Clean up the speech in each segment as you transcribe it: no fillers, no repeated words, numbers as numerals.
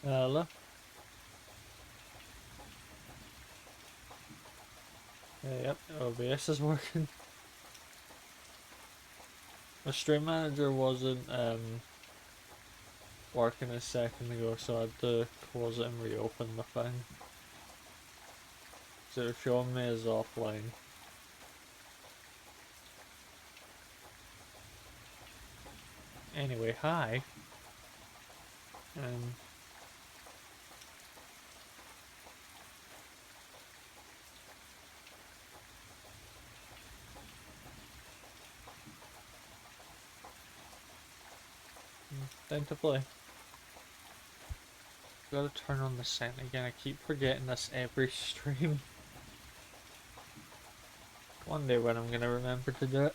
Hello. Yep, OBS is working. My stream manager wasn't working a second ago, so I had to close it and reopen the thing. So it was showing me as offline. Anyway, hi. Um, Time to play. Gotta turn on the sound again. I keep forgetting this every stream. One day when I'm gonna remember to do it.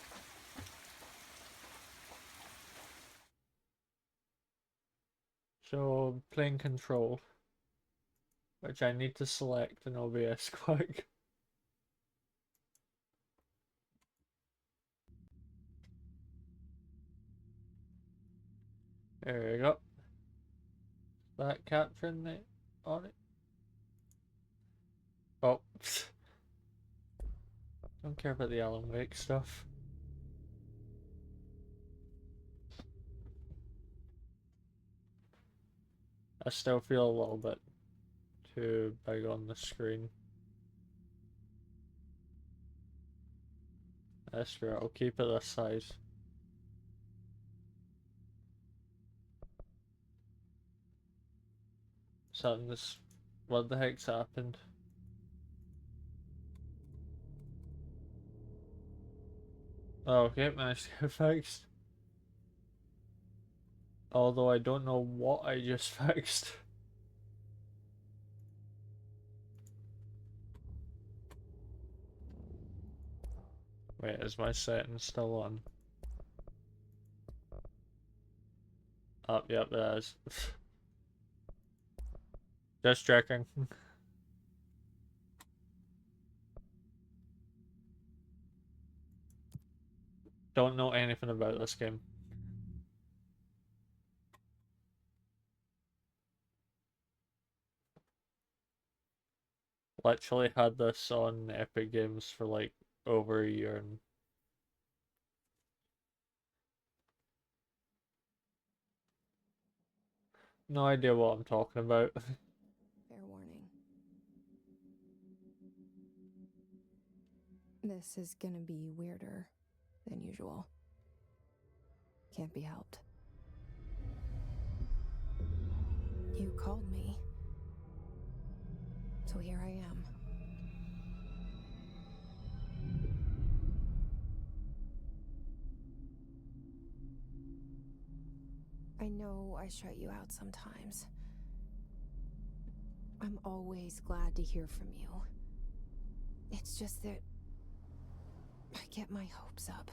So, playing control, which I need to select in OBS quick. There we go. That capturing the on it. Oh, don't care about the Alan Wake stuff. I still feel a little bit too big on the screen. That's fair, I'll keep it this size. Something's... What the heck's happened? Oh, okay, managed to get fixed. Although I don't know what I just fixed. Wait, is my setting still on? Oh, yep, it is. Just checking. Don't know anything about this game. Literally had this on Epic Games for like over a year and no idea what I'm talking about. Fair warning. This is gonna be weirder than usual. Can't be helped. You called me. So here I am. I know I shut you out sometimes. I'm always glad to hear from you. It's just that I get my hopes up.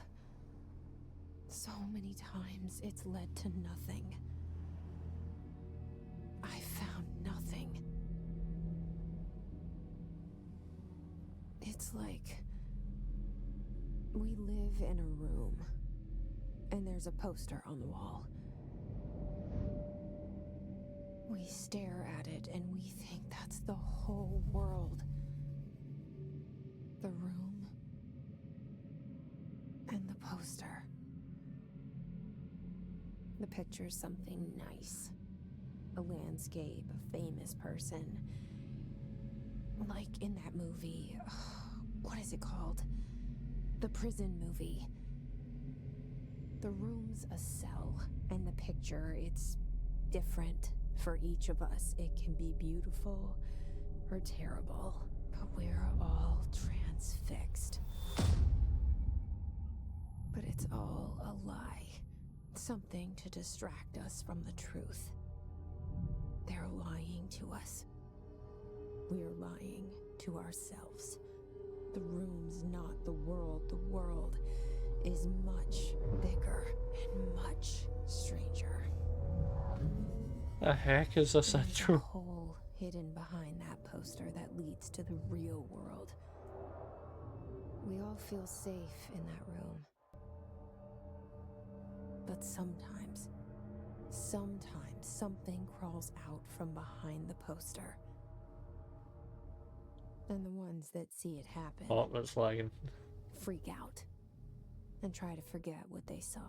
So many times it's led to nothing. I found nothing. It's like we live in a room, and there's a poster on the wall. We stare at it and we think that's the whole world. The room and the poster. The picture's something nice. A landscape, a famous person. Like in that movie, what is it called? The prison movie. The room's a cell, and the picture, it's different for each of us. It can be beautiful or terrible, but we're all transfixed. But it's all a lie. Something to distract us from the truth. They're lying to us. We're lying to ourselves. The room's not the world. The world is much bigger and much stranger. The heck is this There's intro? a hole hidden behind that poster that leads to the real world. We all feel safe in that room. But sometimes Sometimes something crawls out from behind the poster. And the ones that see it happen Oh, that's lagging. freak out and try to forget what they saw.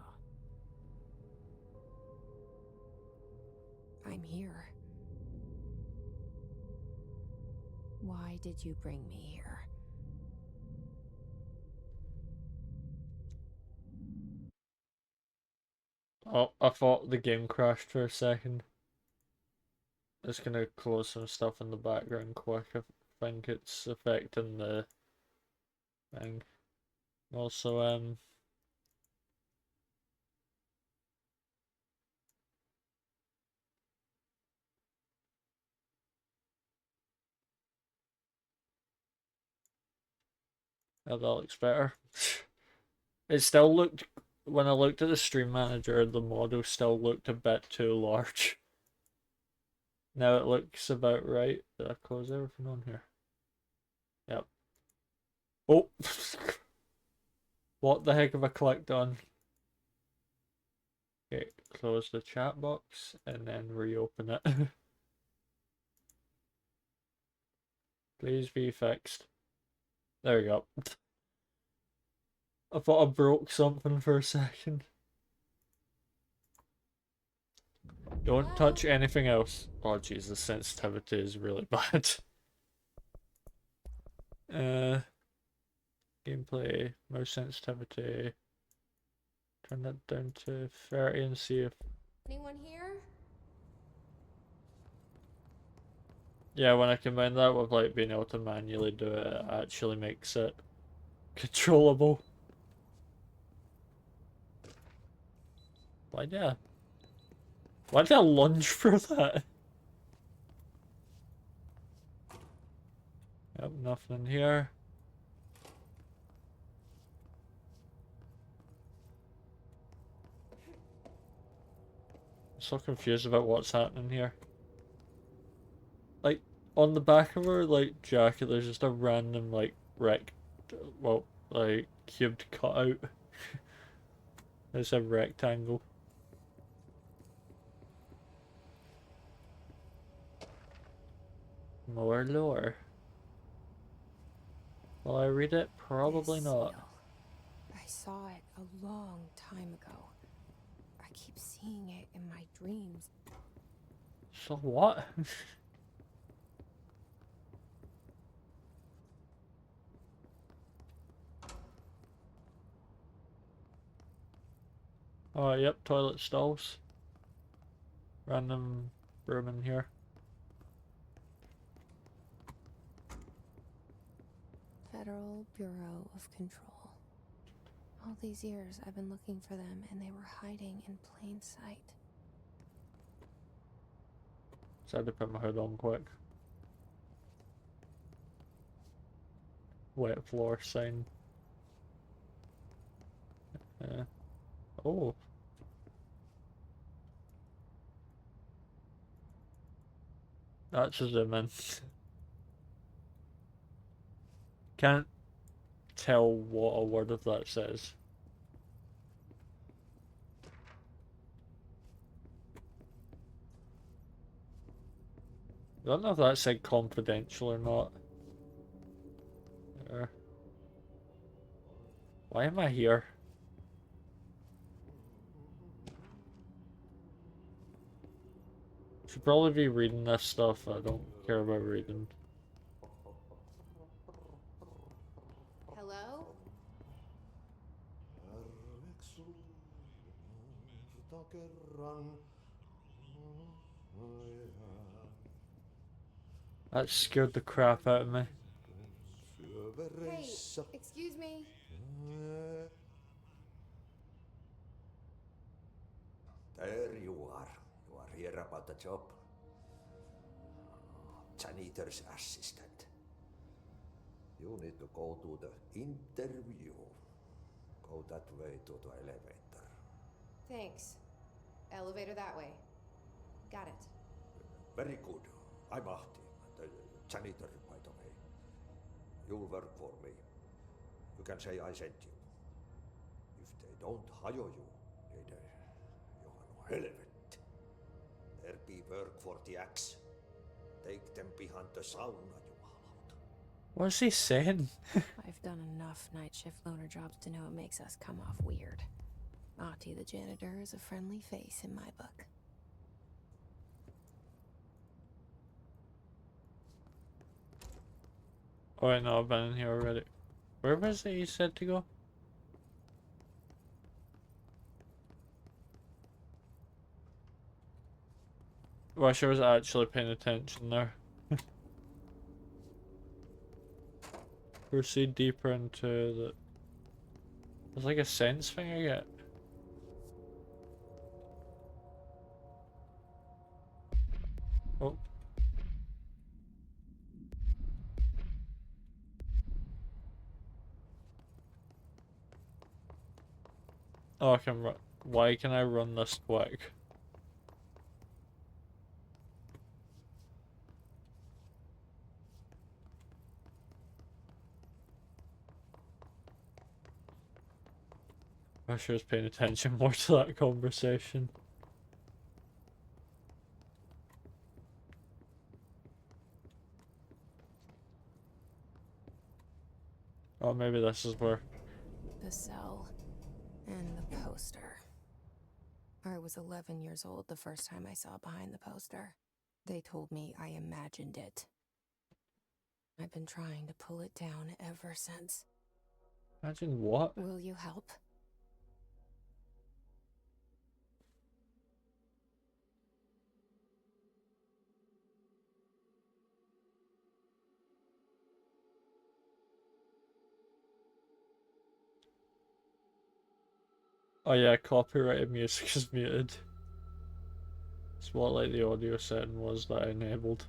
I'm here. Why did you bring me here? Oh, I thought the game crashed for a second. It's gonna close some stuff in the background quick. I think it's affecting the thing. Also, yeah, that looks better. It still looked, when I looked at the stream manager, the model still looked a bit too large. Now it looks about right. Did I close everything on here? Yep. Oh! What the heck have I clicked on? Okay, close the chat box and then reopen it. Please be fixed. There we go. I thought I broke something for a second. Don't touch anything else. Oh jeez, the sensitivity is really bad. Gameplay, mouse sensitivity. Turn that down to 30 and see if... Anyone here? Yeah, when I combine that with like being able to manually do it, it actually makes it controllable. Why did I lunge for that? Yep, nothing in here. I'm so confused about what's happening here. Like, on the back of her, like, jacket, there's just a random, like, like, cubed cutout. It's a rectangle. More lore. Will I read it? Probably This not. seal. I saw it a long time ago. I keep seeing it in my dreams. So what? Oh, yep, toilet stalls. Random room in here. Federal Bureau of Control. All these years I've been looking for them and they were hiding in plain sight. So I had to put my hood on quick. Wet floor sign. Oh. That's a zoom in. Can't tell what a word of that says. I don't know if that said confidential or not. Why am I here? Should probably be reading this stuff. I don't care about reading. Hello? That scared the crap out of me. Hey, excuse me. There you are. You are here about the job. Janitor's assistant. You need to go to the interview. Go that way to the elevator. Thanks. Elevator that way. Got it. Very good. I'm Ahti, the janitor, by the way. You'll work for me. You can say I sent you. If they don't hire you, niin Johan helvetti. There be work for the axe. Take them behind the sauna, jumalauta. What's he saying? I've done enough night shift loner jobs to know it makes us come off weird. Ahti the janitor is a friendly face in my book. Oh, I know, I've been in here already. Where was it he said to go? Wish I was actually paying attention there. Proceed deeper into the... There's like a sense thing I get. Oh. Oh, I can run. Why can I run this quick? Wish I was paying attention more to that conversation. Oh, maybe this is where... The cell and the poster. I was 11 years old the first time I saw behind the poster. They told me I imagined it. I've been trying to pull it down ever since. Imagine what? Will you help? Oh yeah, copyrighted music is muted. It's what like the audio setting was that I enabled.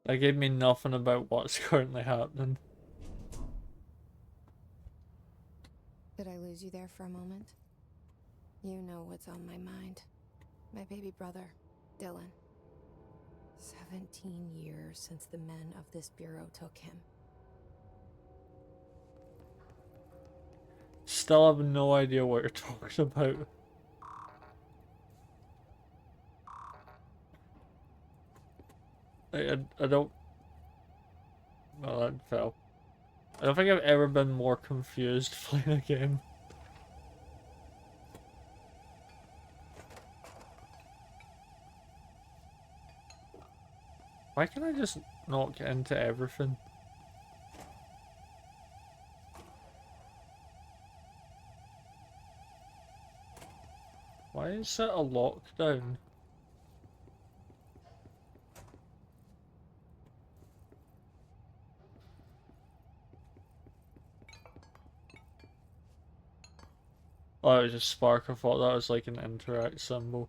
That gave me nothing about what's currently happening. Did I lose you there for a moment? You know what's on my mind. My baby brother, Dylan. 17 years since the men of this bureau took him. Still have no idea what you're talking about. I don't... Well, that fell. I don't think I've ever been more confused playing a game. Why can't I just knock into everything? Why is it a lockdown? Oh, it was a spark. I thought that was like an interact symbol.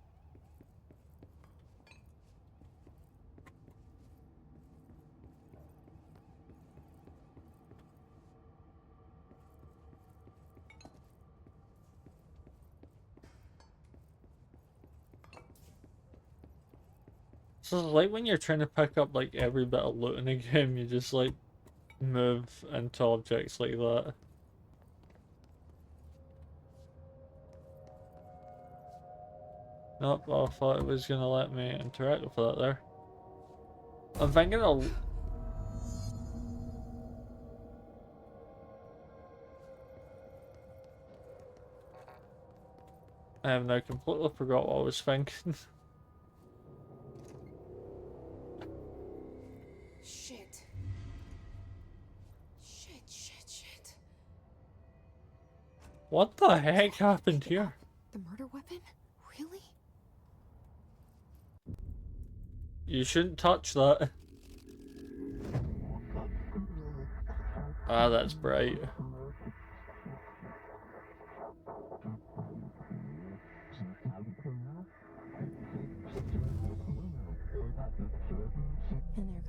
So it's like when you're trying to pick up like every bit of loot in a game, you just like move into objects like that. Nope, I thought it was gonna let me interact with that there. I'm thinking I'll... I have now completely forgot what I was thinking. Shit. Shit. What the heck happened here? The murder weapon? Really? You shouldn't touch that. Ah, that's bright.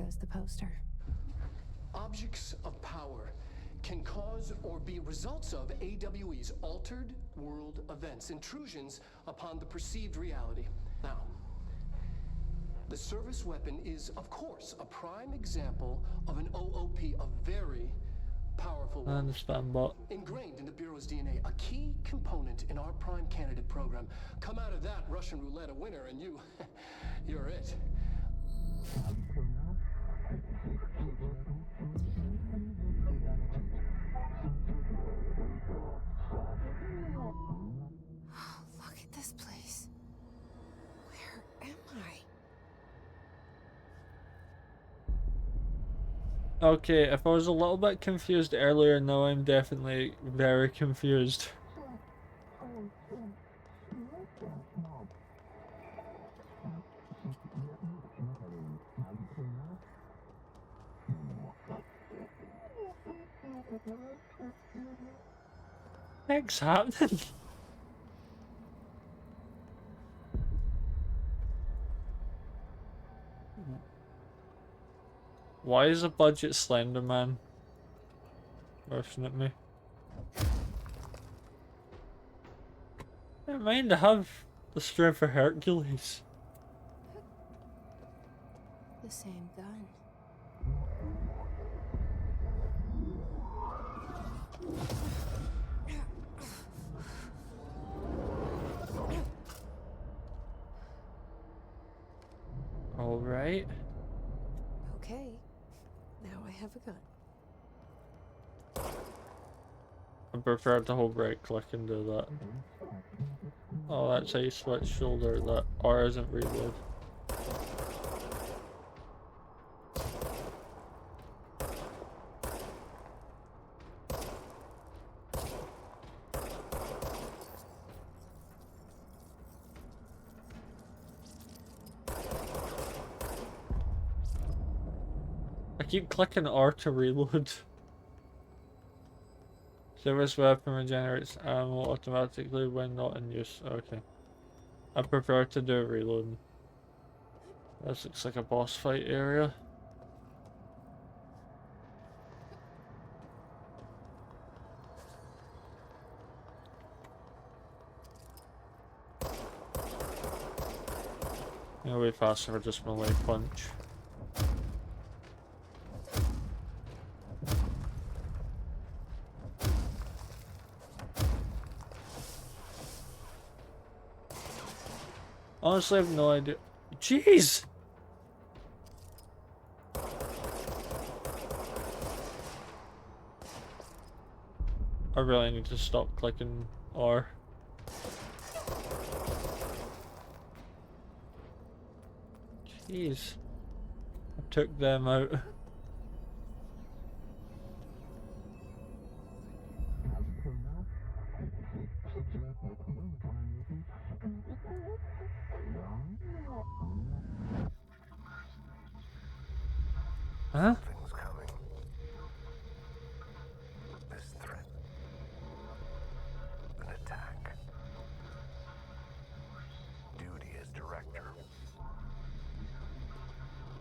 says the poster. Objects of power can cause or be results of AWE's altered world events, intrusions upon the perceived reality. Now, the service weapon is, of course, a prime example of an OOP, a very powerful I one. understand, but Ingrained in the Bureau's DNA, a key component in our prime candidate program. Come out of that Russian roulette a winner, and you're it. Look at this place. Where am I? okay, if I was a little bit confused earlier, now I'm definitely very confused. What's happening? Why is a budget Slender Man rushing at me? Never mind, I have the strength of Hercules. The same gun. Alright. Okay. Now I have a gun. I prefer to hold right click and do that. Oh, that's how you switch shoulder. That R isn't reload. I keep clicking R to reload. Service weapon regenerates ammo automatically when not in use. Okay. I prefer to do reloading. This looks like a boss fight area. It'll be faster for just melee punch. Honestly, I have no idea. Jeez! I really need to stop clicking R. Jeez. I took them out. Huh? Something's coming. This threat. An attack. Duty as director.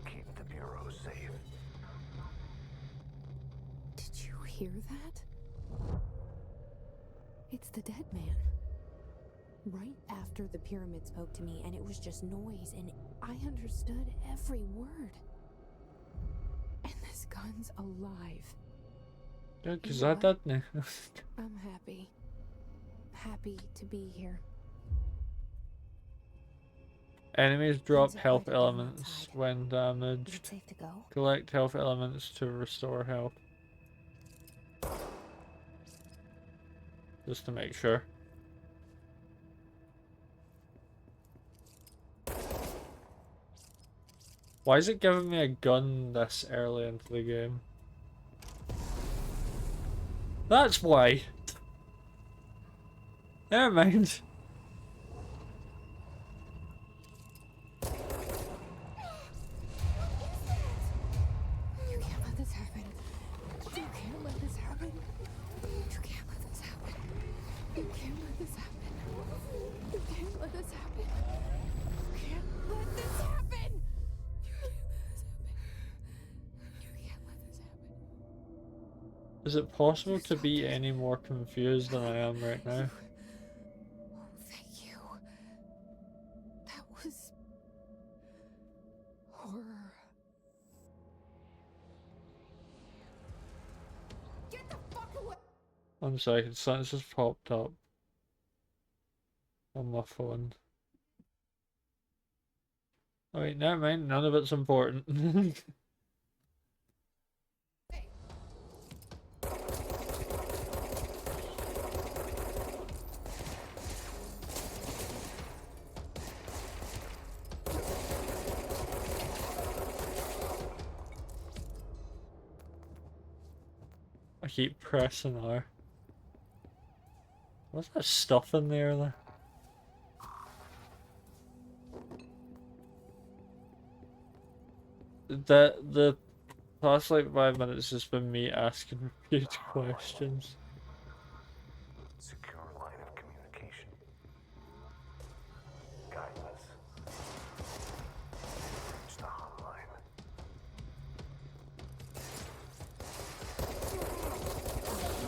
Keep the Bureau safe. Did you hear that? It's the dead man. Right after the pyramid spoke to me, and it was just noise, and I understood every word. And this gun's alive. Yeah, cause You know I didn't. I'm happy. Happy to be here. Enemies drop Things are health hard to do elements outside. when Is it damaged. safe to go? Collect health elements to restore health. Just to make sure. Why is it giving me a gun this early into the game? That's why. Never mind. You can't let this happen. You can't let this happen. You can't let this happen. You can't let this happen. You can't let this happen. You can't let this happen. You can't let this happen. Is it possible to be any more confused than I am right now? Oh, thank you. That was horror. Get the fuck away! 1 second, something just popped up on my phone. Oh wait, never mind, none of it's important. I keep pressing R. What's that stuff in there? The past like 5 minutes has been me asking repeated questions. Secure line of communication. Guidance. Reach the hotline.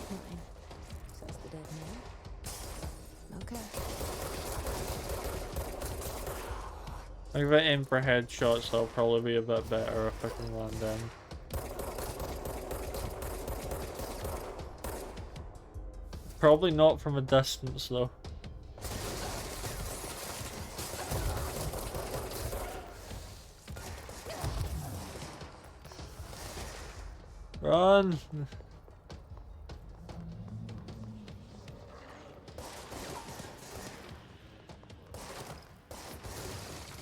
Mine. Says the dead man. Okay. Like if I aim for headshots, that'll probably be a bit better if I can land in. Probably not from a distance though. Run!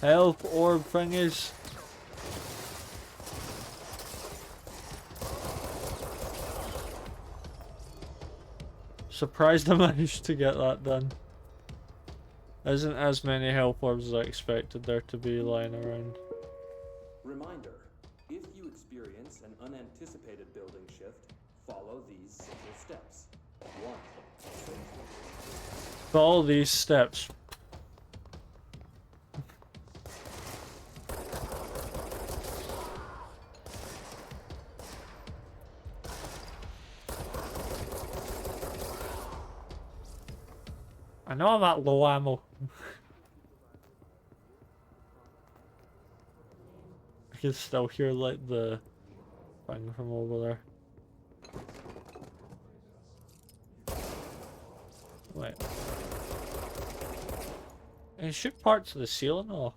Help, orb thingies! Surprised I managed to get that done. Isn't as many health orbs as I expected there to be lying around. Reminder, if you experience an unanticipated building shift, follow these simple steps. 1. Follow these steps. I know I'm at low ammo. I can still hear like the thing from over there. Wait. And shoot parts of the ceiling off.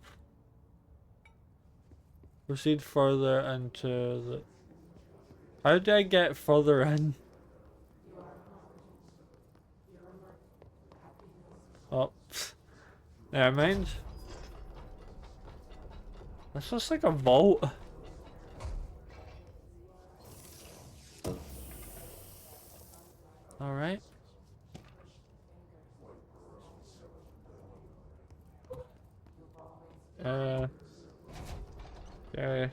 Proceed further into the... How do I get further in? Oh, never mind. That's just like a vault. Alright. Okay.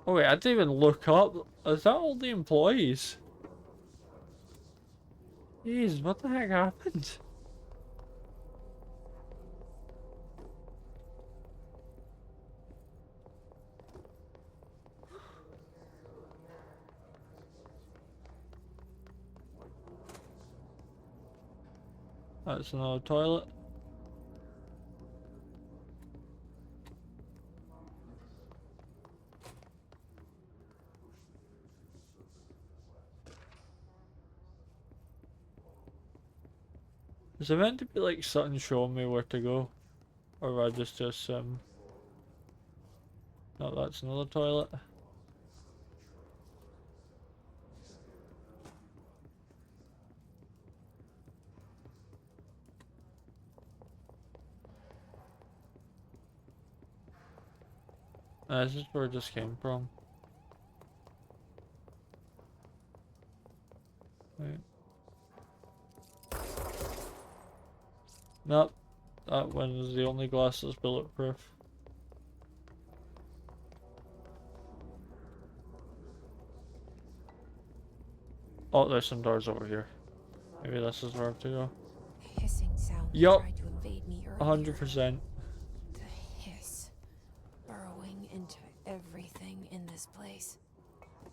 Oh wait, I didn't even look up. Is that all the employees? Jeez, what the heck happened? That's another toilet. Is it meant to be like something showing me where to go? Or will I just assume? No, that's another toilet. This is where it just came from. Right. Nope. That one is the only glass that's bulletproof. Oh, there's some doors over here. Maybe this is where I have to go. The hissing sound that Yup. tried to invade me earlier. 100%. The hiss. Burrowing into everything in this place.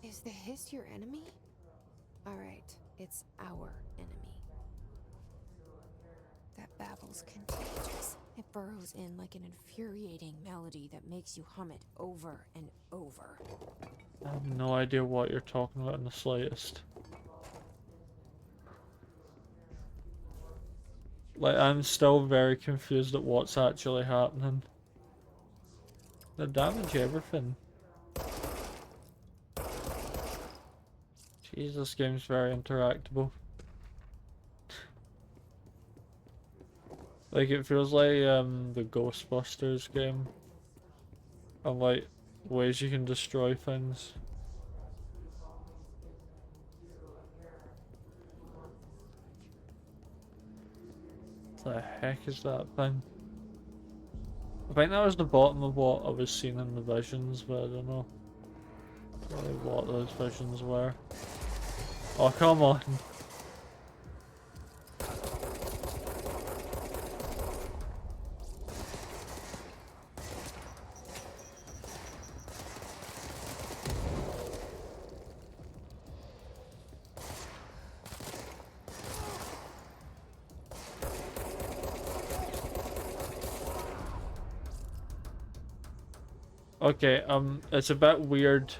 Is the hiss your enemy? Alright, it's our enemy. That babble's contagious. It burrows in like an infuriating melody that makes you hum it over and over. I have no idea what you're talking about in the slightest. Like, I'm still very confused at what's actually happening. They damage everything. Jeez, this game's very interactable. Like, it feels like the Ghostbusters game. And like, ways you can destroy things. What the heck is that thing? I think that was the bottom of what I was seeing in the visions, but I don't know really what those visions were. Oh, come on. Okay, it's a bit weird.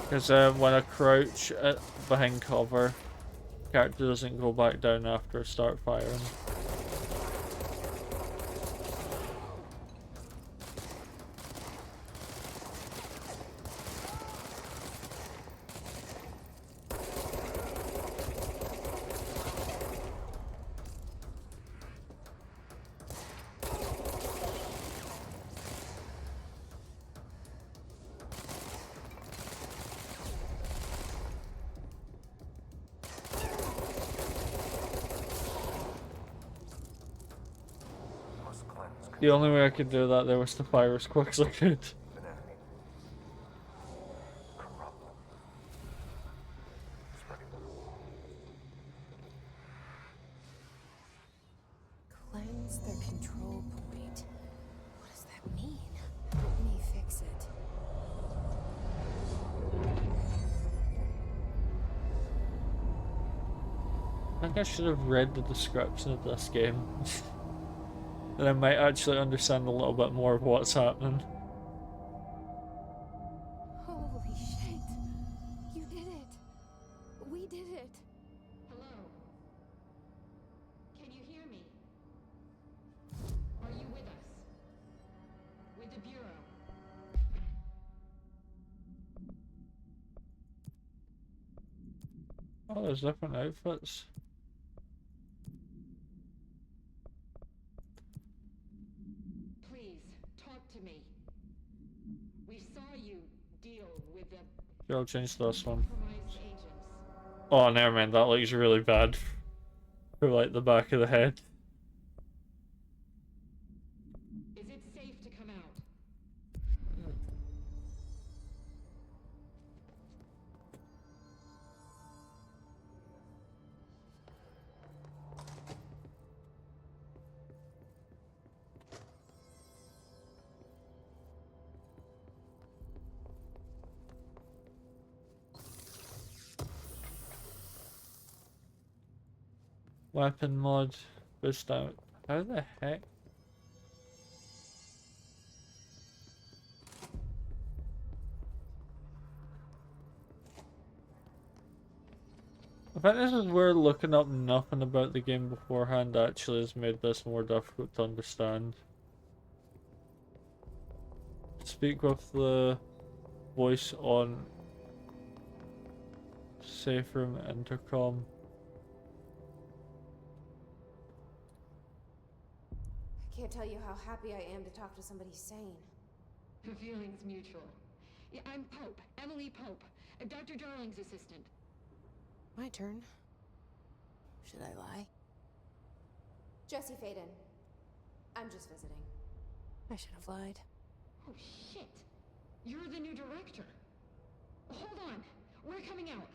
Because when I crouch behind cover, character doesn't go back down after I start firing. Must cleanse The only way I could do that there was to fire as quick as I could. an enemy. Corrupt them. Spreading them. Cleanse their control point. What does that mean? Let me fix it. I think I should have read the description of this game. Then I might actually understand a little bit more of what's happening. Holy shit. You did it. We did it. Hello? Can you hear me? Are you with us? With the Bureau? Oh, there's different outfits. Please, talk to me. We saw you deal with the Here, I'll change this one. compromised agents. Oh, never mind, that looks really bad. For like the back of the head. Is it safe to come out? Weapon mod. Boost out. How the heck? I think this is where looking up nothing about the game beforehand actually has made this more difficult to understand. Speak with the voice on safe room intercom. I can't tell you how happy I am to talk to somebody sane. The feeling's mutual. Yeah, I'm Pope, Emily Pope, Dr. Darling's assistant. My turn. Should I lie? Jesse Faden. I'm just visiting. I should have lied. Oh, shit. You're the new director. Hold on. We're coming out.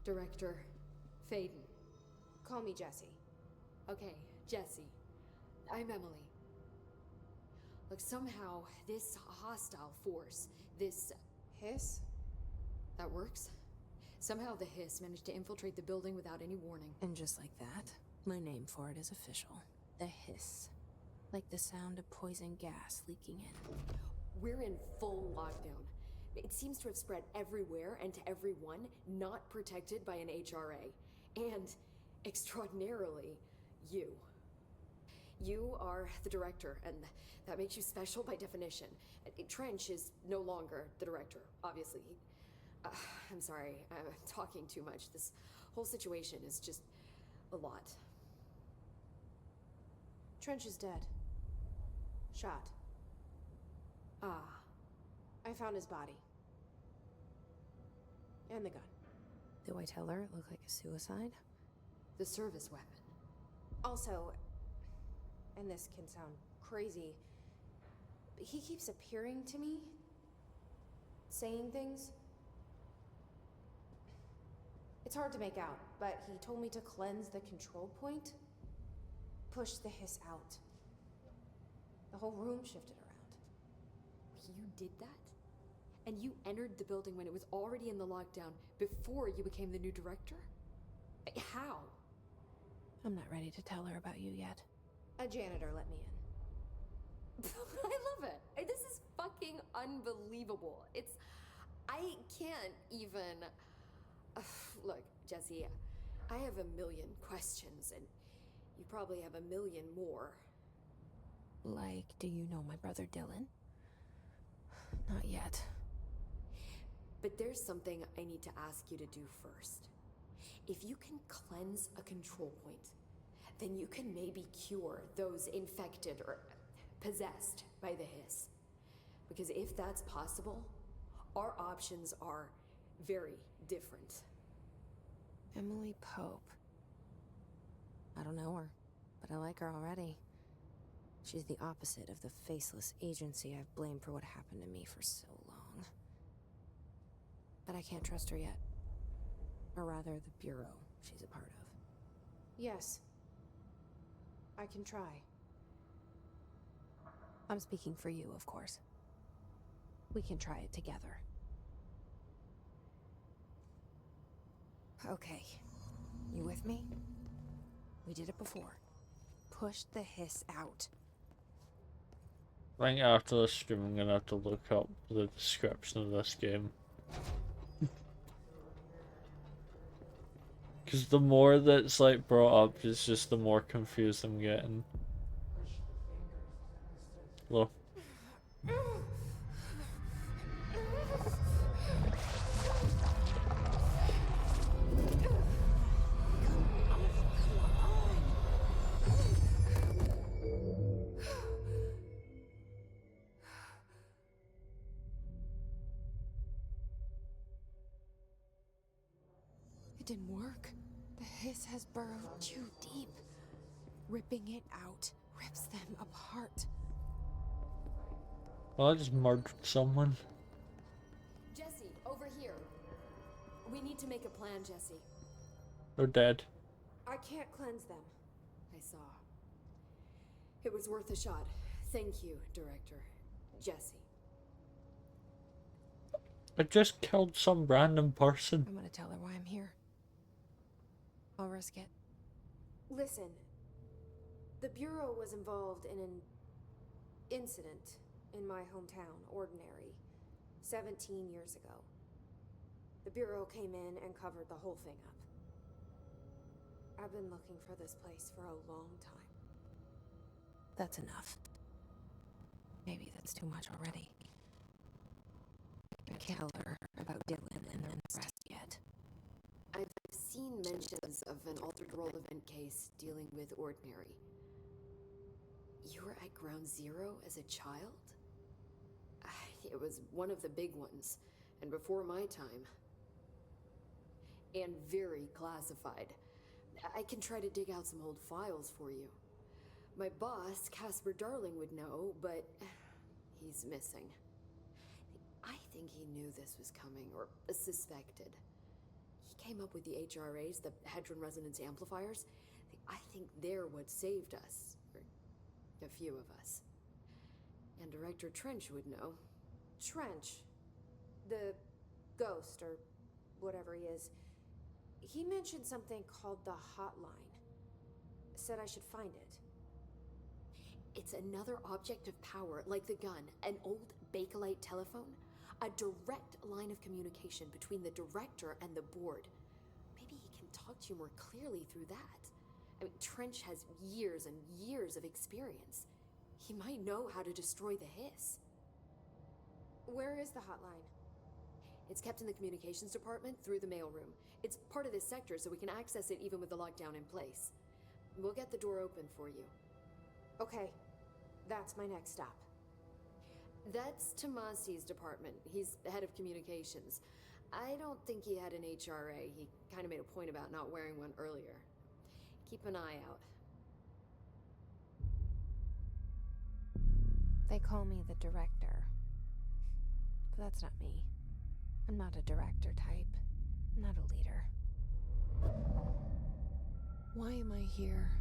Director Faden. Call me Jessie. Okay, Jesse. I'm Emily. Look, somehow this hostile force, this Hiss? that works. Somehow the hiss managed to infiltrate the building without any warning. And just like that, my name for it is official. The hiss. Like the sound of poison gas leaking in. We're in full lockdown. It seems to have spread everywhere and to everyone not protected by an HRA. And, extraordinarily, you. You are the director, and that makes you special by definition. Trench is no longer the director, obviously. I'm sorry, I'm talking too much. This whole situation is just a lot. Trench is dead. Shot. Ah, I found his body. And the gun. Do I tell her it looked like a suicide? the service weapon. Also, and this can sound crazy, but he keeps appearing to me, saying things. It's hard to make out, but he told me to cleanse the control point, push the hiss out. The whole room shifted around. You did that? And you entered the building when it was already in the lockdown before you became the new director? How? I'm not ready to tell her about you yet. A janitor let me in. I love it. This is fucking unbelievable. I can't even... Look, Jesse, I have a million questions, and you probably have a million more. Like, do you know my brother Dylan? Not yet. But there's something I need to ask you to do first. If you can cleanse a control point, then you can maybe cure those infected or possessed by the hiss. Because if that's possible, our options are very different. Emily Pope. I don't know her, but I like her already. She's the opposite of the faceless agency I've blamed for what happened to me for so long. But I can't trust her yet. Or rather, the bureau she's a part of. Yes. I can try. I'm speaking for you, of course. We can try it together. Okay. You with me? We did it before. Push the hiss out. I think after this stream I'm gonna have to look up the description of this game. Because the more that's like brought up, it's just the more confused I'm getting. Hello. It didn't work. The hiss has burrowed too deep. Ripping it out rips them apart. Well, I just murdered someone. Jesse, over here. We need to make a plan, Jesse. They're dead. I can't cleanse them. I saw. It was worth a shot. Thank you, Director. Jesse. I just killed some random person. I'm gonna tell her why I'm here. I'll risk it. Listen. The Bureau was involved in an incident in my hometown, Ordinary, 17 years ago. The Bureau came in and covered the whole thing up. I've been looking for this place for a long time. That's enough. Maybe that's too much already. I can't tell her about Dylan and the rest yet. I've seen mentions of an altered world event case dealing with Ordinary. You were at Ground Zero as a child? It was one of the big ones, and before my time. And very classified. I can try to dig out some old files for you. My boss, Casper Darling, would know, but he's missing. I think he knew this was coming, or suspected. He came up with the HRAs, the Hadron Resonance Amplifiers. I think they're what saved us, or a few of us. And Director Trench would know. Trench. The ghost, or whatever he is. He mentioned something called the hotline. Said I should find it. It's another object of power, like the gun, an old Bakelite telephone. A direct line of communication between the director and the board. Maybe he can talk to you more clearly through that. I mean, Trench has years and years of experience. He might know how to destroy the hiss. Where is the hotline? It's kept in the communications department through the mailroom. It's part of this sector, so we can access it even with the lockdown in place. We'll get the door open for you. Okay, that's my next stop. That's Tomasi's department. He's the head of communications. I don't think he had an HRA. He kind of made a point about not wearing one earlier. Keep an eye out. They call me the director. But that's not me. I'm not a director type. I'm not a leader. Why am I here?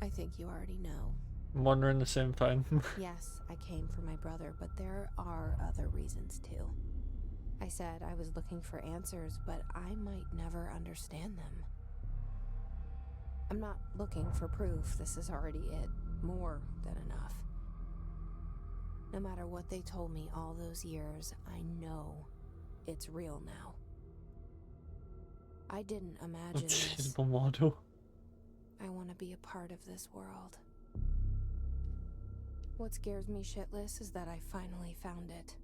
I think you already know. I'm wondering the same thing. Yes, I came for my brother, but there are other reasons too. I said I was looking for answers, but I might never understand them. I'm not looking for proof. This is already it. More than enough. No matter what they told me all those years, I know it's real now. I didn't imagine this. Unstable model. I want to be a part of this world. What scares me shitless is that I finally found it.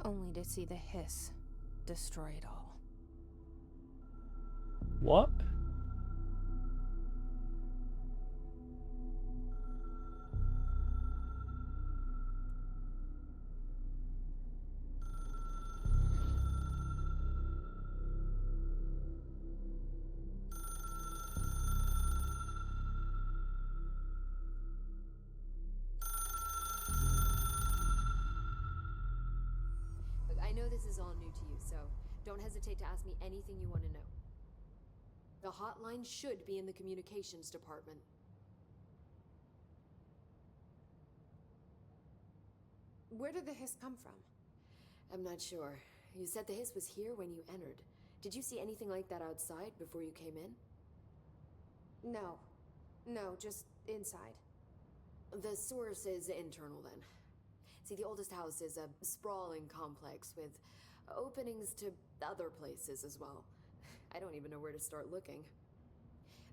Only to see the hiss destroy it all. What? Look, I know this is all new to you, so don't hesitate to ask me anything you want to know. The hotline should be in the communications department. Where did the hiss come from? I'm not sure. You said the hiss was here when you entered. Did you see anything like that outside before you came in? No. No, just inside. The source is internal then. See, the oldest house is a sprawling complex with openings to other places as well. I don't even know where to start looking.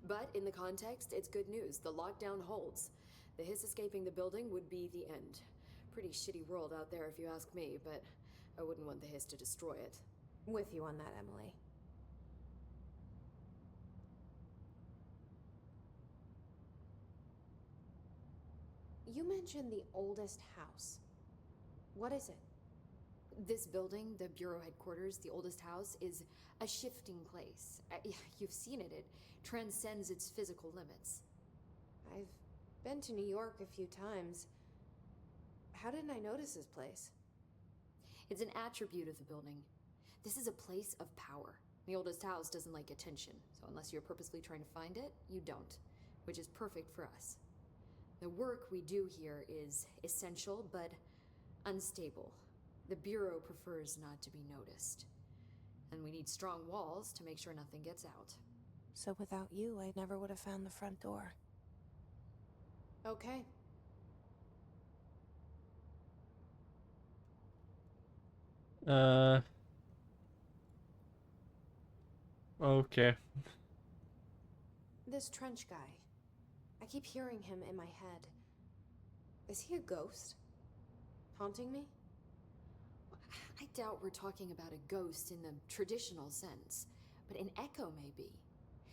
But in the context, it's good news. The lockdown holds. The hiss escaping the building would be the end. Pretty shitty world out there if you ask me, but I wouldn't want the hiss to destroy it. With you on that, Emily. You mentioned the oldest house. What is it? This building, the Bureau headquarters, the oldest house, is a shifting place. You've seen it. It transcends its physical limits. I've been to New York a few times. How didn't I notice this place? It's an attribute of the building. This is a place of power. The oldest house doesn't like attention, so unless you're purposely trying to find it, you don't, which is perfect for us. The work we do here is essential, but unstable. The Bureau prefers not to be noticed. And we need strong walls to make sure nothing gets out. So without you, I never would have found the front door. Okay. Okay. This Trench guy. I keep hearing him in my head. Is he a ghost? Haunting me? I doubt we're talking about a ghost in the traditional sense, but an echo maybe.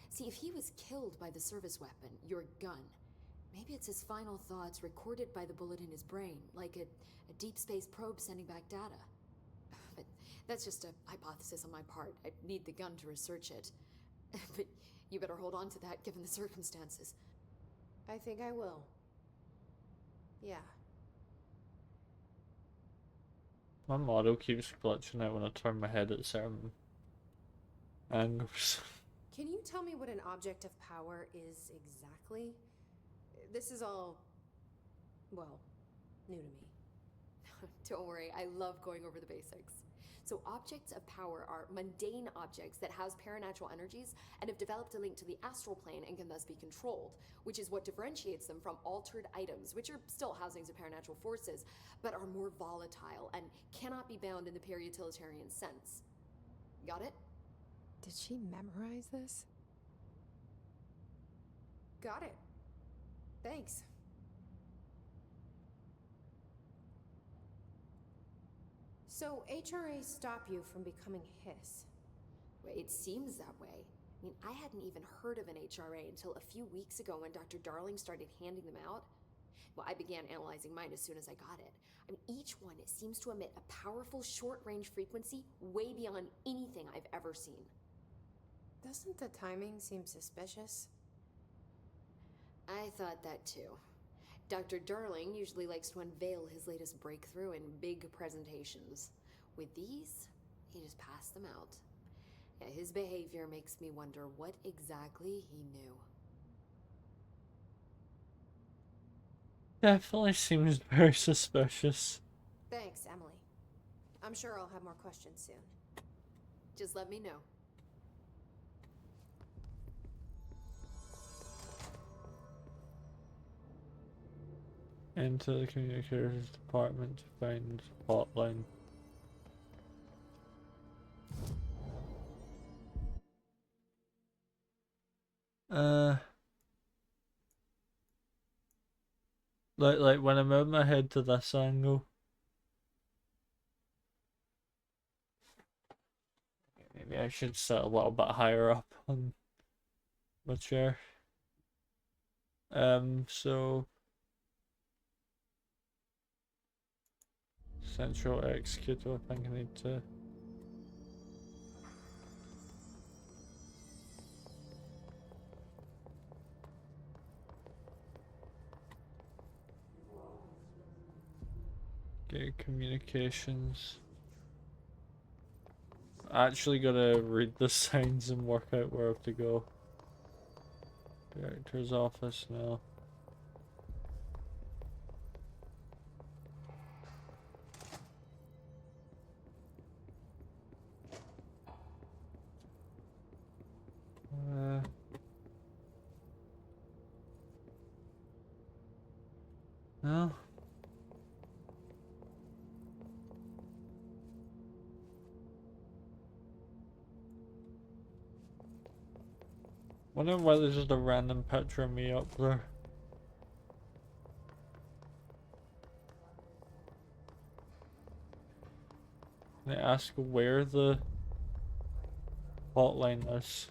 See, if he was killed by the service weapon, your gun, maybe it's his final thoughts recorded by the bullet in his brain, like a deep space probe sending back data. But that's just a hypothesis on my part. I'd need the gun to research it. But you better hold on to that given the circumstances. I think I will. Yeah. My model keeps glitching out when I turn my head at certain angles. Can you tell me what an object of power is exactly? This is all, well, new to me. Don't worry, I love going over the basics. So objects of power are mundane objects that house paranatural energies and have developed a link to the astral plane and can thus be controlled, which is what differentiates them from altered items, which are still housings of paranatural forces, but are more volatile and cannot be bound in the peri-utilitarian sense. Got it? Did she memorize this? Got it. Thanks. So HRA stop you from becoming Hiss? Well, it seems that way. I mean, I hadn't even heard of an HRA until a few weeks ago when Dr. Darling started handing them out. Well, I began analyzing mine as soon as I got it. I mean, each one seems to emit a powerful short-range frequency way beyond anything I've ever seen. Doesn't the timing seem suspicious? I thought that too. Dr. Darling usually likes to unveil his latest breakthrough in big presentations. With these, he just passed them out. Yeah, his behavior makes me wonder what exactly he knew. Definitely seems very suspicious. Thanks, Emily. I'm sure I'll have more questions soon. Just let me know. Into the communications department to find hotline. Like when I move my head to this angle. Maybe I should sit a little bit higher up on my chair. So central executor, I think I need to. Okay, communications. Actually gotta read the signs and work out where I have to go. Director's office now. No. Wonder why there's just a random picture of me up there. Can I ask where the hotline is?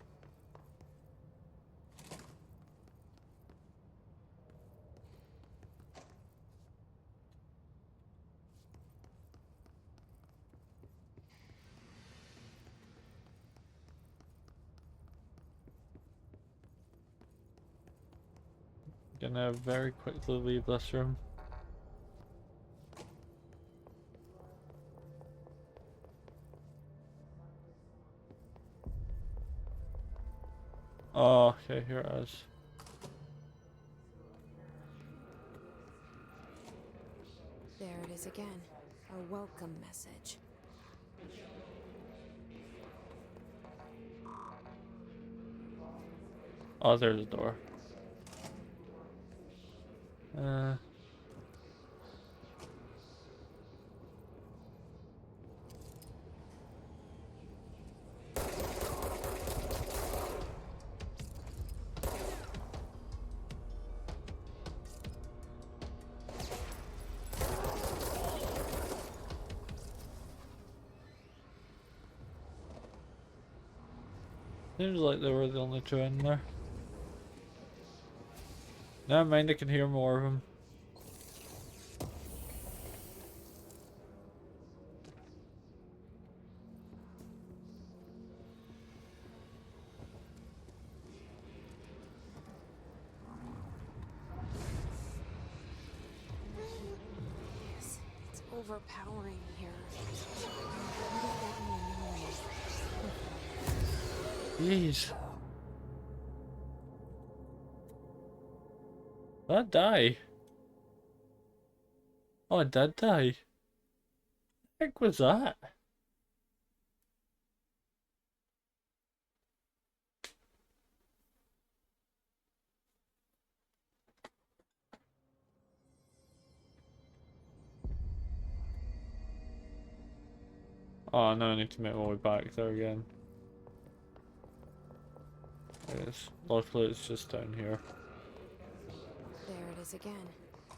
Gonna very quickly leave this room. Oh, okay, here it is. There it is again. A welcome message. Oh, there's the door. Seems like they were the only two in there. Never mind, I can hear more of them. overpowering here. Would it let me annoy? Jeez. Did I die? Oh, I did die. The heck was that? Oh, now I need to make my way back there again. Yes, luckily it's just down here. There it is again.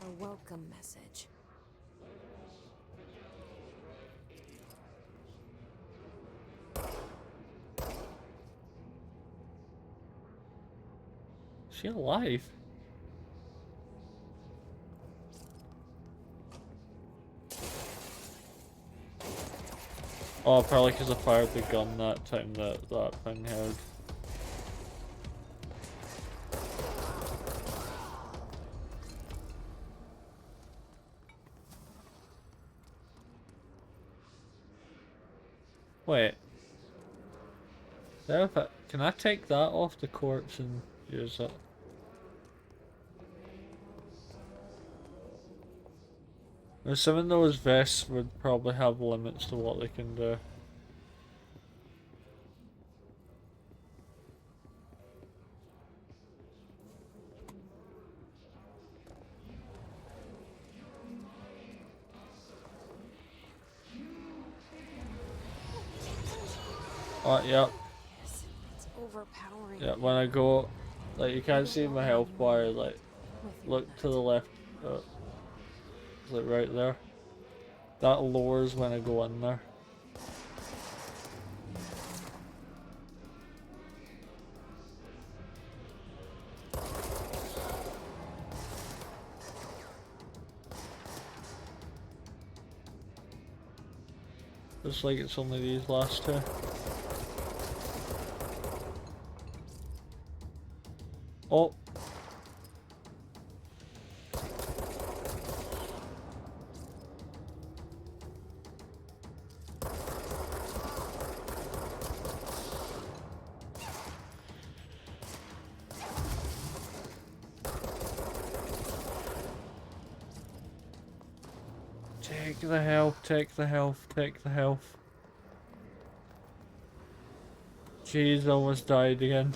A welcome message. Is she alive? Oh, probably because I fired the gun that time that thing had. Wait. Can I take that off the corpse and use it? I'm assuming those vests would probably have limits to what they can do. Oh, yep. Yes, it's overpowering. Yeah, when I go, like, you can't see my health bar, like, With your look to nut. the left, is it right there? That lowers when I go in there. Looks like it's only these last two. Oh! Take the health, take the health, take the health. Jeez, I almost died again.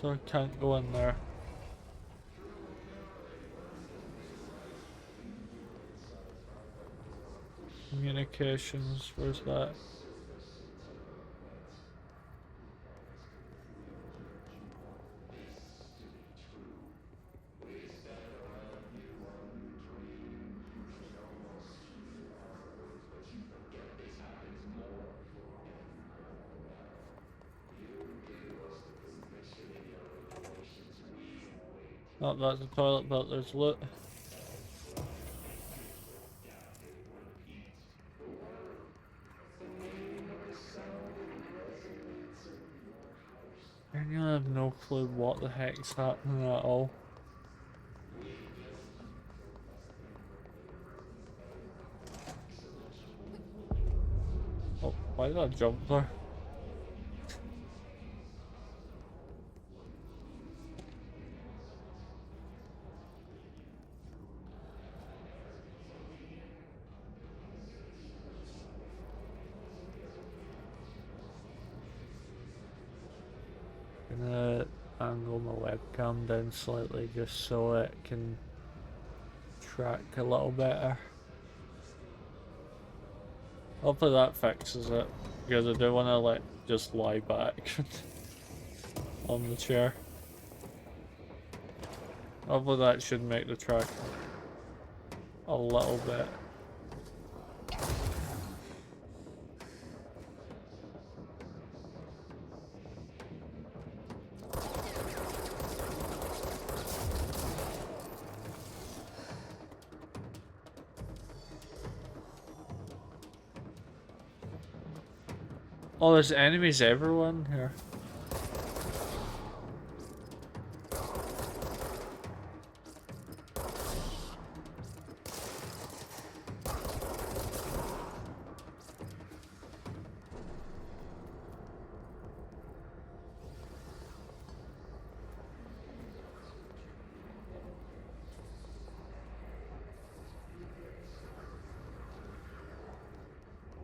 So I can't go in there. Communications, where's that? Oh, that's the toilet, but there's loot. I really have no clue what the heck's happening at all. Oh, why did I jump there? Gonna angle my webcam down slightly just so it can track a little better. Hopefully that fixes it, because I do want to like just lie back on the chair. Hopefully that should make the track a little bit Oh, there's enemies everywhere in here.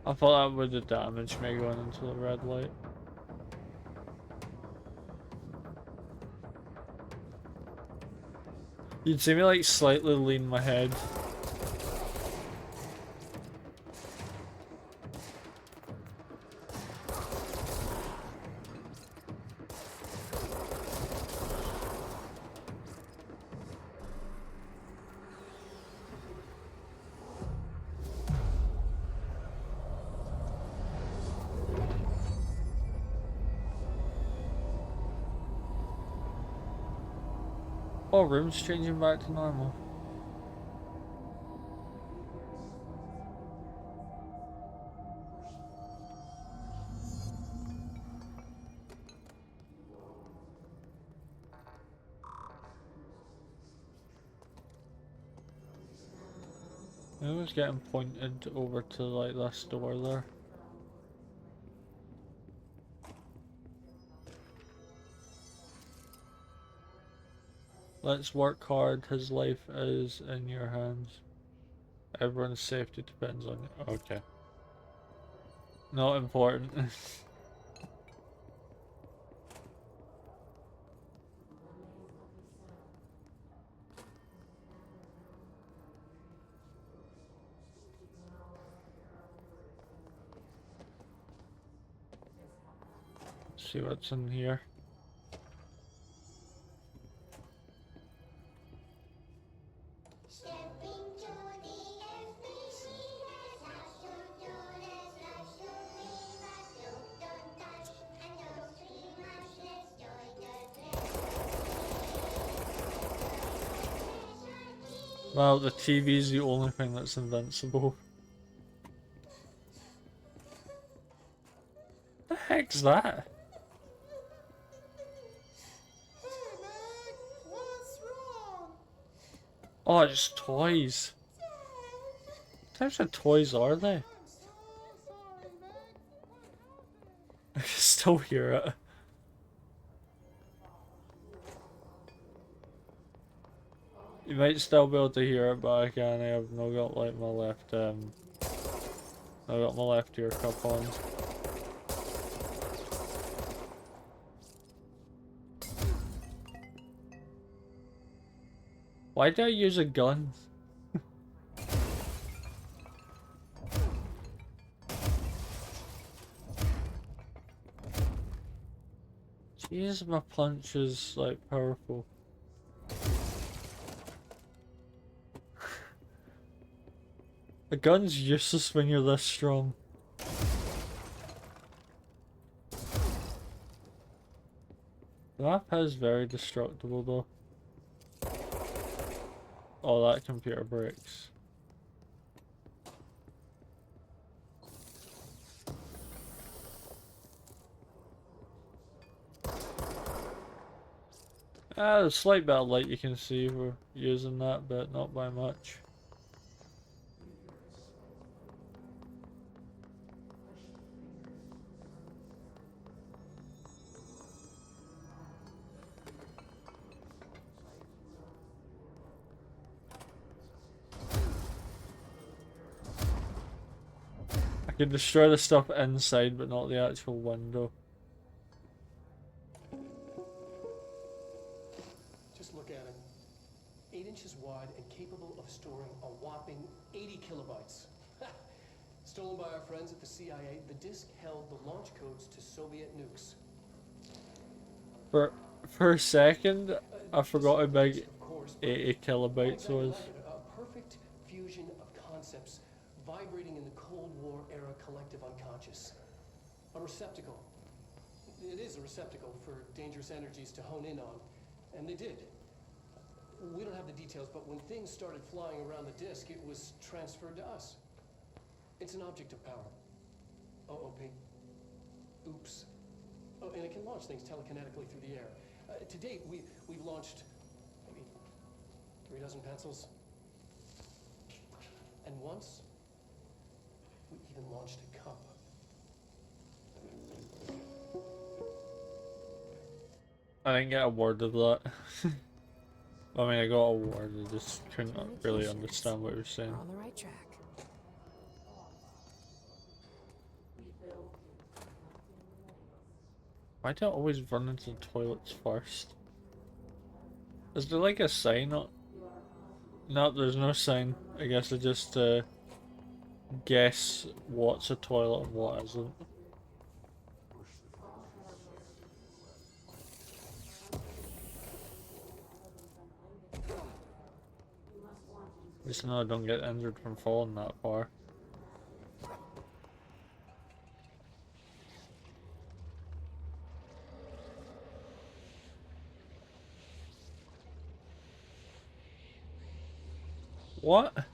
I thought that would have damaged me going into the red light. You'd see me like slightly lean my head. Oh, room's changing back to normal. I was getting pointed over to like this door there. Let's work hard, his life is in your hands. Everyone's safety depends on you. Okay. Not important. See what's in here. Well, the TV's the only thing that's invincible. The heck's that? Oh, it's toys. What types of toys are they? I can still hear it. You might still be able to hear it, but I can't. I've not got like my left I got my left ear cup on. Why did I use a gun? Jeez, my punch is like powerful. A gun's useless when you're this strong. The map is very destructible though. Oh, that computer breaks. There's a slight bit of light you can see we're using that, but not by much. I can destroy the stuff inside, but not the actual window. Just look at it. 8 inches wide and capable of storing a whopping 80 kilobytes. Stolen by our friends at the CIA, the disk held the launch codes to Soviet nukes. For a second, I forgot how big Of course, 80 kilobytes was. a perfect fusion of concepts vibrating in the Cold War era collective unconscious. A receptacle. It is a receptacle for dangerous energies to hone in on, and they did. We don't have the details, but when things started flying around the disk, it was transferred to us. It's an object of power. OOP. Oops. Oh, and it can launch things telekinetically through the air. To date, we've launched maybe 3 dozen pencils. And once, we even launched a cup. I didn't get a word of that. I mean, I got a word, I just couldn't really Communications. understand what you were saying. We're on the right track. Why do I always run into the toilets first? Is there like a sign up? No, there's no sign. I guess I just guess what's a toilet and what isn't. Just know I don't get injured from falling that far. What? An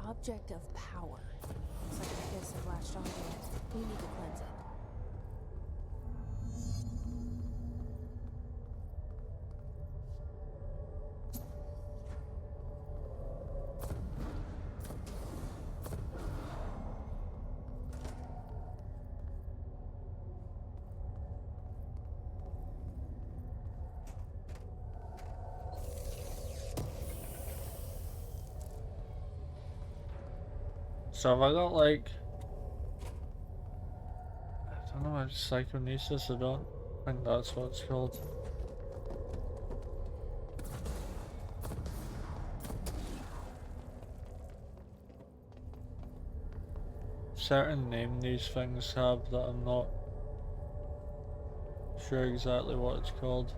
object of power. Looks like the gifts have latched onto it. We need to cleanse it. So have I got like... I don't know, psychonesis, I don't think that's what it's called. Certain name these things have that I'm not sure exactly what it's called.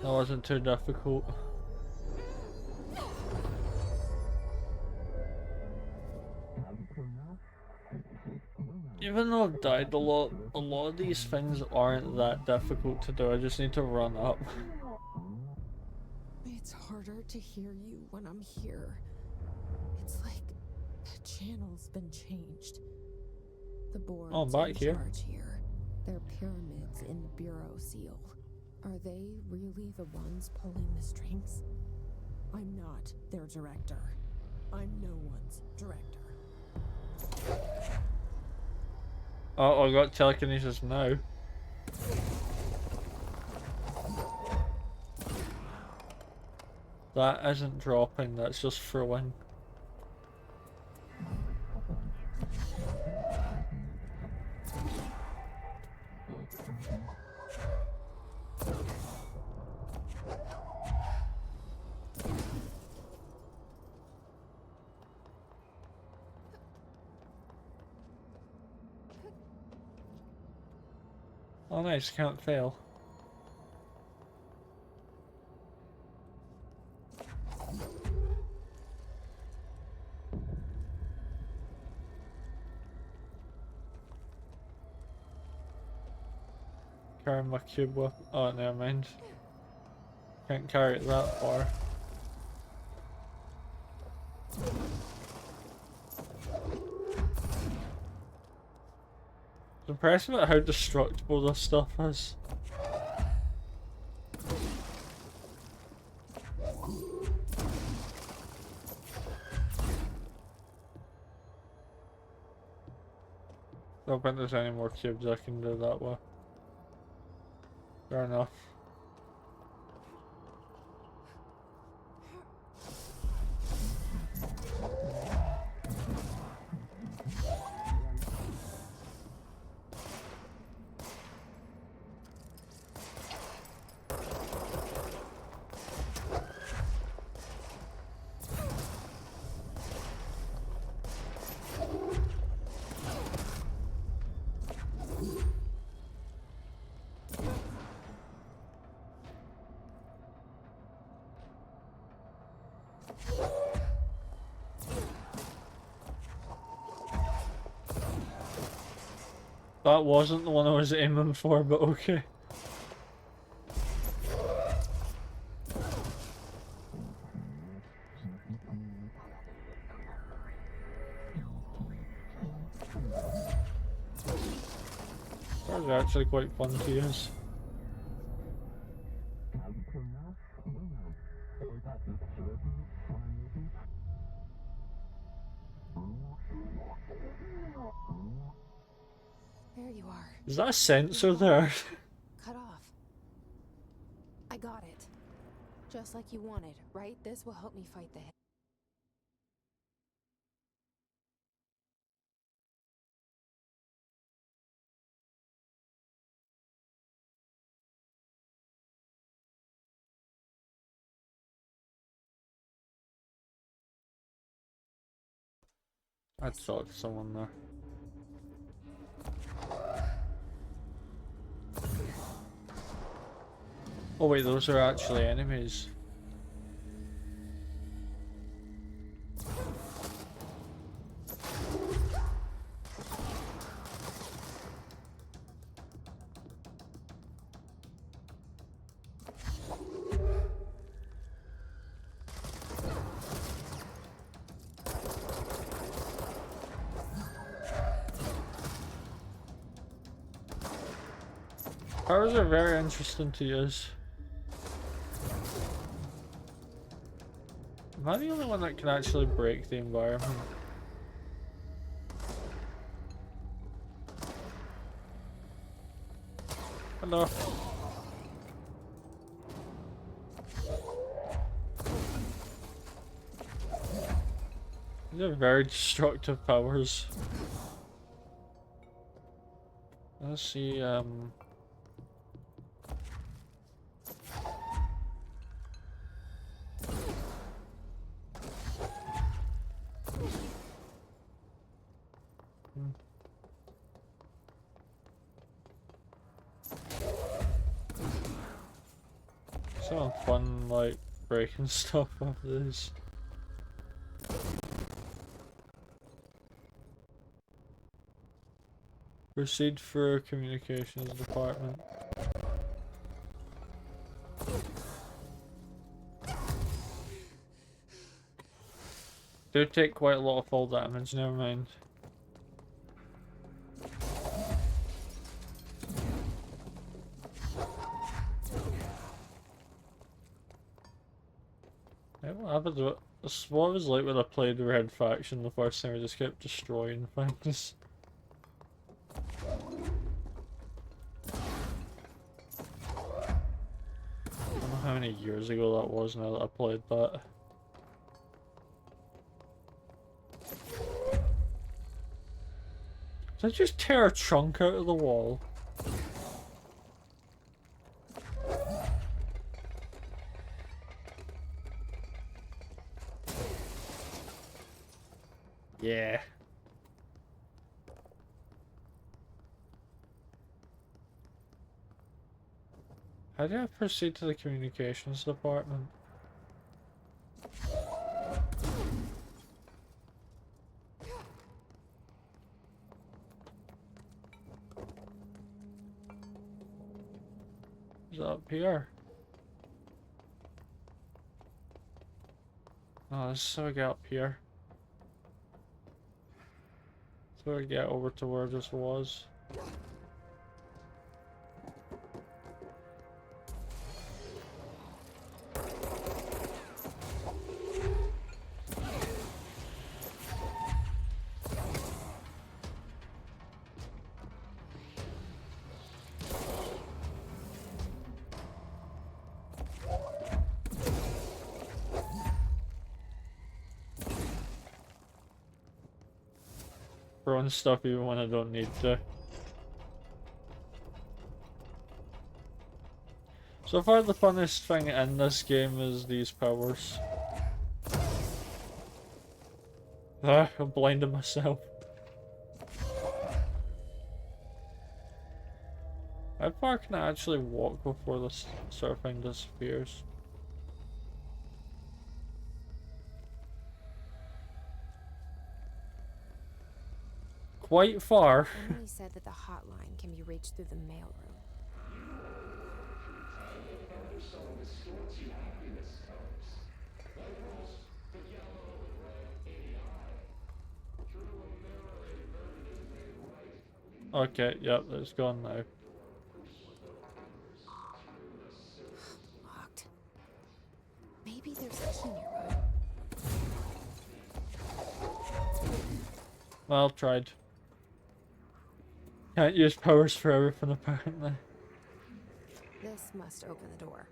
That wasn't too difficult. Even though I've died a lot of these things aren't that difficult to do, I just need to run up. It's harder to hear you when I'm here. It's like the channel's been changed. The board's Oh, I'm back in here. charge here. They're pyramids in the bureau seal. Are they really the ones pulling the strings? I'm not their director. I'm no one's director. Oh, I got telekinesis now. That isn't dropping, that's just throwing. Oh nice, can't fail. Carry my cube with... Oh, never mind. Can't carry it that far. It's impressive at how destructible this stuff is. I don't think there's any more cubes I can do that with. Fair enough. That wasn't the one I was aiming for, but okay. Those are actually quite fun to use. There you are. Is that a sensor there? Cut off. I got it. Just like you wanted, right? This will help me fight the... I saw someone there. Oh wait, those are actually enemies. Powers are very interesting to use. Am I the only one that can actually break the environment? Hello. These are very destructive powers. Let's see, some fun, like, breaking stuff off this. Proceed for communications department. Do take quite a lot of fall damage, never mind. Yeah, what happened to it? This is what it was like when I played Red Faction the first time. I just kept destroying things. I don't know how many years ago that was now that I played that. Did I just tear a trunk out of the wall? Yeah. How do I proceed to the communications department? Is it up here? Oh, this is how I get up here. So I get over to where this was. Throwing stuff even when I don't need to. So far the funnest thing in this game is these powers. Ah, I'm blinding myself. How far can I actually walk before this sort of thing disappears? quite far. Emily said that the hotline can be reached through the mailroom. Okay, yep, it's gone now. Locked. Maybe there's a key nearby. Well, tried. Can't use powers for everything, apparently. This must open the door.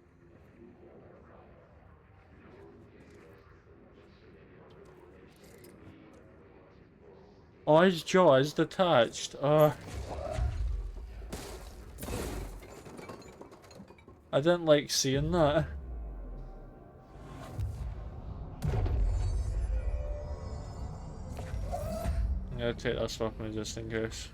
Oh, his jaw is detached. I didn't like seeing that. I'm gonna take this off me just in case.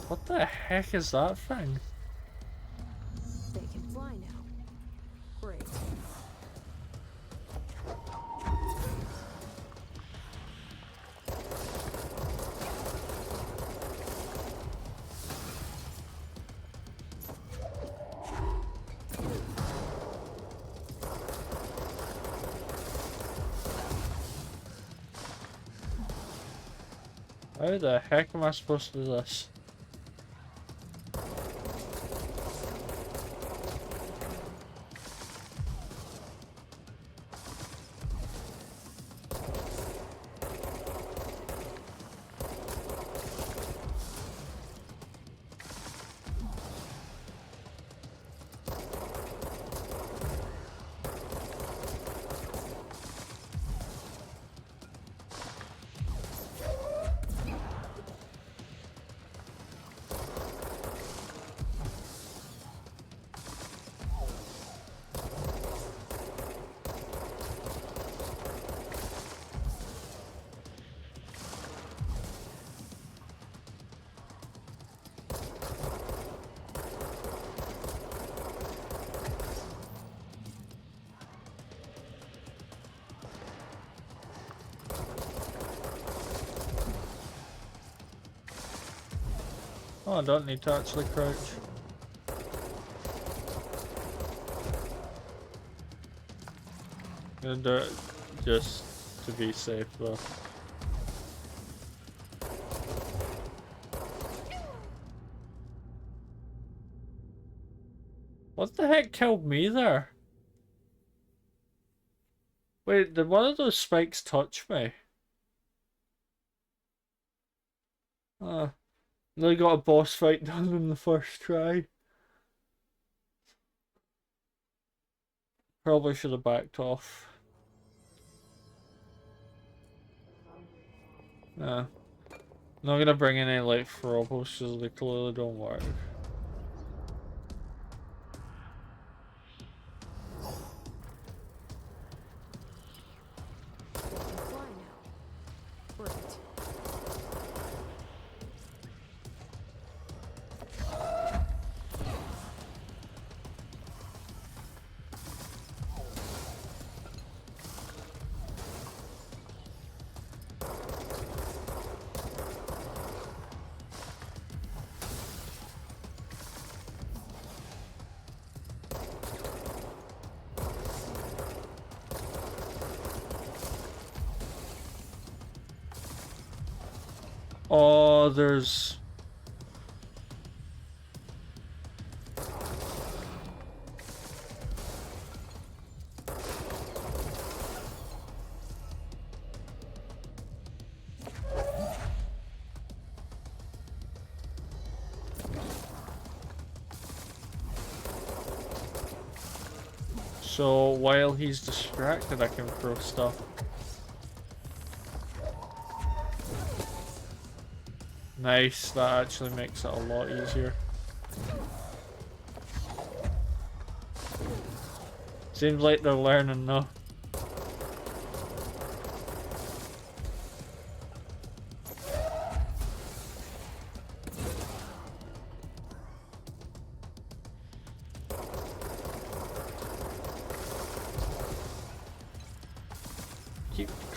What the heck is that thing? They can fly now. Great. How the heck am I supposed to do this? Oh, I don't need to actually crouch. I'm gonna do it just to be safe though. What the heck killed me there? Wait, did one of those spikes touch me? They got a boss fight done in the first try. Probably should have backed off. Yeah. Not gonna bring any light throwables because they clearly don't work. They can fly now. Great. Oh, there's... So while he's distracted, I can throw stuff. Nice, that actually makes it a lot easier. Seems like they're learning though.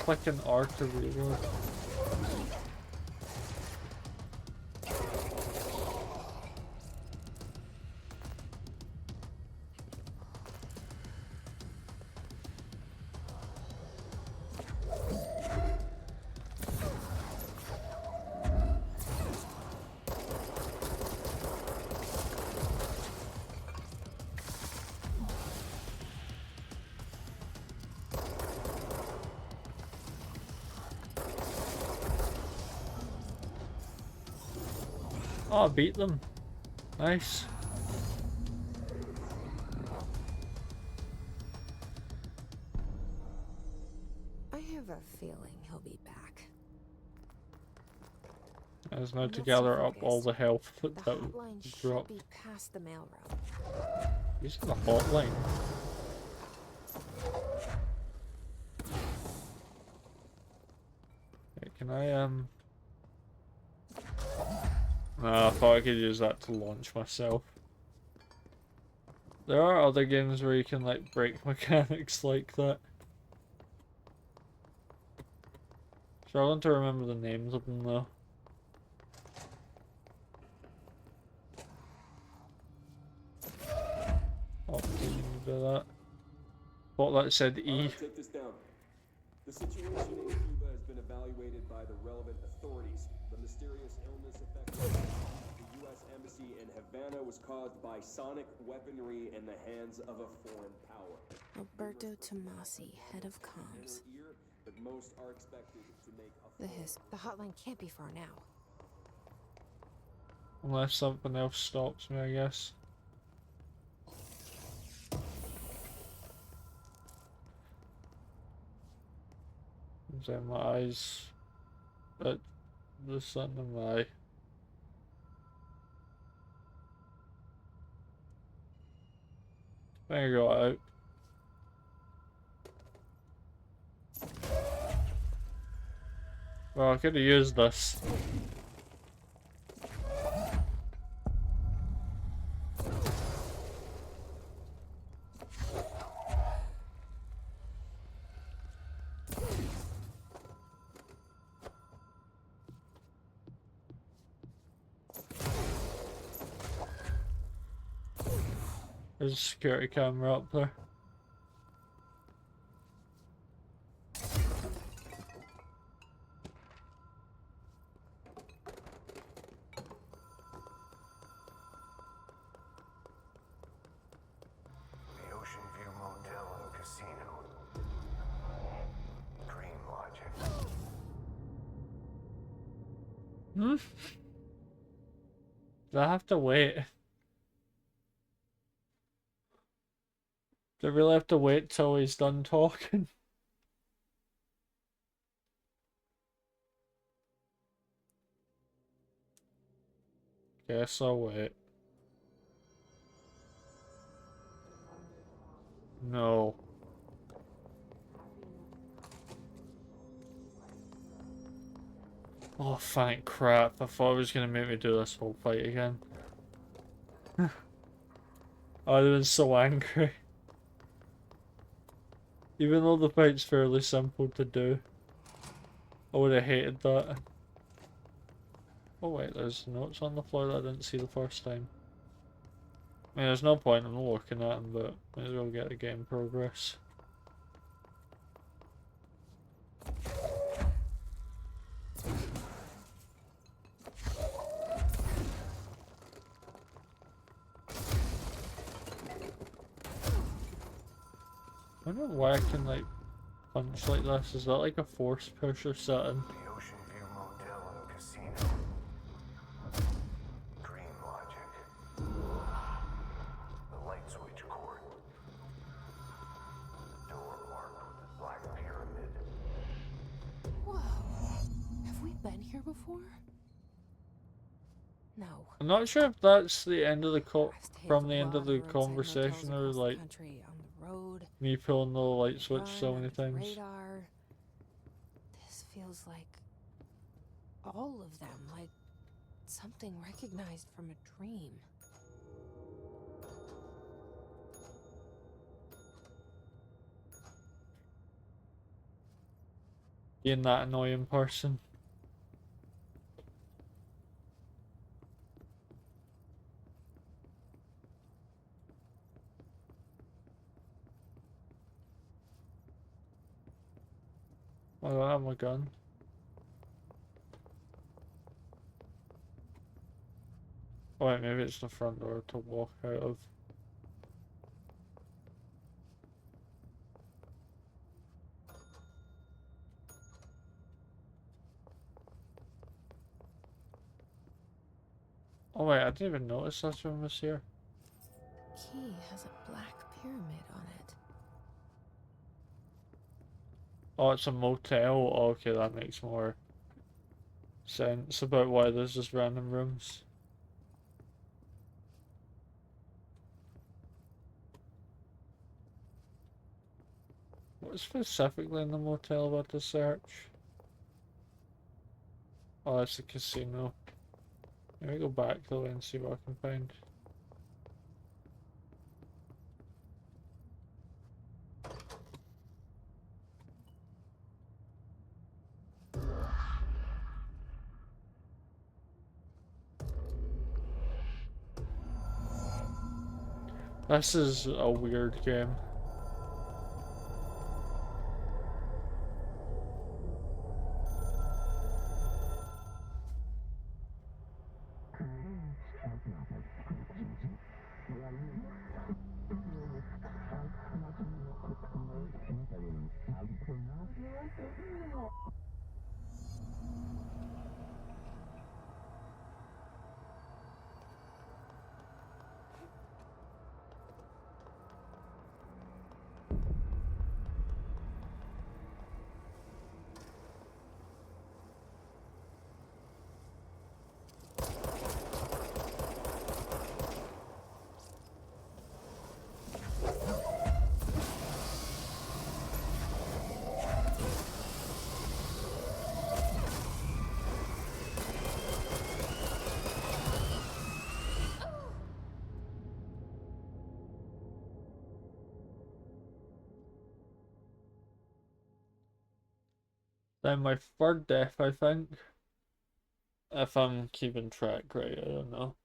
clicking R to reload. Oh, I beat them. Nice. I have a feeling he'll be back. As now to Let's gather up all focus. the health The that hotline should dropped. be past the mailroom. Using the hotline. Okay, can I No, I thought I could use that to launch myself. There are other games where you can like break mechanics like that. Struggling to remember the names of them though. Oh, didn't do that. Thought that said E. Alright, take this down. The situation in Cuba has been evaluated by the relevant authorities. The mysterious illness affecting the U.S. Embassy in Havana was caused by sonic weaponry in the hands of a foreign power. Alberto Tomasi, head of comms. Ear, but most are expected to make a The hotline can't be far now. Unless something else stops me, I guess. Then my eyes at the sun and my there you go out. Well, I could have used this. There's a security camera up there. The Ocean View Motel and Casino. Dream logic. Hmm? Do I have to wait? Do I really have to wait till he's done talking? Guess I'll wait. No. Oh, thank crap. I thought it was gonna make me do this whole fight again. I would have been so angry. Even though the fight's fairly simple to do, I would have hated that. Oh wait, there's notes on the floor that I didn't see the first time. I mean, there's no point in looking at them, but might as well get the game progress. I don't know why I can like punch like this. Is that like a force push or something? The Ocean View Motel and Casino. Dream logic. The light switch cord. Door marked with a black pyramid. Whoa. Have we been here before? No. I'm not sure if that's the end of the I've stayed from for the a end of lot the roadside conversation, or motels across the like country, on the road, me pulling the light switch so run, many under the times. radar. This feels like all of them, like something recognized from a dream. being that annoying person. I don't have my gun. Oh wait, maybe it's the front door to walk out of. Oh wait, I didn't even notice that room was here. Key has a black pyramid on it. Oh, it's a motel. Oh, okay, that makes more sense about why there's just random rooms. What specifically in the motel about the search? Oh, it's a casino. Let me go back though and see what I can find. This is a weird game. Then my third death, I think. If I'm keeping track right, I don't know.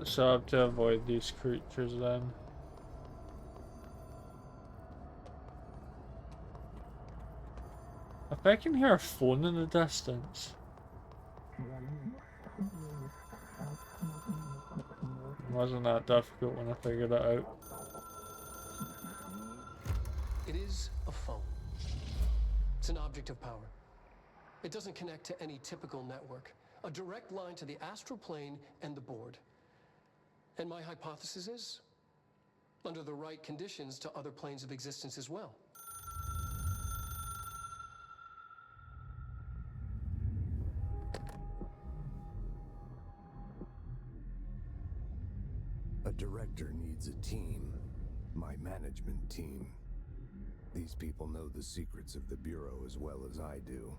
So I have to avoid these creatures then. If I can hear a phone in the distance. It wasn't that difficult when I figured it out. It is a phone. It's an object of power. It doesn't connect to any typical network. A direct line to the astral plane and the board. And my hypothesis is, under the right conditions, to other planes of existence as well. A director needs a team. My management team. These people know the secrets of the Bureau as well as I do.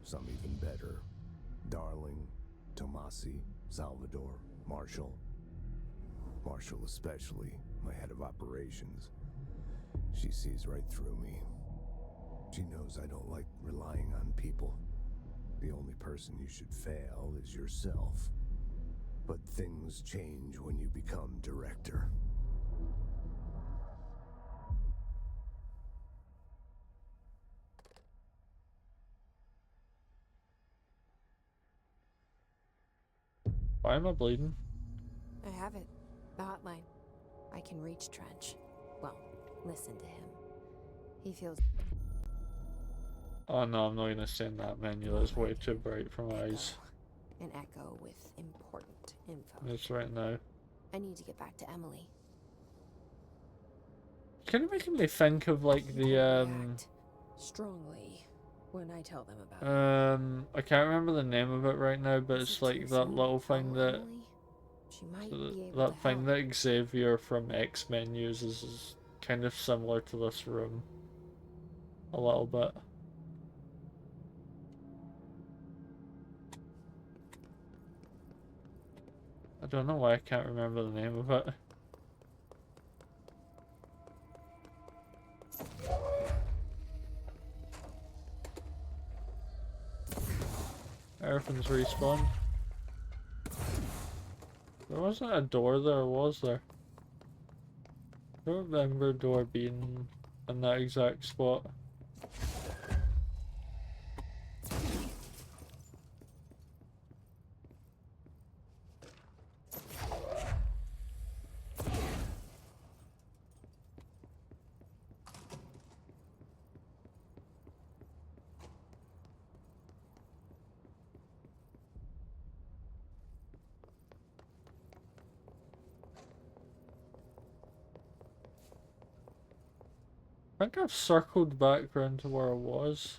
Some even better. Darling, Tomasi, Salvador, Marshall. Marshall especially, my head of operations. She sees right through me. She knows I don't like relying on people. The only person you should fail is yourself. But things change when you become director. Why am I bleeding? I have it. The hotline. I can reach Trench. Well, listen to him. He feels... Oh no, I'm not gonna send that menu. That's way too bright for my eyes. An echo with important info. It's right now. I need to get back to Emily. Kind of making me think of like People the react strongly when I tell them about it. I can't remember the name of it right now, but Is it's it like too that soon little to thing follow that Emily? She might be able that to thing help. that Xavier from X-Men uses is kind of similar to this room. A little bit. I don't know why I can't remember the name of it. Everything's respawned. There wasn't a door there, was there? I don't remember a door being in that exact spot. I think I've circled back around to where I was.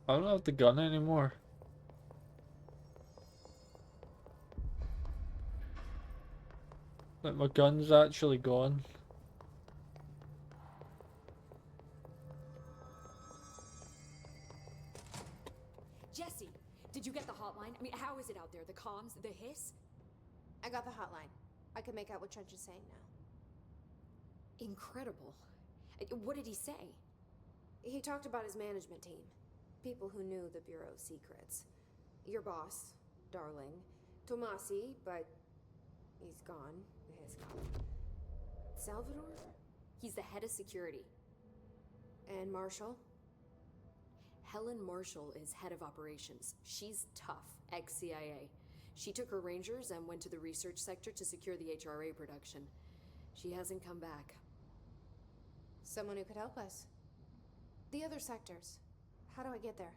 I don't have the gun anymore. Like, my gun's actually gone. Jesse, did you get the hotline? I mean, how is it out there? The comms, the hiss? I got the hotline. I can make out what Trench is saying now. Incredible. What did he say? He talked about his management team. People who knew the Bureau's secrets. Your boss, Darling. Tomasi, but he's gone. His gone. Salvador? He's the head of security. And Marshall? Helen Marshall is head of operations. She's tough, ex-CIA. She took her Rangers and went to the research sector to secure the HRA production. She hasn't come back. Someone who could help us. The other sectors. How do I get there?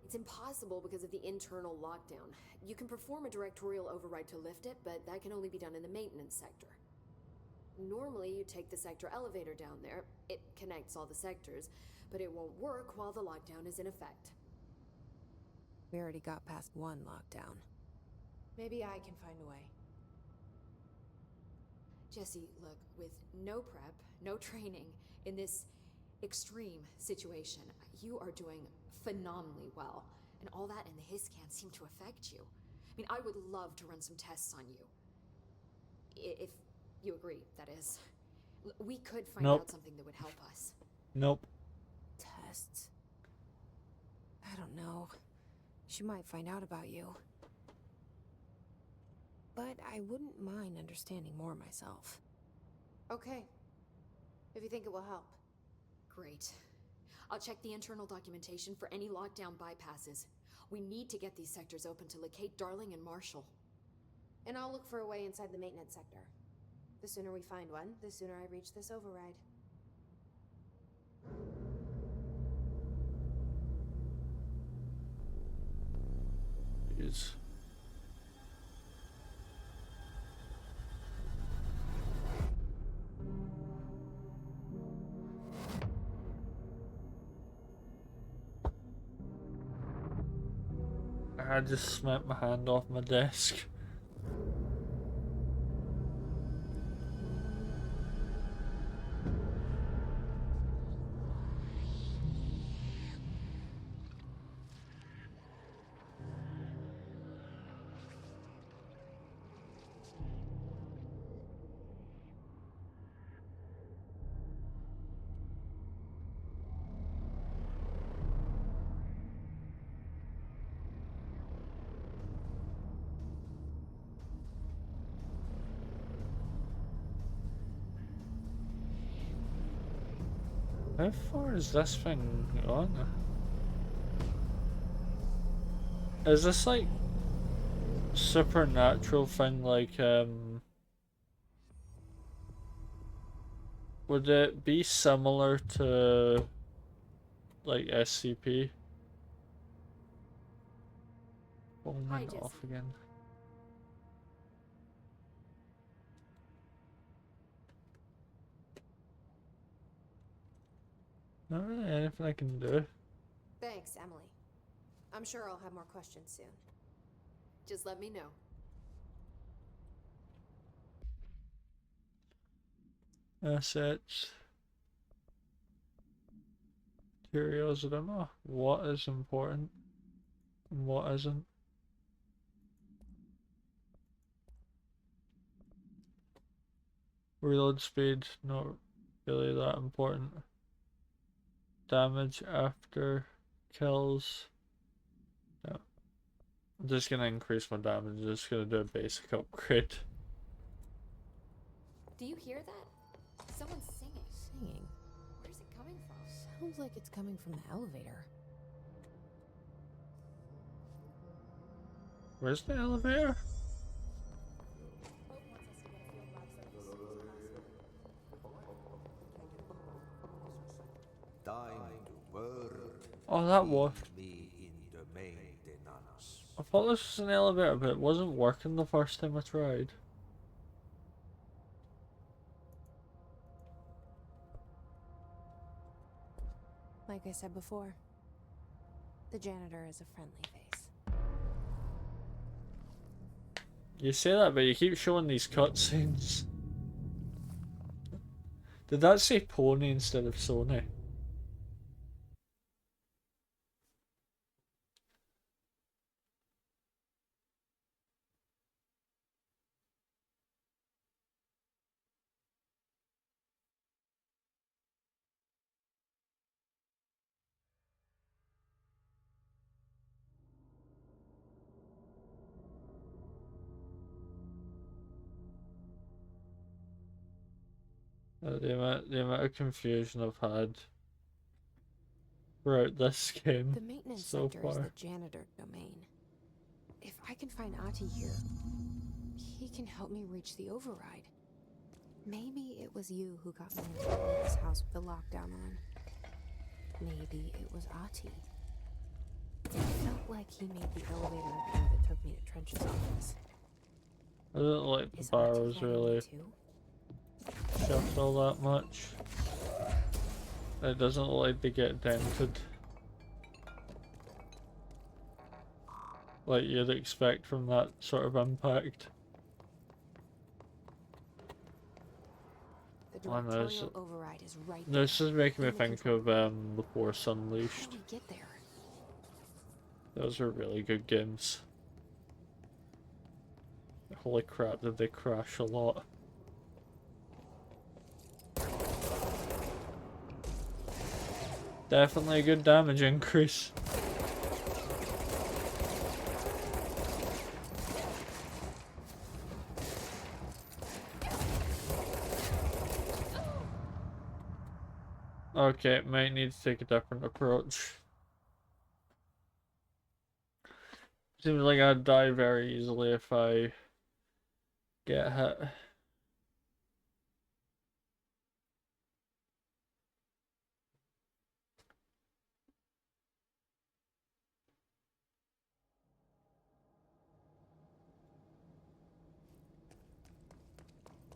It's impossible because of the internal lockdown. You can perform a directorial override to lift it, but that can only be done in the maintenance sector. Normally, you take the sector elevator down there. It connects all the sectors, but it won't work while the lockdown is in effect. We already got past one lockdown. Maybe I can find a way. Jesse, look, with no prep, no training, in this extreme situation, you are doing phenomenally well. And all that and the hiss can't seem to affect you. I mean, I would love to run some tests on you. If you agree, that is. We could find Nope. out something that would help us. Nope. Tests. I don't know. She might find out about you. But I wouldn't mind understanding more myself. Okay. If you think it will help. Great. I'll check the internal documentation for any lockdown bypasses. We need to get these sectors open to locate Darling and Marshall. And I'll look for a way inside the maintenance sector. The sooner we find one, the sooner I reach this override. Jeez. I just smacked my hand off my desk. How far is this thing on? Is this like supernatural thing, like, would it be similar to, like, SCP? Hi, Bowman off Jesse. again. Not really anything I can do. Thanks, Emily. I'm sure I'll have more questions soon. Just let me know. Assets. Curios, I don't know what is important and what isn't. Reload speed, not really that important. Damage after kills. No. I'm just gonna increase my damage, just gonna do a basic upgrade. Do you hear that? Someone's singing. Singing? Where's it coming from? Sounds like it's coming from the elevator. Where's the elevator? Hope wants us to get a field lab service as soon as possible. Time to work. Oh, that was. Me in the maintenance. I thought this was an elevator, but it wasn't working the first time I tried. Like I said before, the janitor is a friendly face. You say that, but you keep showing these cutscenes. Did that say Pony instead of Sony? The amount of confusion I've had throughout this game The maintenance so sector is far. the janitor domain. If I can find Ahti here, he can help me reach the override. Maybe it was you who got me into this house with the lockdown on. Maybe it was Ahti. It felt like he made the elevator repair that took me to Trench's office. I don't like the Is Ahti barrels following me really too? shift all that much. It doesn't look like they get dented like you'd expect from that sort of impact. The Oh, no, directorial override is right there. This is making me in the think control of room. The Force How do Unleashed. we get there? Those are really good games. Holy crap, did they crash a lot. Definitely a good damage increase. Okay, might need to take a different approach. Seems like I'd die very easily if I get hit.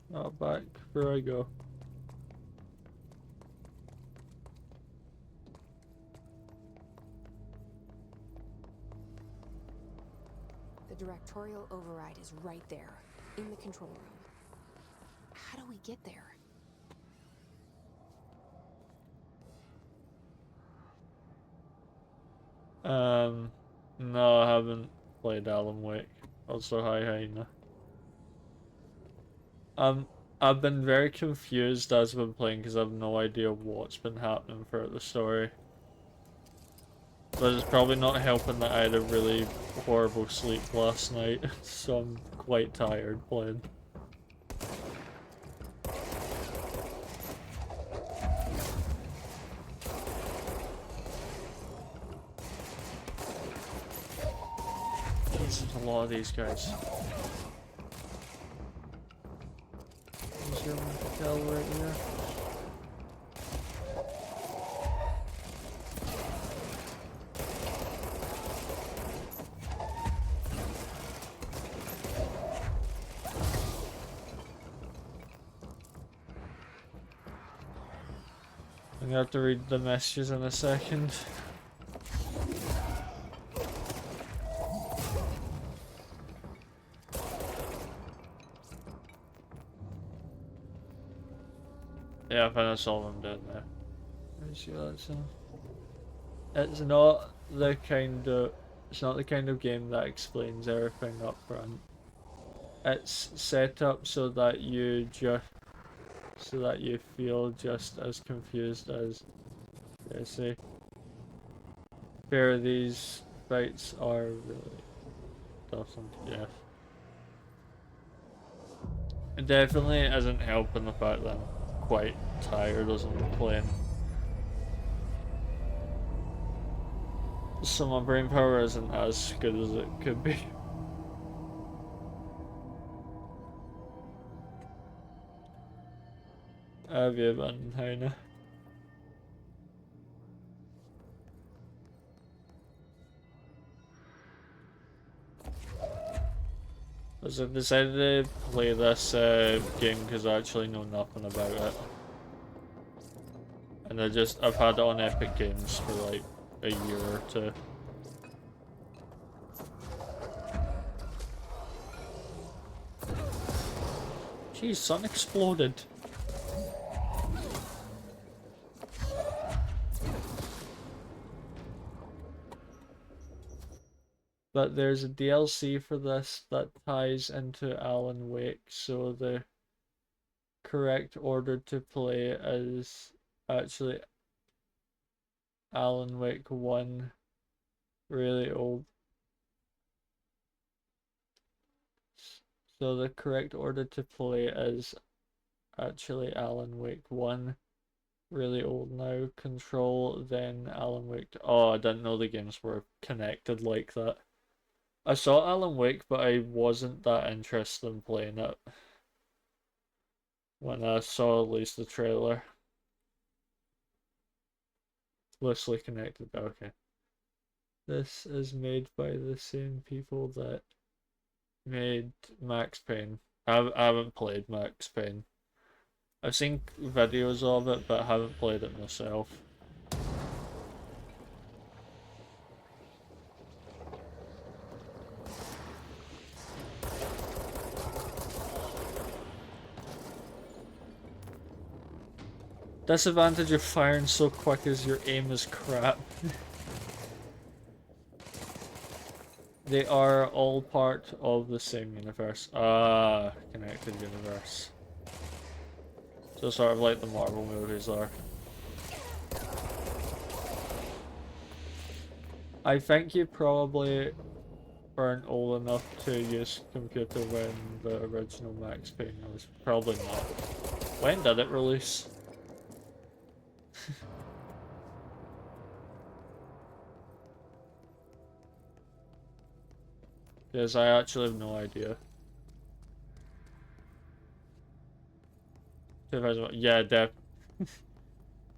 Not back. Where I go? The directorial override is right there, in the control room. How do we get there? No, I haven't played Alan Wake. Also, hi, Heina. I've been very confused as I've been playing because I have no idea what's been happening throughout the story. But it's probably not helping that I had a really horrible sleep last night, so I'm quite tired playing. Jesus, a lot of these guys. Is there one to tell right here? I'm gonna have to read the messages in a second. Yeah, I think I saw them down there. Let me see what that's in. It's not the kind of game that explains everything up front. It's set up so that you feel just as confused as I say. Fair, these fights are really tough to death. It definitely isn't helping the fact that I'm quite tired as I'm playing. So my brain power isn't as good as it could be. Have you been, Heine? As I've decided to play this game because I actually know nothing about it. And I've had it on Epic Games for like a year or two. Jeez, sun exploded. But there's a DLC for this that ties into Alan Wake, so the correct order to play is actually Alan Wake 1, really old. So the correct order to play is actually Alan Wake 1, really old now, Control, then Alan Wake 2. Oh, I didn't know the games were connected like that. I saw Alan Wake, but I wasn't that interested in playing it when I saw at least the trailer. Loosely connected, okay. This is made by the same people that made Max Payne. I haven't played Max Payne. I've seen videos of it, but I haven't played it myself. Disadvantage of firing so quick as your aim is crap. They are all part of the same universe. Ah, connected universe. So sort of like the Marvel movies are. I think you probably weren't old enough to use computer when the original Max Payne was. Probably not. When did it release? Because I actually have no idea. 2001. Yeah,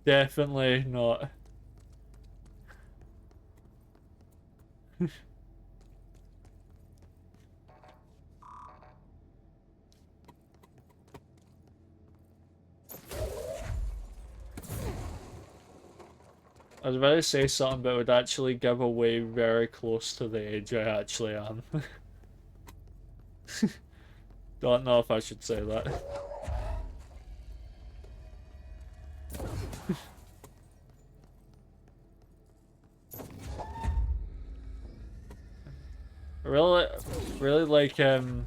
definitely not. I was about to say something, but it would actually give away very close to the age I actually am. Don't know if I should say that. I really like doing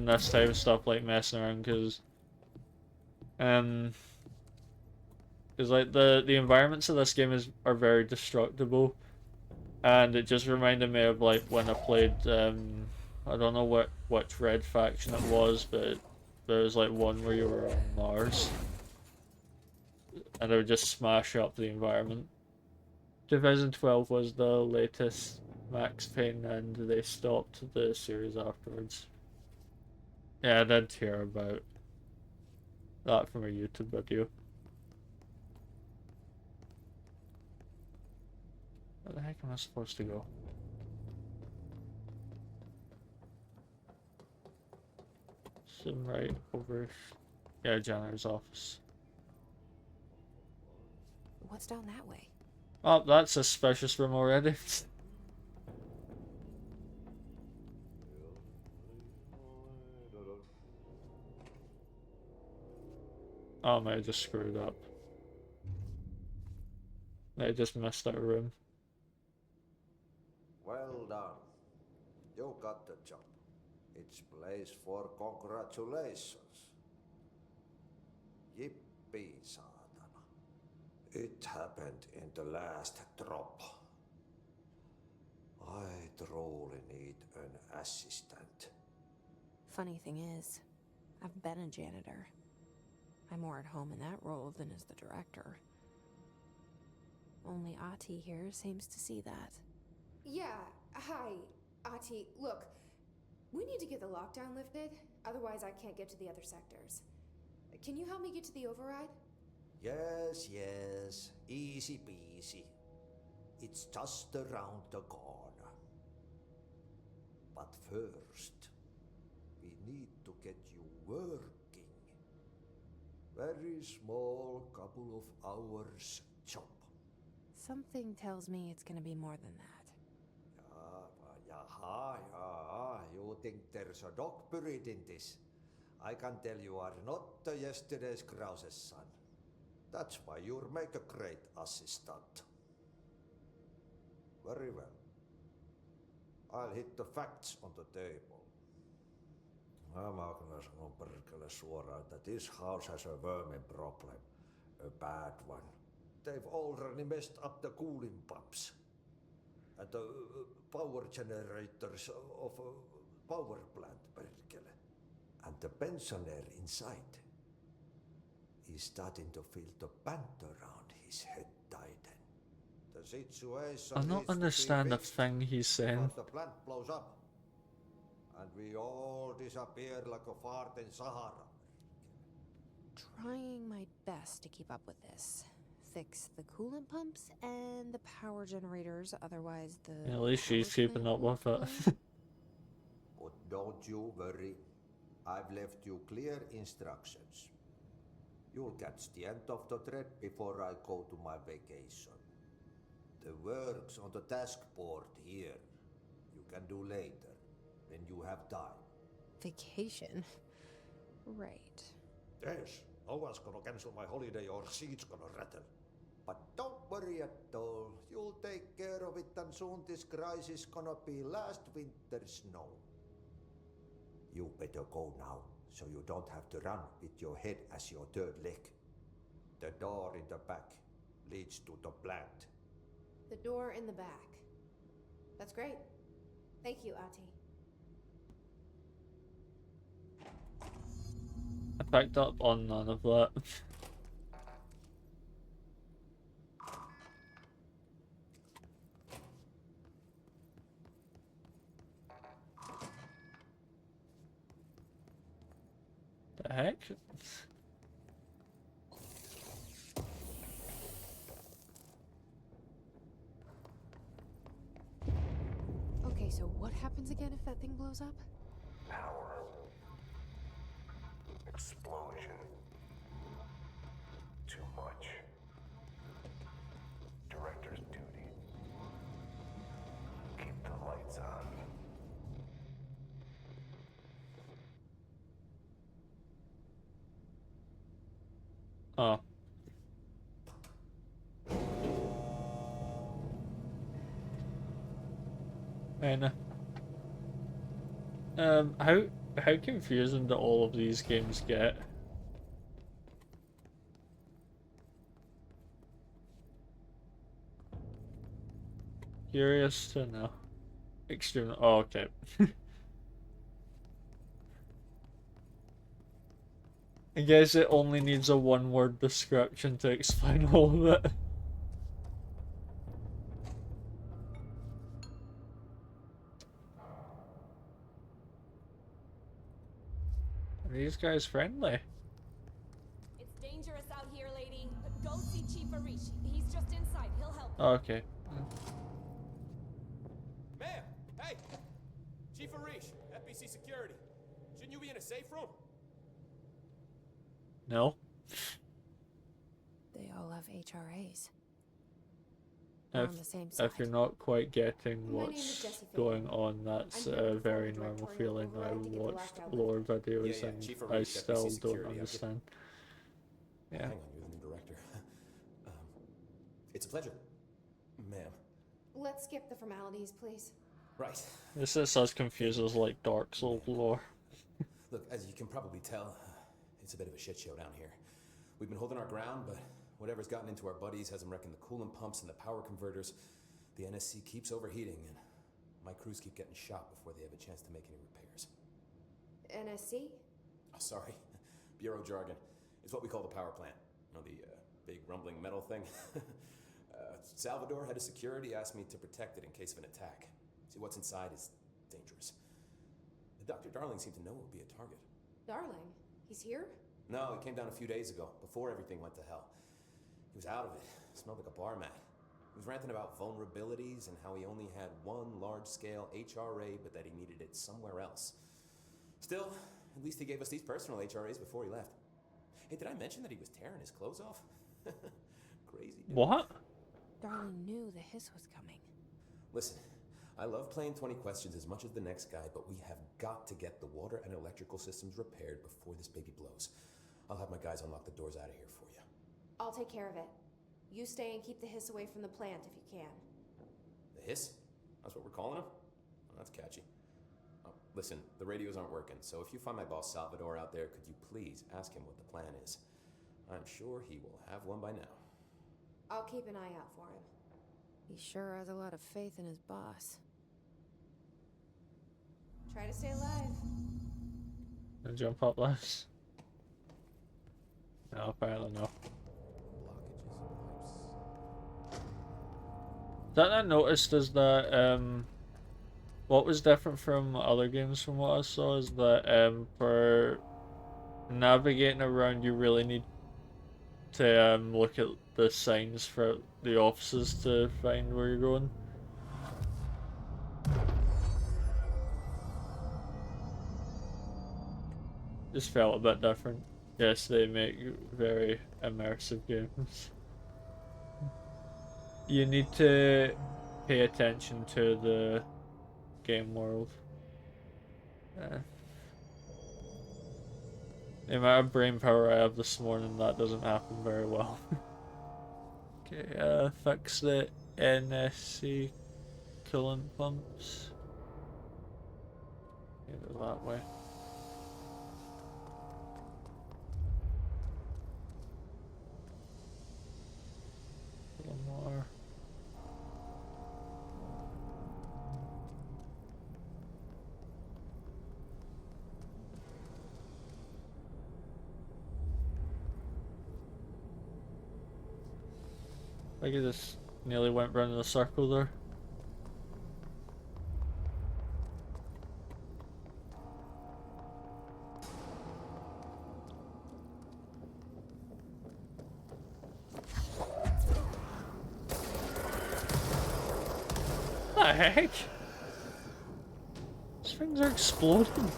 this type of stuff, like messing around, because like the environments of this game are very destructible, and it just reminded me of like when I played I don't know which Red faction it was, but there was like one where you were on Mars, and it would just smash up the environment. 2012 was the latest Max Payne, and they stopped the series afterwards. Yeah, I did hear about that from a YouTube video. Where the heck am I supposed to go? Some right over. Yeah, janitor's office. What's down that way? Oh, that's a suspicious room already. Oh, I just screwed up. I just missed that room. Well done. You got the job. It's place for congratulations. Yippee, saatana. It happened in the last drop. I truly need an assistant. Funny thing is, I've been a janitor. I'm more at home in that role than as the director. Only Ati here seems to see that. Yeah, hi, Ati. Look, we need to get the lockdown lifted, otherwise I can't get to the other sectors. Can you help me get to the override? Yes, yes. Easy peasy. It's just around the corner. But first, we need to get you working. Very small, couple of hours job. Something tells me it's gonna be more than that. Yeah. You think there's a dog buried in this? I can tell you are not yesterday's Krause's son. That's why you'll make a great assistant. Very well. I'll hit the facts on the table. Mä kyllä sanon perkele suoraan, että this house has a vermin problem. A bad one. They've already messed up the cooling pumps. And the power generators of a power plant, perkele. And the pensioner inside is starting to feel the band around his head tighten. The situation I don't needs to be understand a fixed thing he's saying. before the plant blows up. And we all disappear like a fart in Sahara. Trying my best to keep up with this. Fix the coolant pumps and the power generators, otherwise the At least she's power keeping plant up with won't it. run. But don't you worry. I've left you clear instructions. You'll catch the end of the thread before I go to my vacation. The work's on the task board here. You can do later, when you have time. Vacation? Right. Yes, no one's gonna cancel my holiday or seat's gonna rattle. But don't worry at all. You'll take care of it and soon this crisis gonna be last winter's snow. You better go now, so you don't have to run with your head as your third leg. The door in the back leads to the plant. The door in the back. That's great. Thank you, Ati. I picked up on none of that. The heck? Okay, so what happens again if that thing blows up? Power. Explosion. Too much. Director's duty. Keep the lights on. Oh. And how confusing do all of these games get? Curious to know. Extremely. Oh, okay. I guess it only needs a one-word description to explain all of it. Are these guys friendly? It's dangerous out here, lady. Go see Chief Arish. He's just inside. He'll help. Okay. Ma'am! Hey! Chief Arish, FBC Security. Shouldn't you be in a safe room? No. They all have HRAs. We're If, on the same side. if you're not quite getting My name is what's Jessie Faye. going on, that's I'm here a with the very former normal directorial feeling. I override to get the watched lockdown lore videos Yeah, and Chief I Arish, still FBC don't Security. understand. Yeah. Hang on, you're the new director. It's a pleasure. Ma'am. Let's skip the formalities, please. Right. This is as confused as like Dark Souls lore. Look, as you can probably tell, it's a bit of a shit show down here. We've been holding our ground, but whatever's gotten into our buddies has them wrecking the coolant pumps and the power converters. The NSC keeps overheating, and my crews keep getting shot before they have a chance to make any repairs. NSC? Oh, sorry. Bureau jargon. It's what we call the power plant. You know, the big rumbling metal thing? Salvador, head of security, asked me to protect it in case of an attack. See, what's inside is dangerous. Dr. Darling seemed to know it would be a target. Darling? He's here? No, he came down a few days ago, before everything went to hell. He was out of it. Smelled like a bar mat. He was ranting about vulnerabilities and how he only had one large-scale HRA, but that he needed it somewhere else. Still, at least he gave us these personal HRAs before he left. Hey, did I mention that he was tearing his clothes off? Crazy dude. What? Darling knew the hiss was coming. Listen, I love playing 20 questions as much as the next guy, but we have got to get the water and electrical systems repaired before this baby blows. I'll have my guys unlock the doors out of here for you. I'll take care of it. You stay and keep the hiss away from the plant if you can. The hiss? That's what we're calling him? Oh, that's catchy. Oh, listen, the radios aren't working, so if you find my boss Salvador out there, could you please ask him what the plan is? I'm sure he will have one by now. I'll keep an eye out for him. He sure has a lot of faith in his boss. Try to stay alive. And jump up less. No, apparently no. That I noticed is that what was different from other games from what I saw is that for navigating around you really need to look at the signs for the offices to find where you're going. Just felt a bit different. Yes, they make very immersive games. You need to pay attention to the game world. The amount of brain power I have this morning, that doesn't happen very well. Okay, fix the NSC coolant pumps. Go that way. A little more. I just nearly went round in a circle there. What the heck? These things are exploding.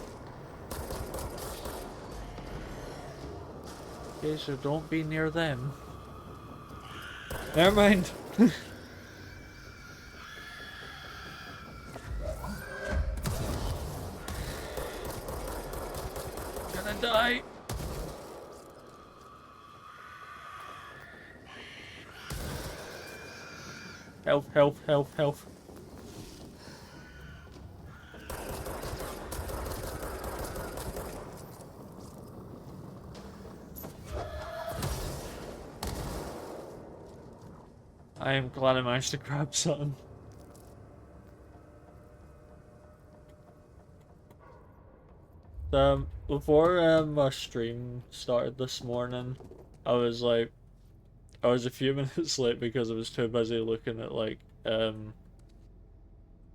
Okay, so don't be near them. Never mind. Gonna die. Health, health, health, health. I am glad I managed to grab something. Before my stream started this morning, I was a few minutes late because I was too busy looking at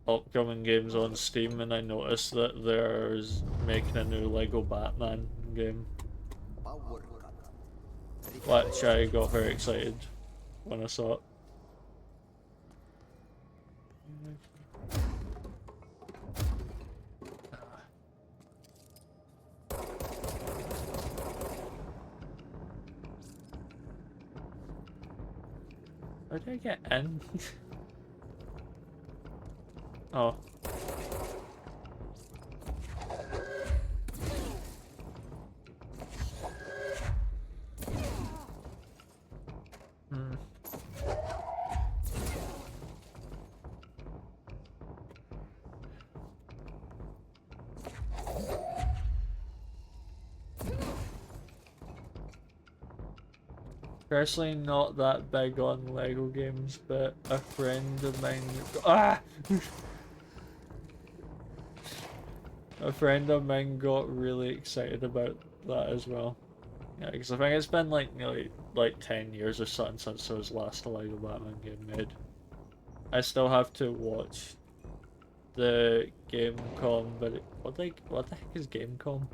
upcoming games on Steam, and I noticed that there's making a new Lego Batman game. Which I got very excited when I saw it. How did I get in? Oh. Hmm. Personally, not that big on Lego games, but a friend of mine. Ah! A friend of mine got really excited about that as well. Yeah, because I think it's been like nearly like 10 years or something since there was last a Lego Batman game made. I still have to watch the Gamecom, but what the heck is Gamecom?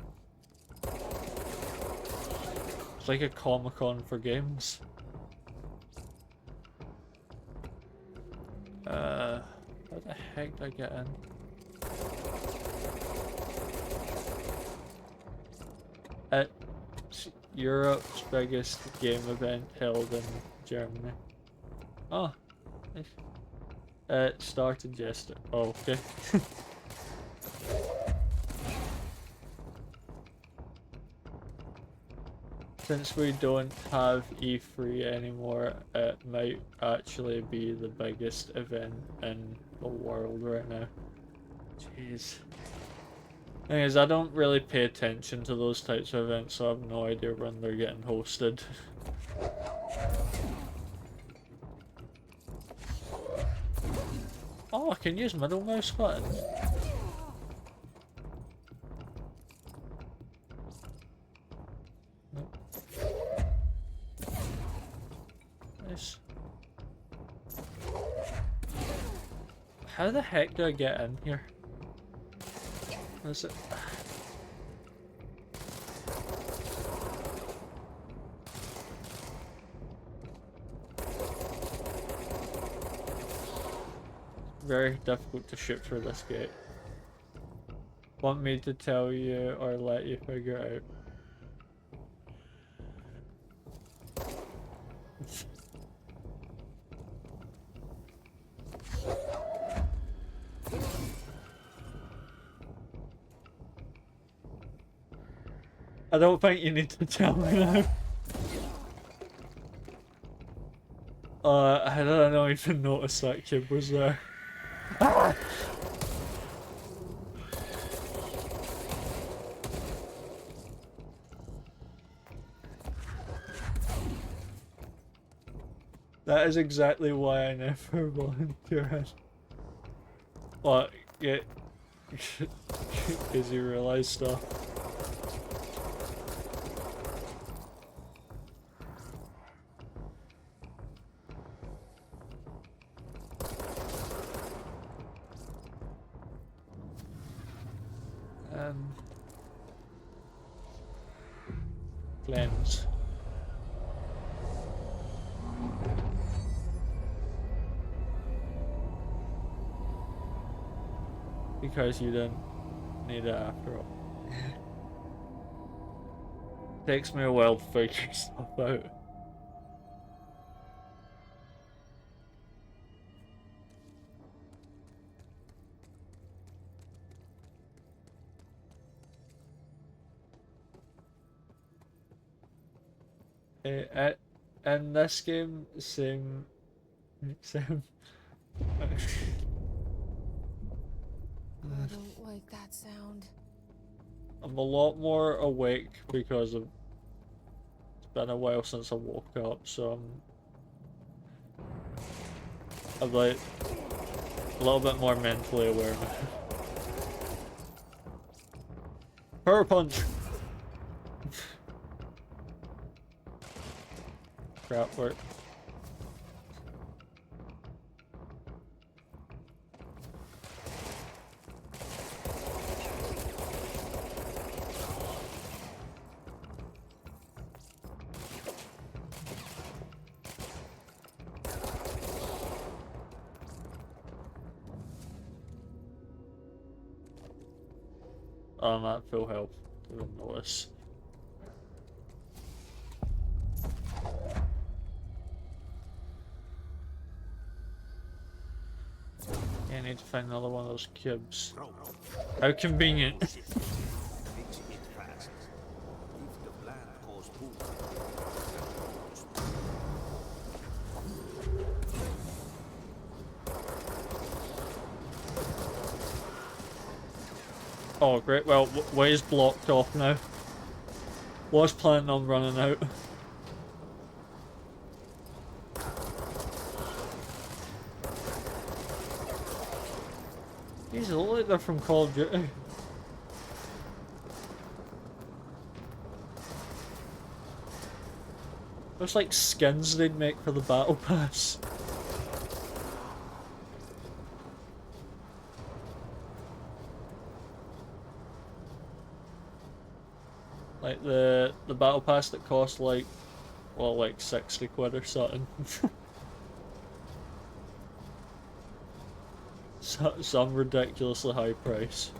It's like a Comic-Con for games. How the heck did I get in? It's Europe's biggest game event held in Germany. Oh, nice. It started yesterday. Oh, okay. Since we don't have E3 anymore, it might actually be the biggest event in the world right now. Jeez. Thing is, I don't really pay attention to those types of events, so I have no idea when they're getting hosted. Oh, I can use middle mouse button. Nope. Nice. How the heck do I get in here? Is it? Very difficult to shoot through this gate. Want me to tell you or let you figure it out? I don't think you need to tell me now. I don't even notice that kid was there. Ah! That is exactly why I never volunteer. What? Get because you realize stuff. Cleanse. Because you didn't need it after all. Takes me a while to figure stuff out. In this game, same. I don't like that sound. I'm a lot more awake because it's been a while since I woke up, so I'm like a little bit more mentally aware now. Power punch! Crap work. I'm at full health. Didn't notice. Yeah, I need to find another one of those cubes. How convenient. Oh great, well, way's blocked off now. Was planning on running out. These look like they're from Call of Duty. Looks like skins they'd make for the battle pass. Like the battle pass that cost like, well, like 60 quid or something. Some ridiculously high price.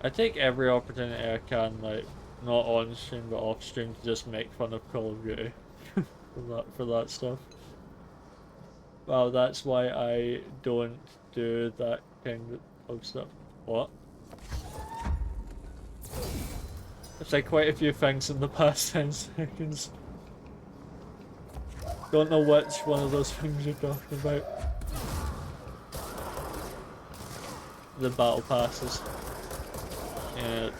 I take every opportunity I can, like, not on stream but off stream, to just make fun of Call of Duty for that stuff. Well, that's why I don't do that kind of stuff. What? I've said quite a few things in the past 10 seconds. Don't know which one of those things you're talking about. The battle passes. Yeah.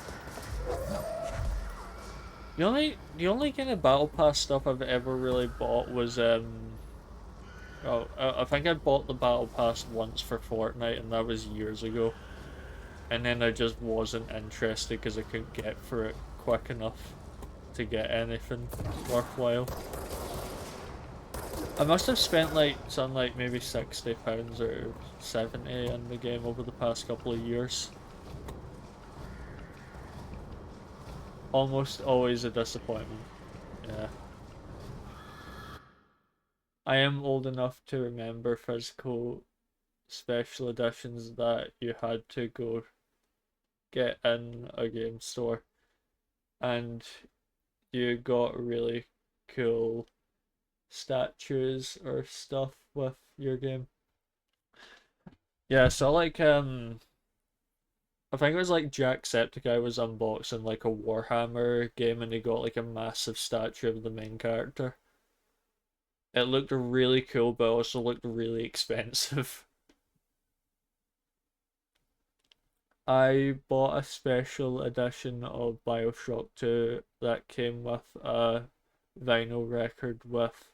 The only kind of battle pass stuff I've ever really bought was oh, I think I bought the battle pass once for Fortnite, and that was years ago. And then I just wasn't interested because I couldn't get through it quick enough to get anything worthwhile. I must have spent like something like maybe £60 or 70 in the game over the past couple of years. Almost always a disappointment. Yeah. I am old enough to remember physical special editions that you had to go get in a game store, and you got really cool statues or stuff with your game. Yeah, so like I think it was like Jacksepticeye was unboxing like a Warhammer game, and he got like a massive statue of the main character. It looked really cool, but also looked really expensive. I bought a special edition of BioShock 2 that came with a vinyl record with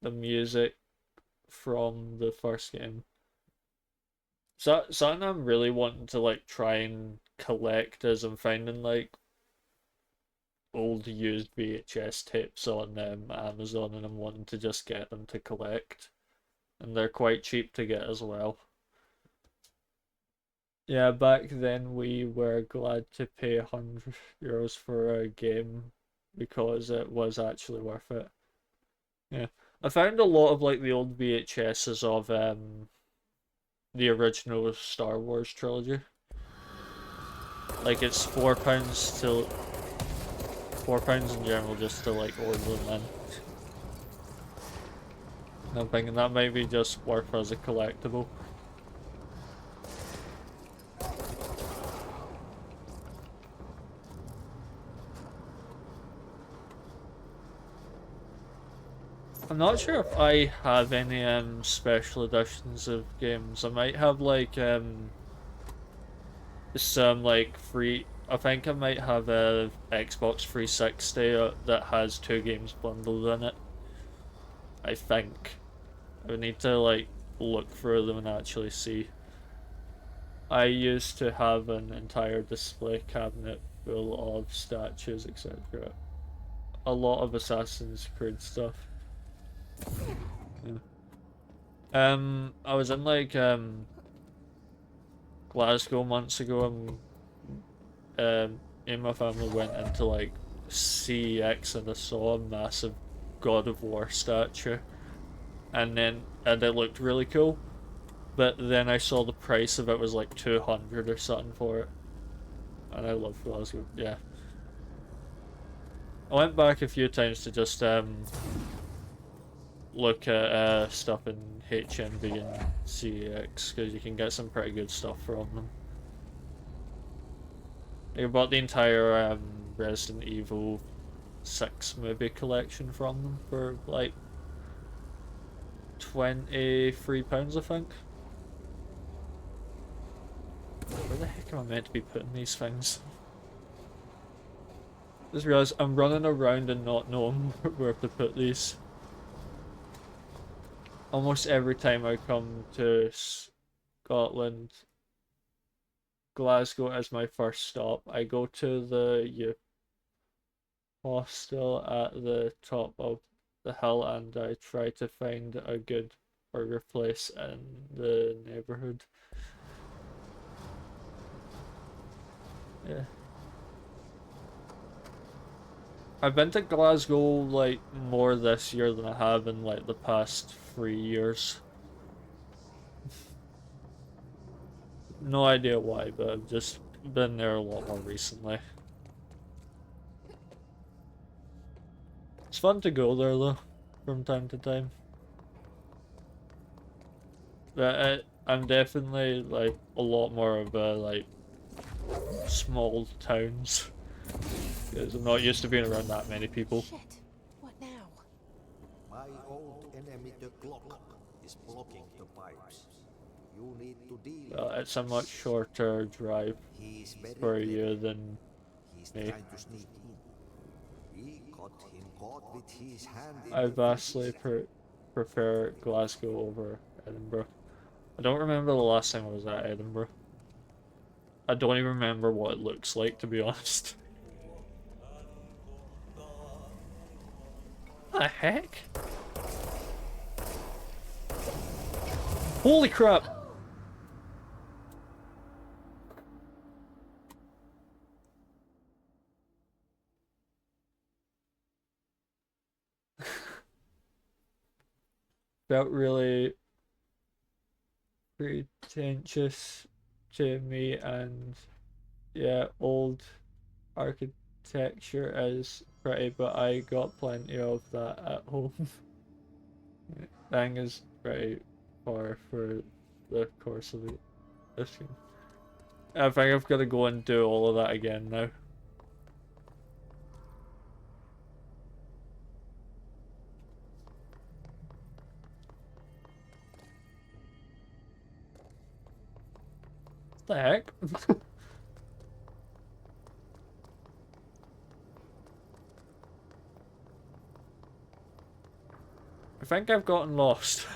the music from the first game. So something I'm really wanting to like try and collect is I'm finding like old used VHS tapes on Amazon, and I'm wanting to just get them to collect. And they're quite cheap to get as well. Yeah, back then we were glad to pay €100 for a game because it was actually worth it. Yeah. I found a lot of like the old VHSs of the original Star Wars trilogy. Like it's £4 to £4 in general just to like order them in. And I'm thinking that might be just worth as a collectible. I'm not sure if I have any special editions of games. I might have like some like free. I think I might have a Xbox 360 that has 2 games bundled in it. I think. I would need to like look through them and actually see. I used to have an entire display cabinet full of statues, etc. A lot of Assassin's Creed stuff. Yeah. I was in like Glasgow months ago, and me and my family went into like CEX, and I saw a massive God of War statue, and it looked really cool. But then I saw the price of it was like 200 or something for it. And I love Glasgow, yeah. I went back a few times to just look at stuff in HMV and CX, because you can get some pretty good stuff from them. I bought the entire Resident Evil 6 movie collection from them for like £23, I think. Where the heck am I meant to be putting these things? Just realised I'm running around and not knowing where to put these. Almost every time I come to Scotland, Glasgow is my first stop. I go to the youth hostel at the top of the hill and I try to find a good burger place in the neighbourhood. Yeah. I've been to Glasgow like more this year than I have in like the past 3 years. No idea why, but I've just been there a lot more recently. It's fun to go there though, from time to time. But I'm definitely like a lot more of a like small towns. Because I'm not used to being around that many people. Shit. What now? My old enemy, the clock, is blocking the pipes. You need to deal Well, with it's a this. much shorter drive He's very for clever. you than He's me. trying to sneak in. We got him caught with his hand in I the vastly fridge. prefer Glasgow over Edinburgh. I don't remember the last time I was at Edinburgh. I don't even remember what it looks like, to be honest. What the heck? Holy crap! Felt really pretentious to me, and yeah, old architecture is pretty, but I got plenty of that at home. Thing is pretty far for the course of this game. I think I've got to go and do all of that again now. What the heck? I think I've gotten lost.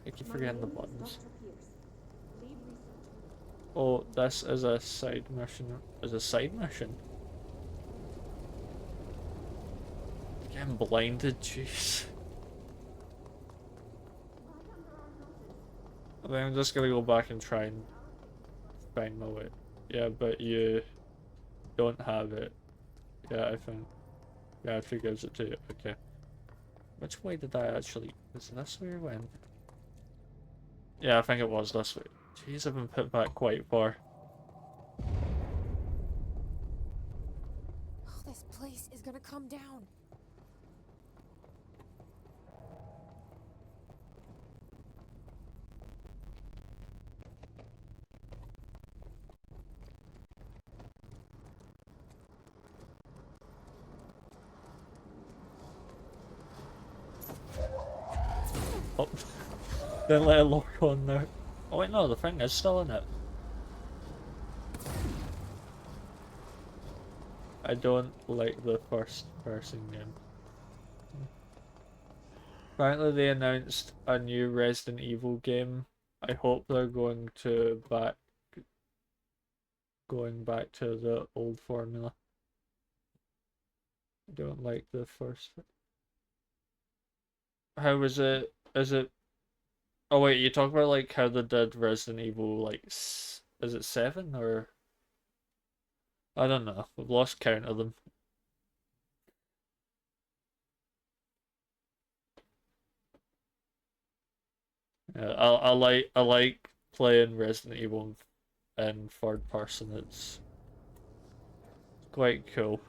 I keep forgetting the buttons. Oh, this is a side mission. Is a side mission? Getting blinded, jeez. I think I'm just gonna go back and try and find my way. Yeah, but you don't have it. Yeah, I think. Yeah, it gives it to you. Okay. Which way did I actually... Is this where I went? Yeah, I think it was this way. Jeez, I've been put back quite far. Oh, this place is gonna come down. Oh. Then let it lock on now. Oh wait, no, the thing is still in it. I don't like the first person game. Apparently they announced a new Resident Evil game. I hope they're going back to the old formula. I don't like the first. How is it? Is it? Oh wait, you talk about like how they did Resident Evil like is it 7 or I don't know. We've lost count of them. I like playing Resident Evil in third person. It's quite cool.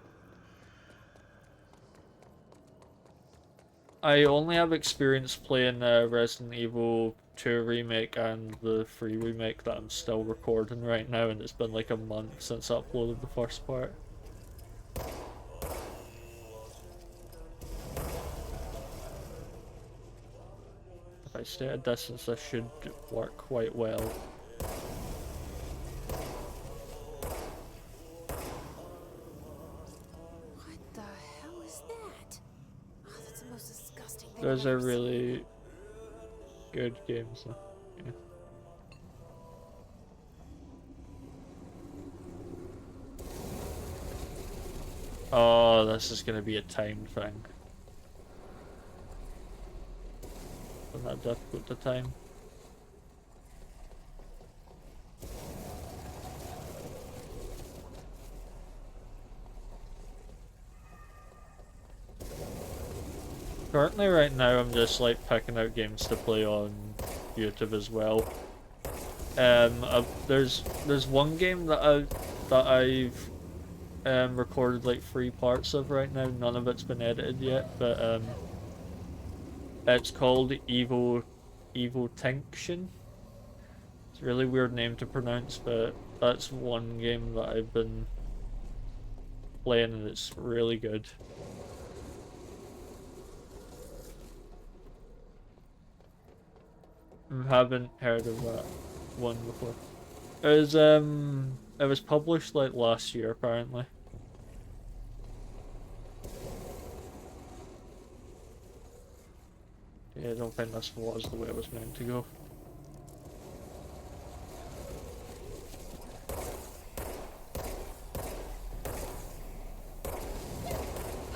I only have experience playing Resident Evil 2 remake and the 3 remake that I'm still recording right now, and it's been like a month since I uploaded the first part. If I stay at a distance, this should work quite well. What the hell is that? Oh, that's the most disgusting thing Those I've are ever really seen. good games, though. Yeah. Oh, this is gonna be a timed thing. Isn't that difficult to time? Currently, right now, I'm just like picking out games to play on YouTube as well. There's one game that I've recorded like 3 parts of right now. None of it's been edited yet, but it's called Evil Tinction. It's a really weird name to pronounce, but that's one game that I've been playing and it's really good. I haven't heard of that one before. It was published like last year apparently. Yeah, I don't think this was the way it was meant to go.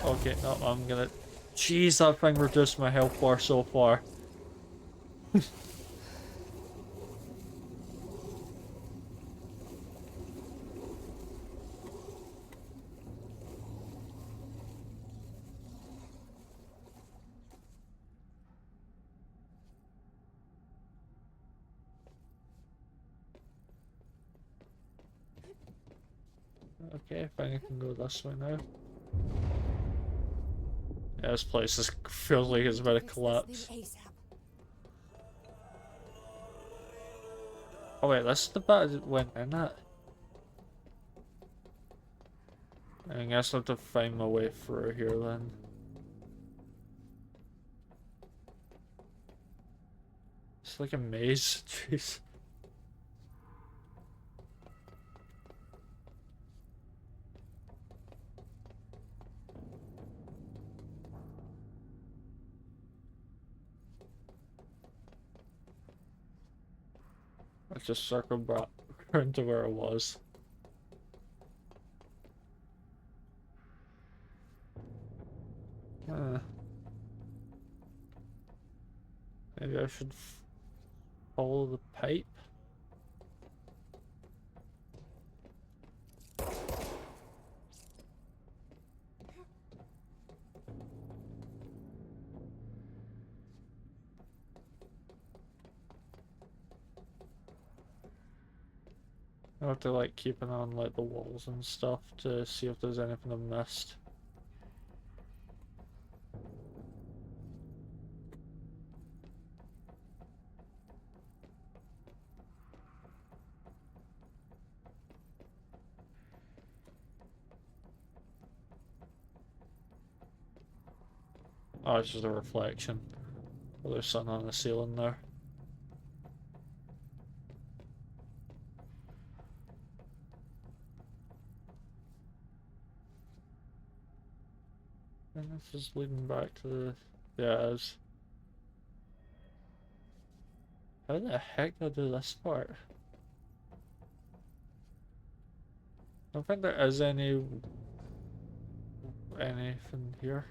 Okay, no, I'm gonna... Jeez, that thing reduced my health bar so far. Okay, I think I can go this way now. Yeah, this place feels like it's about to collapse. Oh wait, this is the bit I went in at. I guess I'll have to find my way through here then. It's like a maze, jeez. Let's just circle back around to where I was. Maybe I should follow the pipe. I have to like keep an eye on like the walls and stuff to see if there's anything I've missed. Oh, it's just a reflection. Well, there's something on the ceiling there. And this is leading back to the... Yeah, it is. How the heck did I do this part? I don't think there is anything here.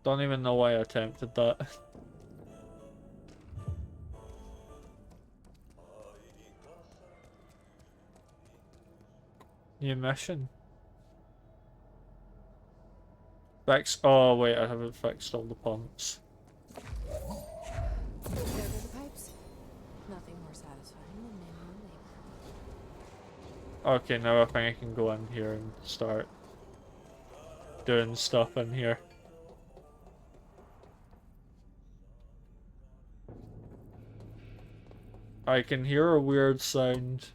Don't even know why I attempted that. New mission. Fix. Oh wait, I haven't fixed all the pumps. There go the pipes. Nothing more satisfying than manual labor. Okay, now I think I can go in here and start doing stuff in here. I can hear a weird sound.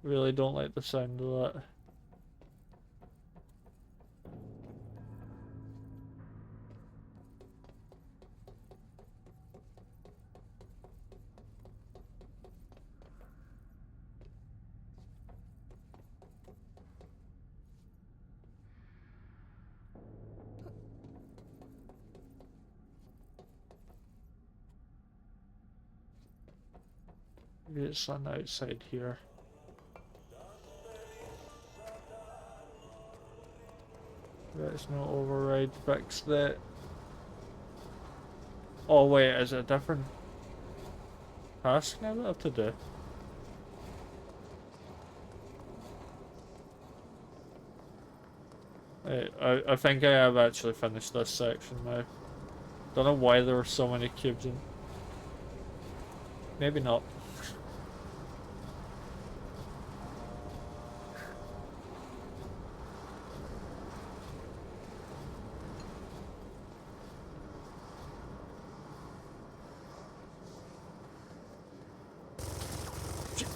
Really don't like the sound of that. Maybe it's on the outside here. There's no override, fix that. Oh wait, is it a different task now that I have to do? Wait, I think I have actually finished this section now. Don't know why there were so many cubes in. Maybe not.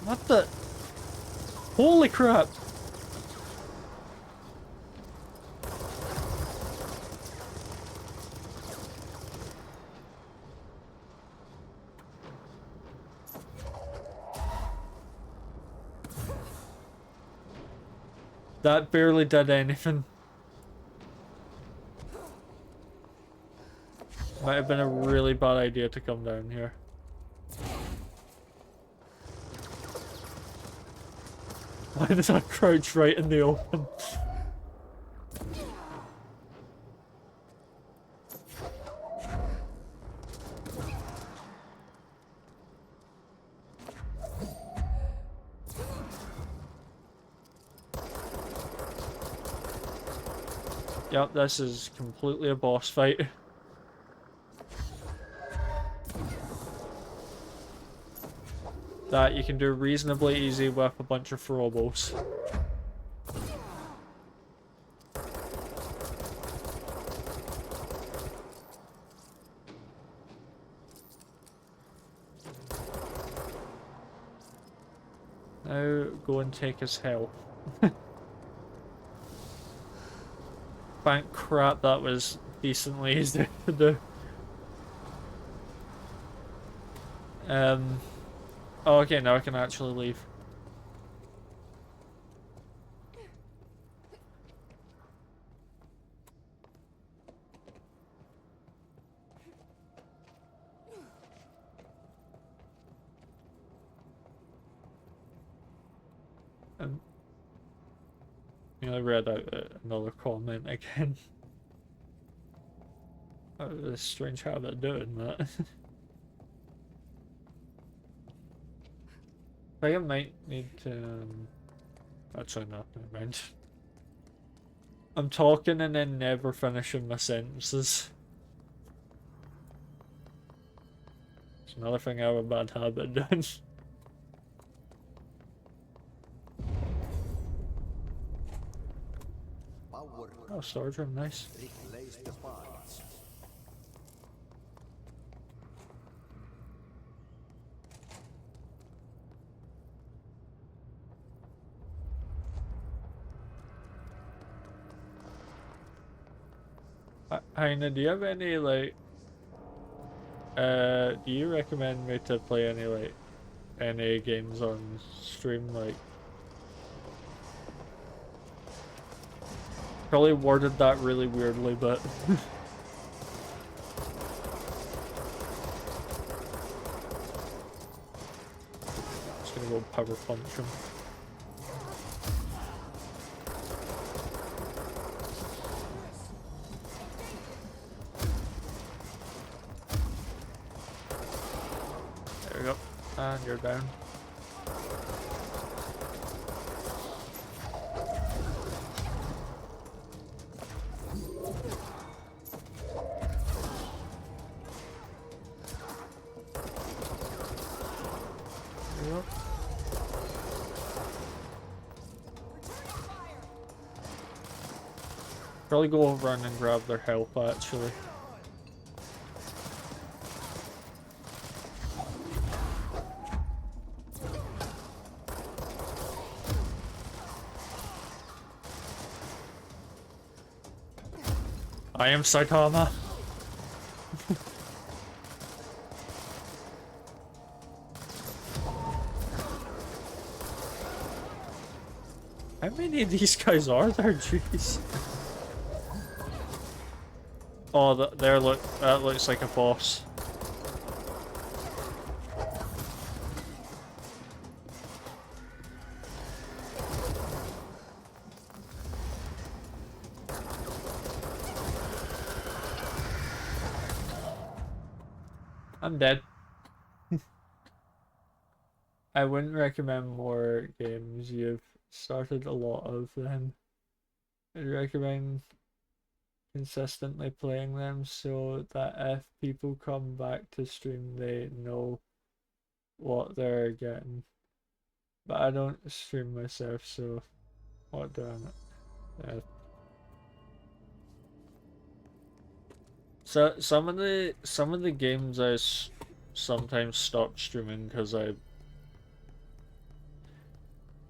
What the? Holy crap! That barely did anything. Might have been a really bad idea to come down here. Why does that crouch right in the open? Yep, this is completely a boss fight. That you can do reasonably easy with a bunch of throwballs. Now go and take his health. Thank crap that was decently easy to do. Oh, okay, now I can actually leave. I read out another comment again. I have a strange habit of doing that. I think I might need to... Actually, no, never mind. I'm talking and then never finishing my sentences. It's another thing I have a bad habit of doing. Oh, storage room, nice. Heine, do you have any, like, do you recommend me to play any, like, any games on stream, like? Probably worded that really weirdly, but... Just gonna go power punch him. you're down. Yep. Probably go around and grab their help, actually. I am Saitama. How many of these guys are there? Jeez. Oh, that looks like a boss. I'm dead. I wouldn't recommend more games. You've started a lot of them. I'd recommend consistently playing them so that if people come back to stream, they know what they're getting. But I don't stream myself, so what do I know? So some of the games I sometimes stop streaming because I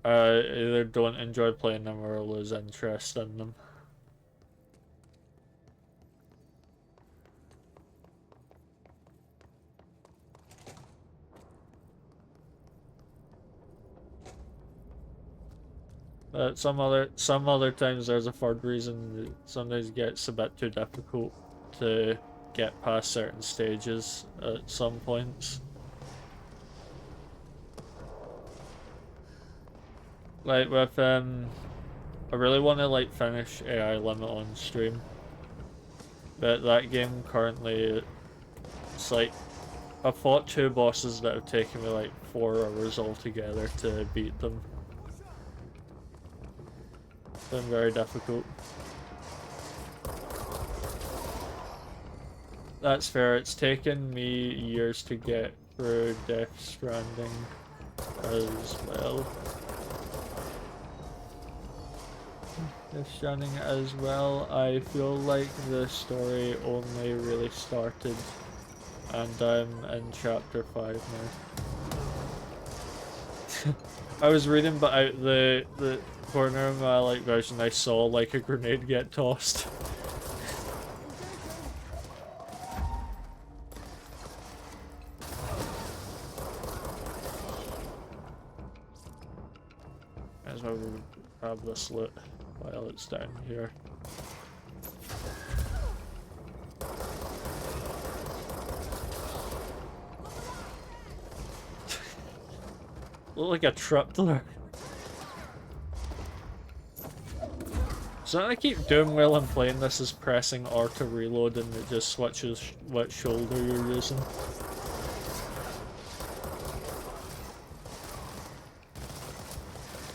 either don't enjoy playing them or lose interest in them. But some other times there's a third reason. That sometimes it gets a bit too difficult to get past certain stages at some points. Like with I really want to like finish AI Limit on stream, but that game currently, it's like I've fought 2 bosses that have taken me like 4 hours altogether to beat them. It's been very difficult. That's fair. It's taken me years to get through Death Stranding as well. Death Stranding as well. I feel like the story only really started, and I'm in chapter 5 now. I was reading but out the corner of my like version, I saw like a grenade get tossed. As well we grab this loot while it's down here. Look like a tripler. So I keep doing while I'm playing this is pressing R to reload and it just switches what shoulder you're using.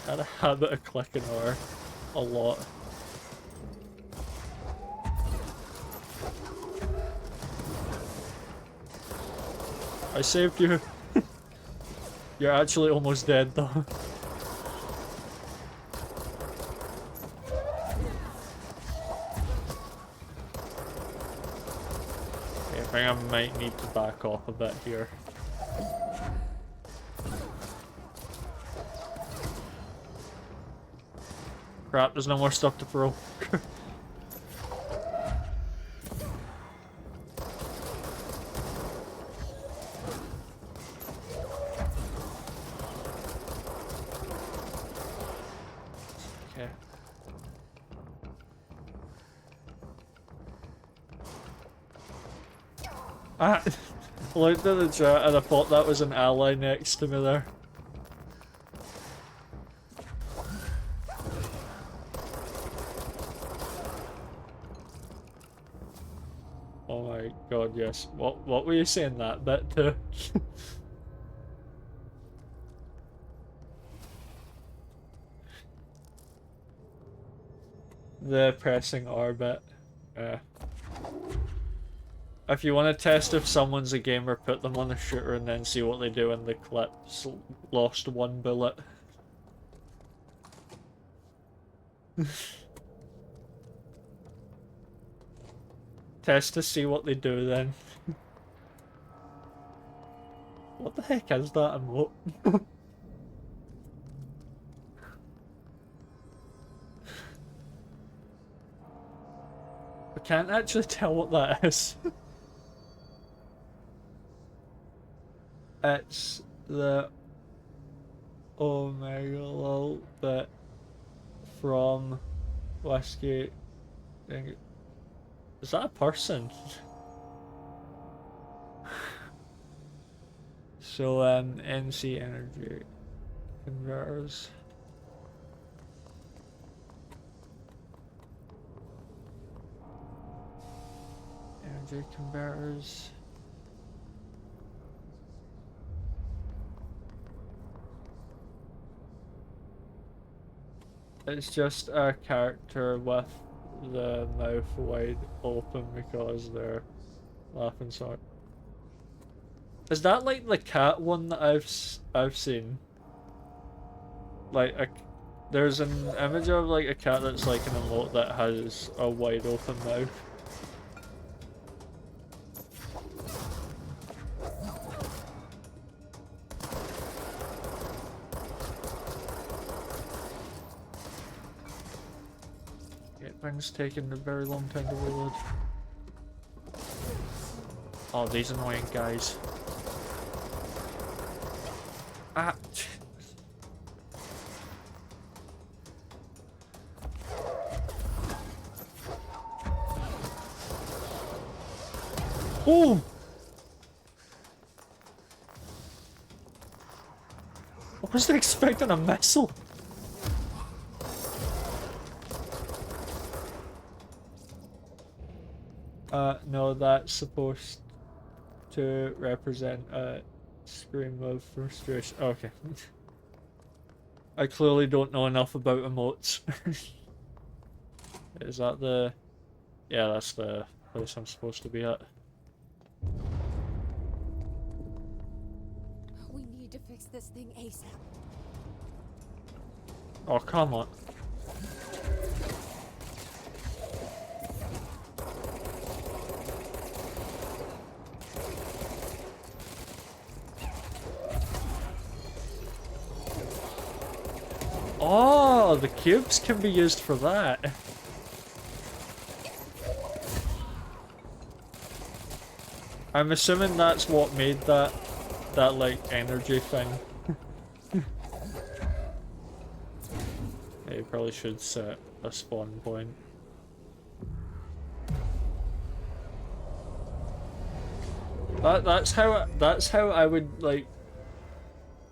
Had a habit of clicking R a lot. I saved you. You're actually almost dead though. I think I might need to back off a bit here. Crap, there's no more stuff to throw. Okay. I looked at the chat and I thought that was an ally next to me there. Oh my god, yes. What were you saying that bit to? The pressing R bit. If you want to test if someone's a gamer, put them on a shooter and then see what they do in the clips. Lost 1 bullet. Test to see what they do then. What the heck is that emote? I can't actually tell what that is. It's the Omega lol bit from Whiskey. Is that a person? So NC energy converters. Energy converters. It's just a character with the mouth wide open because they're laughing so hard. Is that like the cat one that I've seen? Like there's an image of like a cat that's like an emote that has a wide open mouth. Things taking a very long time to reload. Oh, these annoying guys. Ah. Oh! I wasn't expecting a missile. No, that's supposed to represent a scream of frustration. Okay. I clearly don't know enough about emotes. Is that the... Yeah, that's the place I'm supposed to be at. We need to fix this thing ASAP. Oh, come on. Oh, the cubes can be used for that. I'm assuming that's what made that like energy thing. Yeah, you probably should set a spawn point. That's how I would like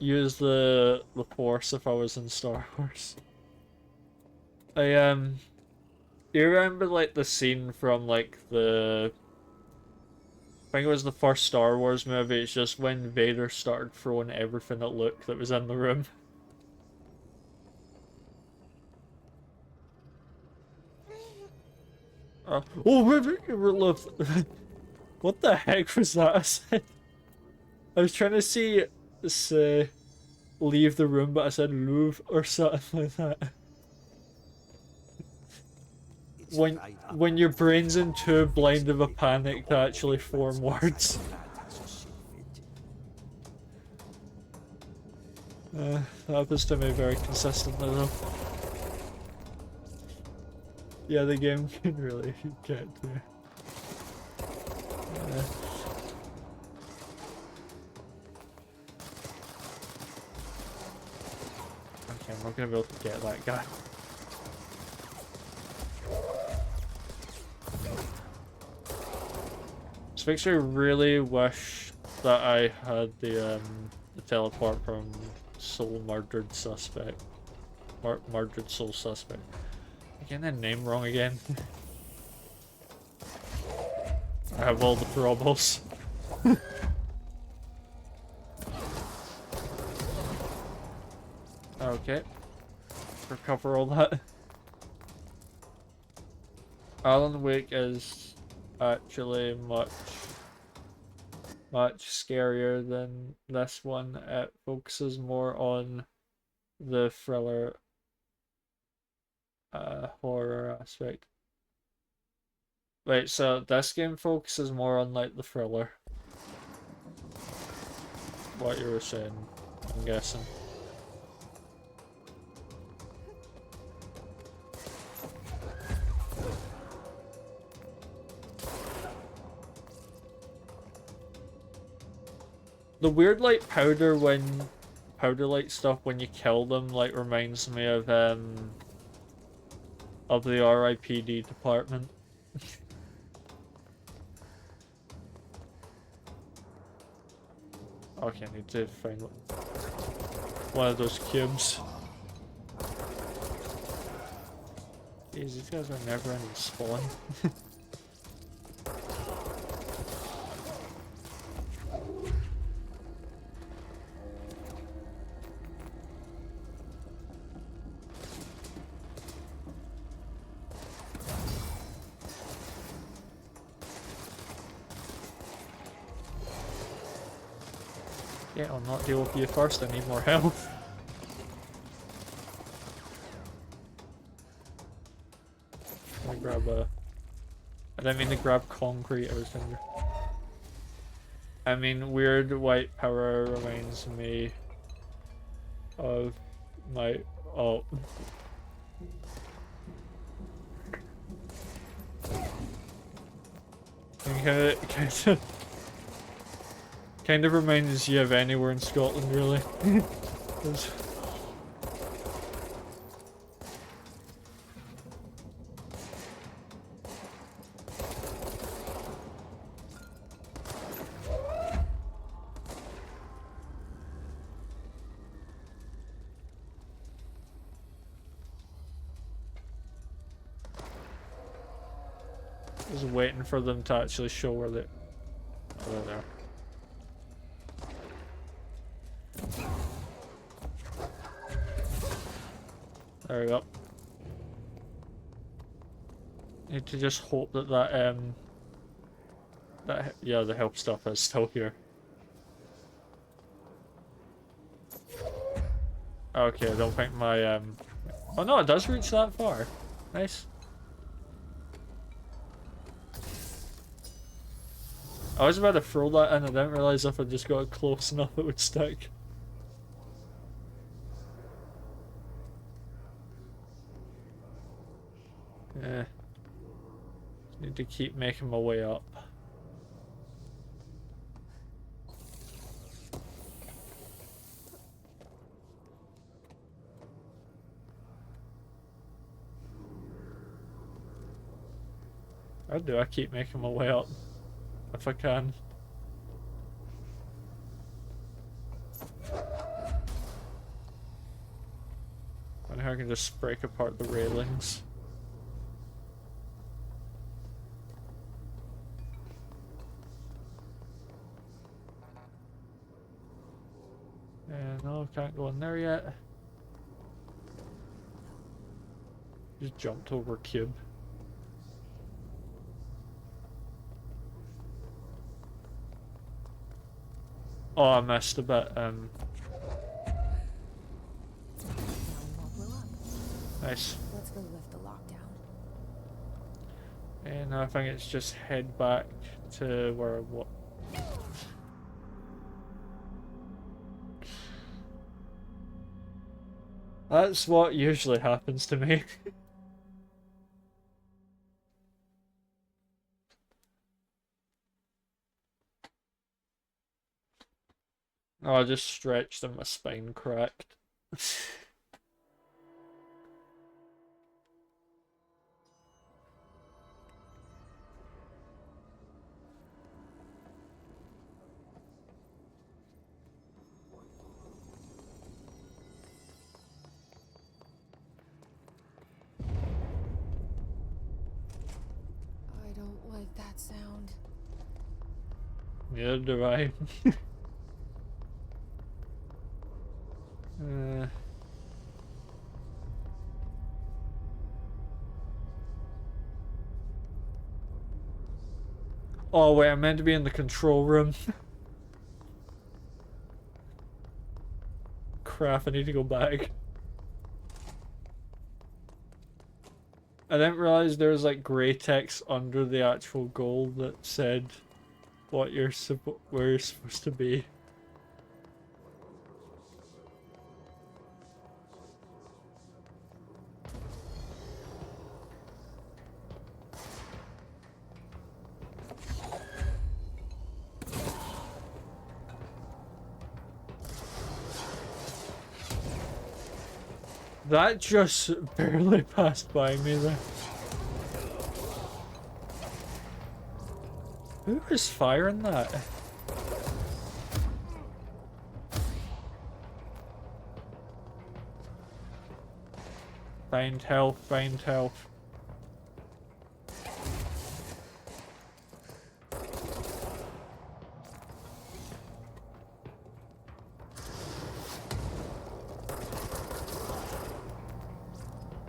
use the Force if I was in Star Wars. Do you remember like the scene from like the, I think it was the first Star Wars movie? It's just when Vader started throwing everything at Luke that was in the room. Oh, love. What the heck was that I said? I was trying to say leave the room, but I said move or something like that. When your brain's in too blind of a panic to actually form words. That happens to me very consistently though. Yeah, the game can really get to me. Okay, I'm not gonna be able to get that guy. This makes me really wish that I had the teleport from Soul Murdered Suspect. Murdered Soul Suspect. I'm getting that name wrong again. I have all the troubles. Okay. Recover all that. Alan Wake is actually much scarier than this one. It focuses more on the thriller horror aspect. Right, so this game focuses more on like the thriller. What you were saying, I'm guessing. The weird like powder light stuff when you kill them like reminds me of the RIPD department. Okay, I need to find one of those cubes. Jeez, these guys are never ending spawn. Yeah, I'll not deal with you first, I need more health. Let me grab I didn't mean to grab concrete, I was thinking. I mean, weird white power reminds me of my... Oh. Kind of reminds you of anywhere in Scotland, really. Just waiting for them to actually show where they... Oh, they're there. There we go. Need to just hope that yeah, the help stuff is still here. Okay, I don't think my oh no, it does reach that far. Nice. I was about to throw that in, I didn't realise if I just got it close enough it would stick. Yeah. Need to keep making my way up. How do I keep making my way up? If I can. And I can just break apart the railings. No, can't go in there yet. Just jumped over cube. Oh, I missed a bit. Nice. Let's go lift the lockdown. And I think it's just head back to where what. That's what usually happens to me. Oh, I just stretched and my spine cracked. I don't like that sound. Neither do I. Oh wait, I'm meant to be in the control room. Crap, I need to go back. I didn't realize there was like grey text under the actual goal that said what you're where you're supposed to be. That just barely passed by me there. Who was firing that? Find health, find health.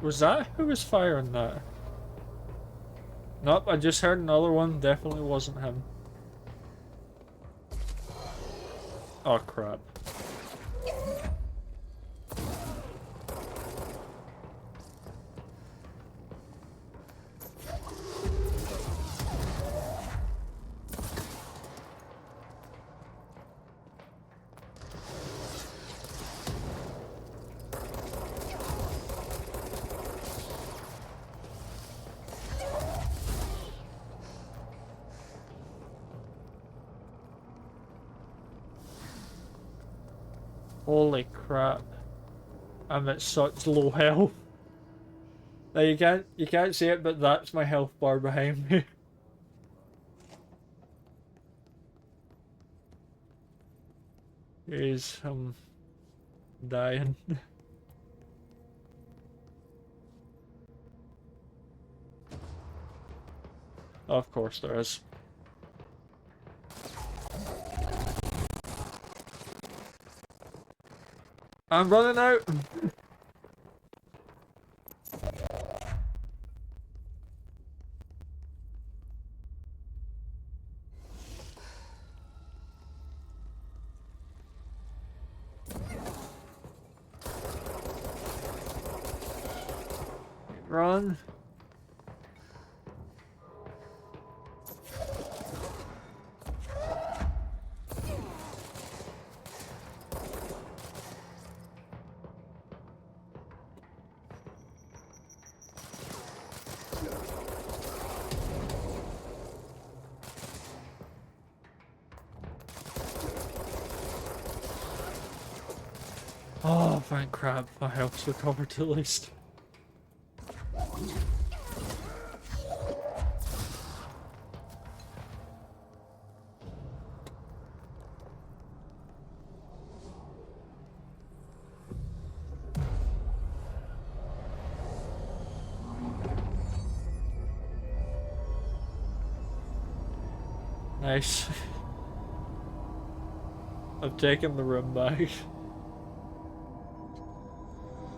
Was that who was firing that? Nope, I just heard another one. Definitely wasn't him. Oh crap. Holy crap. I'm at such low health. Now you can't see it, but that's my health bar behind me. He's dying. Of course there is. I'm running out. Run. Oh, thank crap. My health's recovered at least. Nice. I've taken the room back.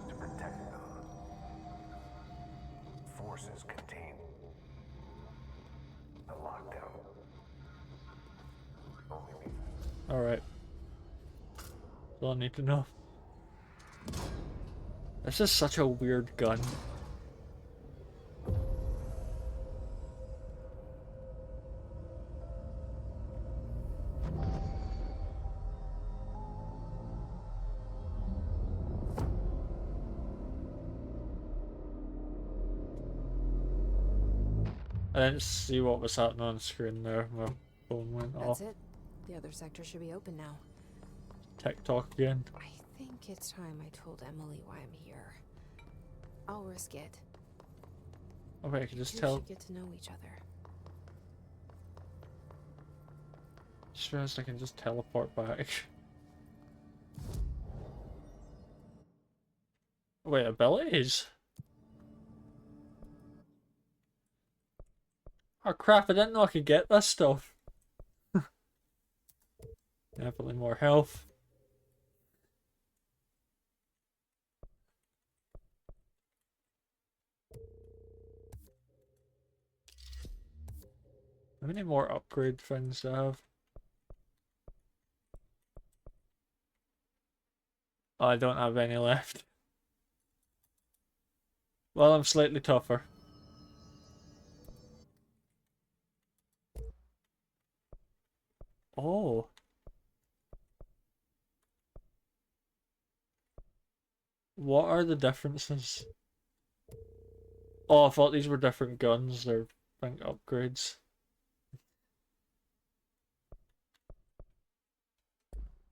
To protect them, forces contain the lockdown. Only me. Alright. That's all I need to know. This is such a weird gun. I didn't see what was happening on screen there. My phone went off. That's it. The other sector should be open now. TikTok again. I think it's time I told Emily why I'm here. I'll risk it. Oh wait, I can just We tell. should get to know each other. Just realized I can just teleport back. Wait, abilities? Oh crap, I didn't know I could get this stuff. Definitely more health. How many more upgrade things do I have? Oh, I don't have any left. Well, I'm slightly tougher. Oh. What are the differences? Oh, I thought these were different guns. They're, I think, upgrades.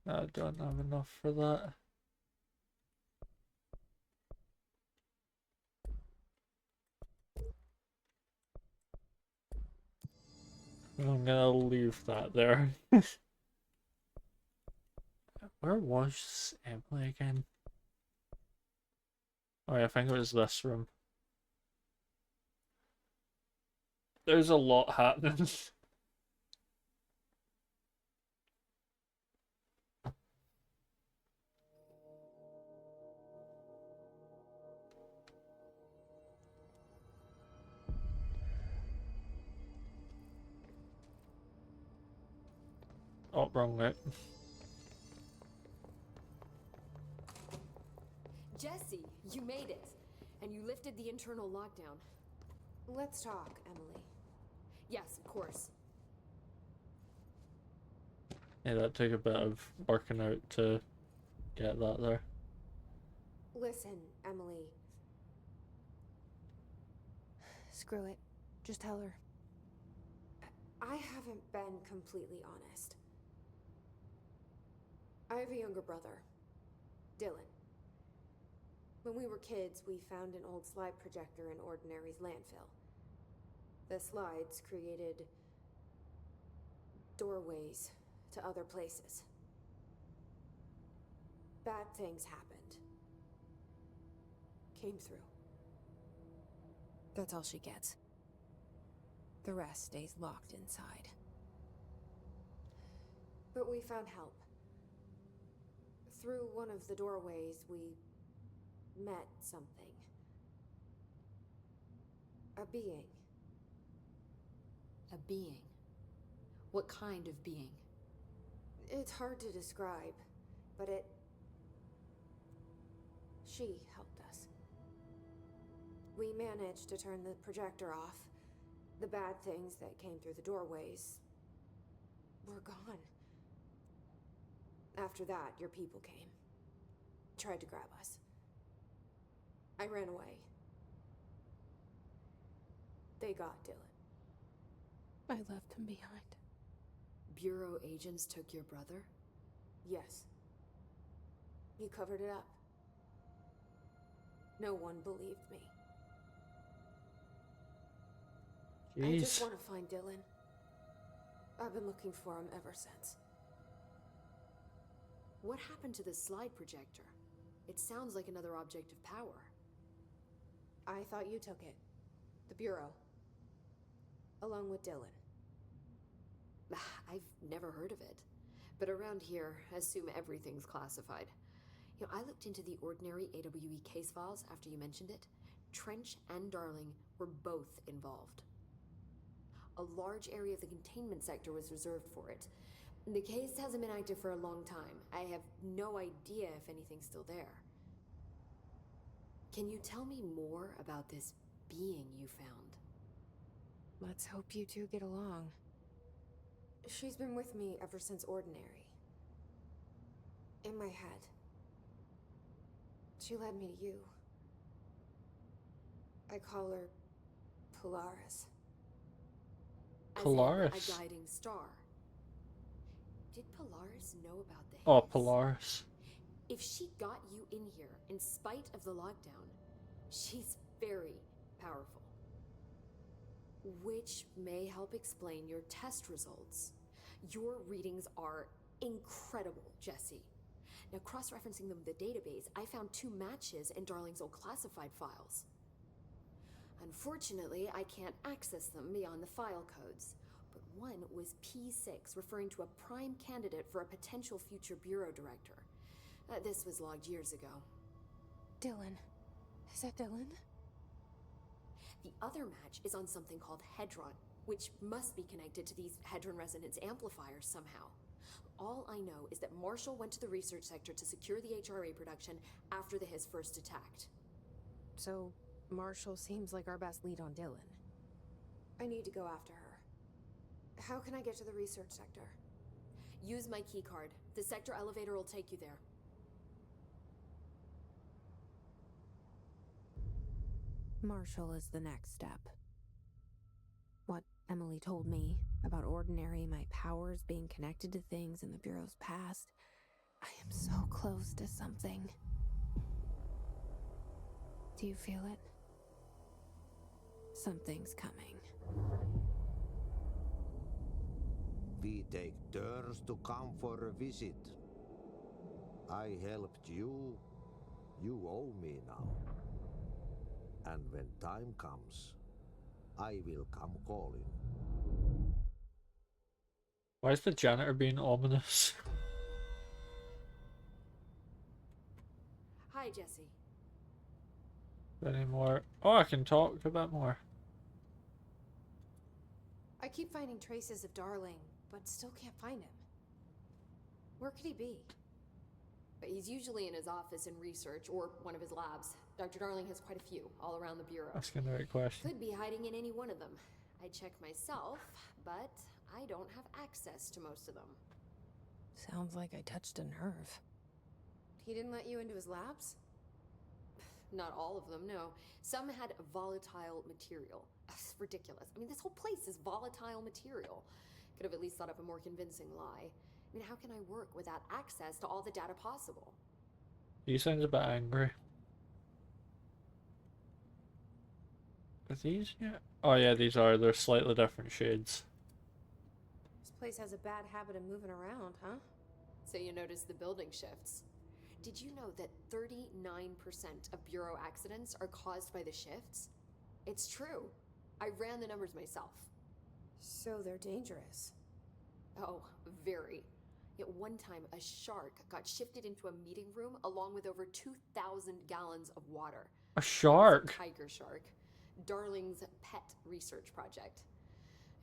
I don't have enough for that. I'm gonna leave that there. Where was Emily again? Oh yeah, I think it was this room. There's a lot happening. Oh, wrong way. Jesse, you made it. And you lifted the internal lockdown. Let's talk, Emily. Yes, of course. Yeah, that took a bit of working out to get that there. Listen, Emily. Screw it. Just tell her. I haven't been completely honest. I have a younger brother, Dylan. When we were kids, we found an old slide projector in Ordinary's landfill. The slides created doorways to other places. Bad things happened. Came through. That's all she gets. The rest stays locked inside. But we found help. Through one of the doorways, we met something. A being. A being? What kind of being? It's hard to describe, but she helped us. We managed to turn the projector off. The bad things that came through the doorways were gone. After that, your people came. Tried to grab us. I ran away. They got Dylan. I left him behind. Bureau agents took your brother? Yes. You covered it up. No one believed me. I just Jeez. want to find Dylan. I've been looking for him ever since. What happened to the slide projector? It sounds like another object of power. I thought you took it. The Bureau. Along with Dylan. I've never heard of it. But around here, assume everything's classified. You know, I looked into the Ordinary AWE case files after you mentioned it. Trench and Darling were both involved. A large area of the containment sector was reserved for it. The case hasn't been active for a long time. I have no idea if anything's still there. Can you tell me more about this being you found? Let's hope you two get along. She's been with me ever since Ordinary. In my head. She led me to you. I call her Polaris. As Polaris. in a guiding star. Did Polaris know about the Oh, haze? Polaris. If she got you in here in spite of the lockdown, she's very powerful. Which may help explain your test results. Your readings are incredible, Jesse. Now, cross-referencing them with the database, I found 2 matches in Darling's old classified files. Unfortunately, I can't access them beyond the file codes. But one was P6, referring to a prime candidate for a potential future bureau director. This was logged years ago. Dylan. Is that Dylan? The other match is on something called Hedron. which must be connected to these hadron resonance amplifiers somehow. All I know is that Marshall went to the research sector to secure the HRA production after the Hiss first attacked. So, Marshall seems like our best lead on Dylan. I need to go after her. How can I get to the research sector? Use my keycard. The sector elevator will take you there. Marshall is the next step. What Emily told me about Ordinary, my powers being connected to things in the Bureau's past. I am so close to something. Do you feel it? Something's coming. We take turns to come for a visit. I helped you. You owe me now. And when time comes, I will come calling. Why is the janitor being ominous? Hi, Jesse. Any more? Oh, I can talk a bit more. I keep finding traces of Darling, but still can't find him. Where could he be? But he's usually in his office in research or one of his labs. Dr. Darling has quite a few all around the Bureau. Asking the right question. Could be hiding in any one of them. I check myself, but I don't have access to most of them. Sounds like I touched a nerve. He didn't let you into his labs? Not all of them, no. Some had volatile material. It's ridiculous. I mean, this whole place is volatile material. Could have at least thought up a more convincing lie. I mean, how can I work without access to all the data possible? He sounds a bit angry. Are these? Yeah. Oh yeah, these are. They're slightly different shades. This place has a bad habit of moving around, huh? So you notice the building shifts. Did you know that 39% of Bureau accidents are caused by the shifts? It's true. I ran the numbers myself. So they're dangerous. Oh, very. At one time, a shark got shifted into a meeting room along with over 2,000 gallons of water. A shark? A tiger shark. Darling's pet research project.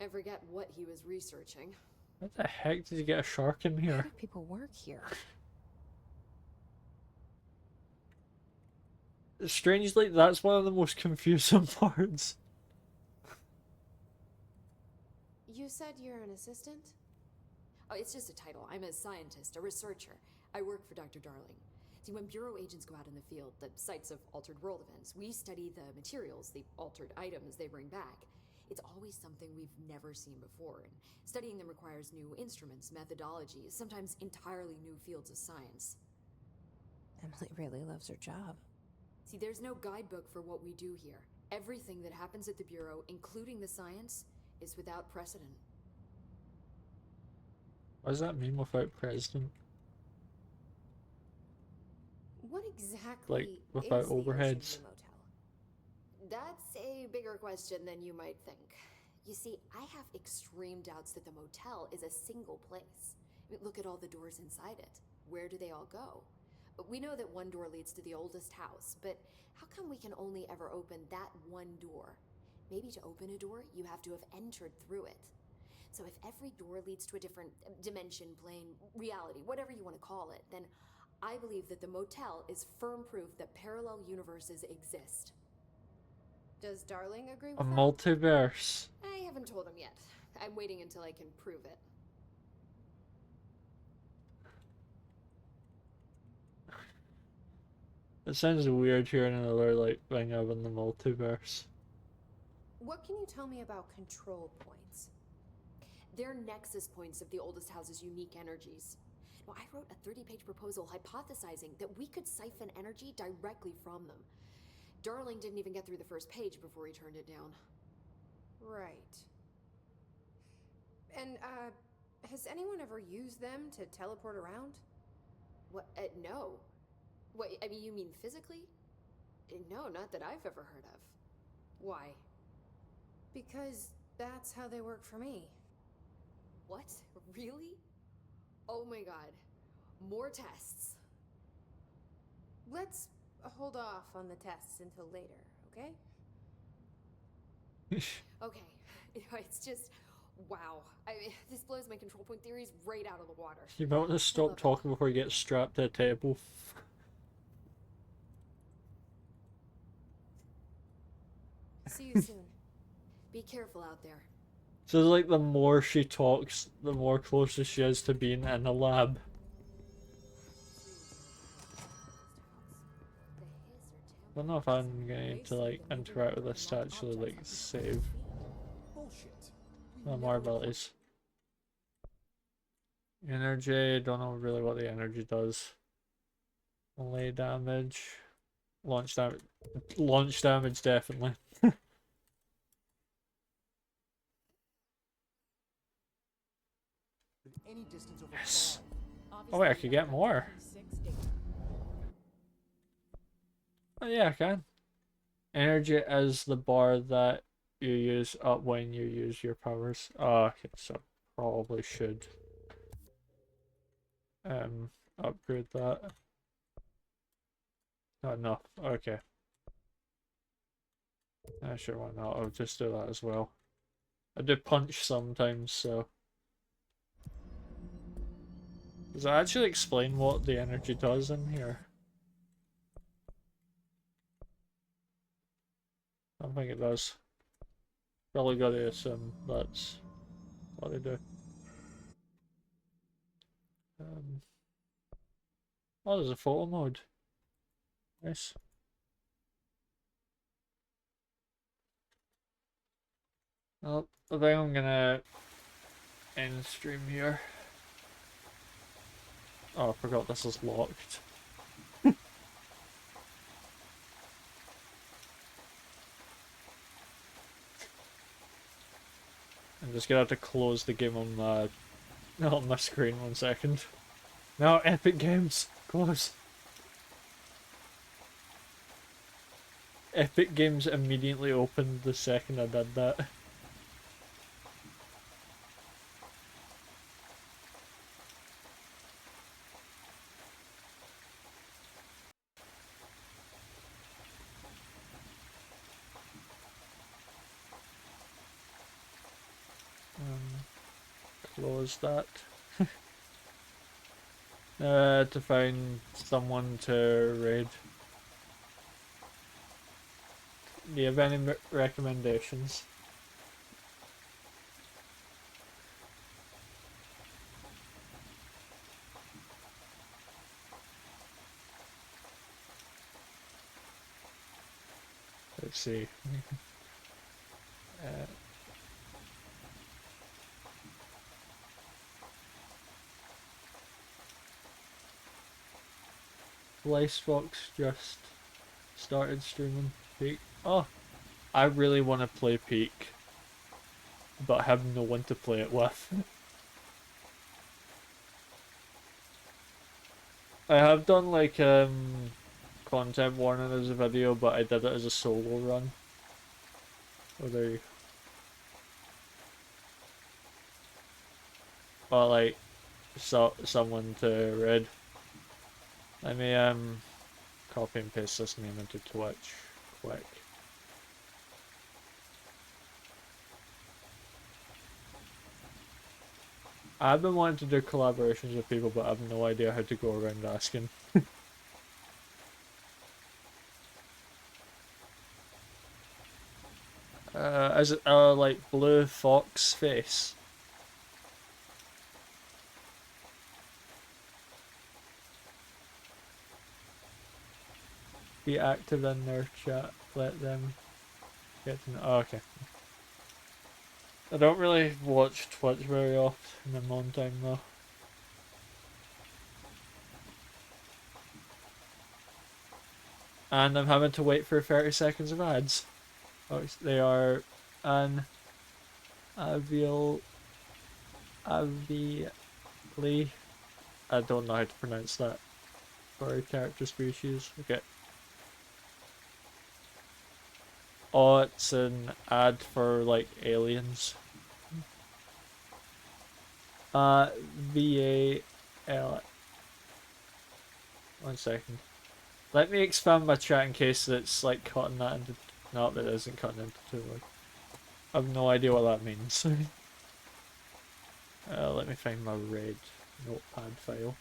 I forget what he was researching. What the heck did you get a shark in How here? do people work here? Strangely, that's one of the most confusing parts. You said you're an assistant? Oh, it's just a title. I'm a scientist, a researcher. I work for Dr. Darling. See, when Bureau agents go out in the field, the sites of altered world events, we study the materials, the altered items they bring back. It's always something we've never seen before, and studying them requires new instruments, methodologies, sometimes entirely new fields of science. Emily really loves her job. See, there's no guidebook for what we do here. Everything that happens at the Bureau, including the science, is without precedent. What does that mean without precedent? What exactly Like, without is the overheads? Ocean View Motel? That's a bigger question than you might think. You see, I have extreme doubts that the motel is a single place. I mean, look at all the doors inside it. Where do they all go? We know that one door leads to the oldest house, but how come we can only ever open that one door? Maybe to open a door, you have to have entered through it. So if every door leads to a different dimension, plane, reality, whatever you want to call it, then I believe that the motel is firm proof that parallel universes exist. Does Darling agree with A that? multiverse. I haven't told him yet. I'm waiting until I can prove it. It sounds weird hearing another like thing of in the multiverse. What can you tell me about control points? They're nexus points of the oldest house's unique energies. Now, I wrote a 30-page proposal hypothesizing that we could siphon energy directly from them. Darling didn't even get through the first page before he turned it down. Right. And, has anyone ever used them to teleport around? What? No. What, I mean, you mean physically? No, not that I've ever heard of. Why? Because that's how they work for me. What? Really? Oh my god. More tests. Let's hold off on the tests until later, okay? Okay, It's just, wow. This blows my control point theories right out of the water. You might want to stop talking before you get strapped to a table. See you soon. Be careful out there. So like the more she talks, the more closer she is to being in a lab. I don't know if I'm going to like interact with this to actually like save more abilities. Energy, don't know really what the energy does. Melee damage. Launch damage definitely. Yes. Oh wait, I could get more. Oh yeah, I can. Energy is the bar that you use up when you use your powers. Oh, okay, so probably should upgrade that. Not enough. Okay. Sure, why not? I'll just do that as well. I do punch sometimes, so. Does it actually explain what the energy does in here? I don't think it does. Probably gotta assume that's what they do. Oh, there's a photo mode. Nice. Well, I think I'm gonna end stream here. Oh, I forgot this is locked. I'm just gonna have to close the game on my screen 1 second. No, Epic Games, close. Epic Games immediately opened the second I did that. Close that. To find someone to raid. Do you have any recommendations? Let's see. Lacebox just started streaming Peak. Oh, I really want to play Peak, but I have no one to play it with. I have done like content warning as a video, but I did it as a solo run. Oh, there you go. Or like someone to raid. Let me copy and paste this name into Twitch quick. I've been wanting to do collaborations with people, but I have no idea how to go around asking. Is it like blue fox face? Be active in their chat. Let them get to know. Oh, okay. I don't really watch Twitch very often in my own time though. And I'm having to wait for 30 seconds of ads. Oh, they are an Avially. I don't know how to pronounce that. For character species. Okay. Oh, it's an ad for like aliens. VAL. 1 second. Let me expand my chat in case it's like cutting that into. No, it isn't cutting into 2 words. I have no idea what that means. Let me find my red notepad file.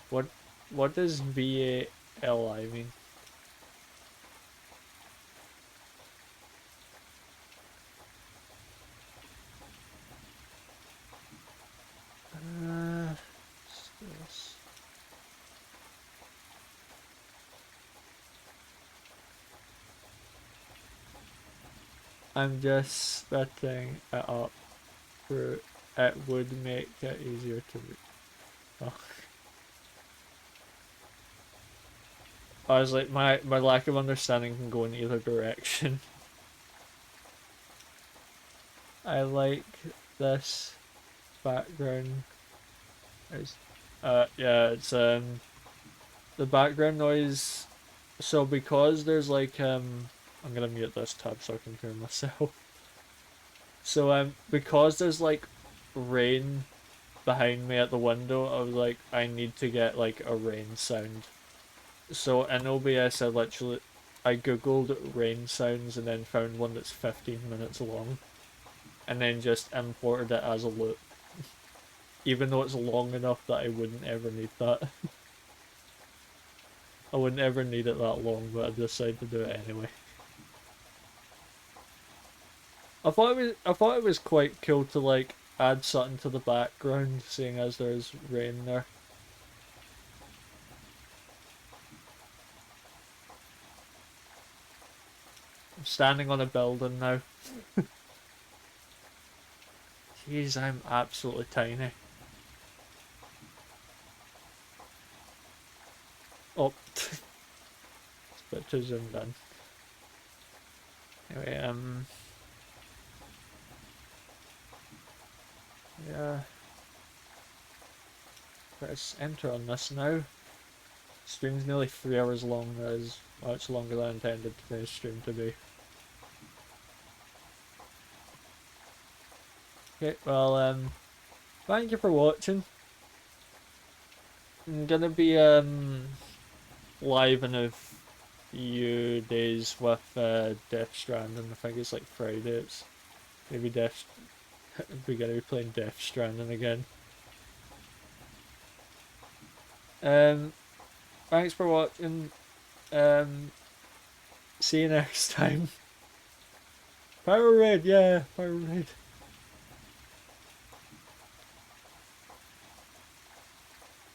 What does VALI mean? This. I'm just spitting it up for it would make it easier to read. Oh. I was like, my lack of understanding can go in either direction. I like this background. Yeah, it's the background noise. So because there's like I'm gonna mute this tab so I can hear myself. So because there's like rain behind me at the window, I was like, I need to get like a rain sound. So in OBS, I googled rain sounds and then found one that's 15 minutes long, and then just imported it as a loop. Even though it's long enough that I wouldn't ever need that. I wouldn't ever need it that long, but I decided to do it anyway. I thought it was quite cool to like add something to the background, seeing as there's rain there. I'm standing on a building now. Jeez, I'm absolutely tiny. Oh, it's a bit too zoomed in. Anyway, yeah. Press enter on this now. Stream's nearly 3 hours long. That is much longer than I intended today's stream to be. Okay, well, thank you for watching. I'm gonna be live in a few days with Death Stranding. I think it's like Friday. It's maybe we're gonna be playing Death Stranding again. Thanks for watching. See you next time. Power Raid, yeah, Power Raid.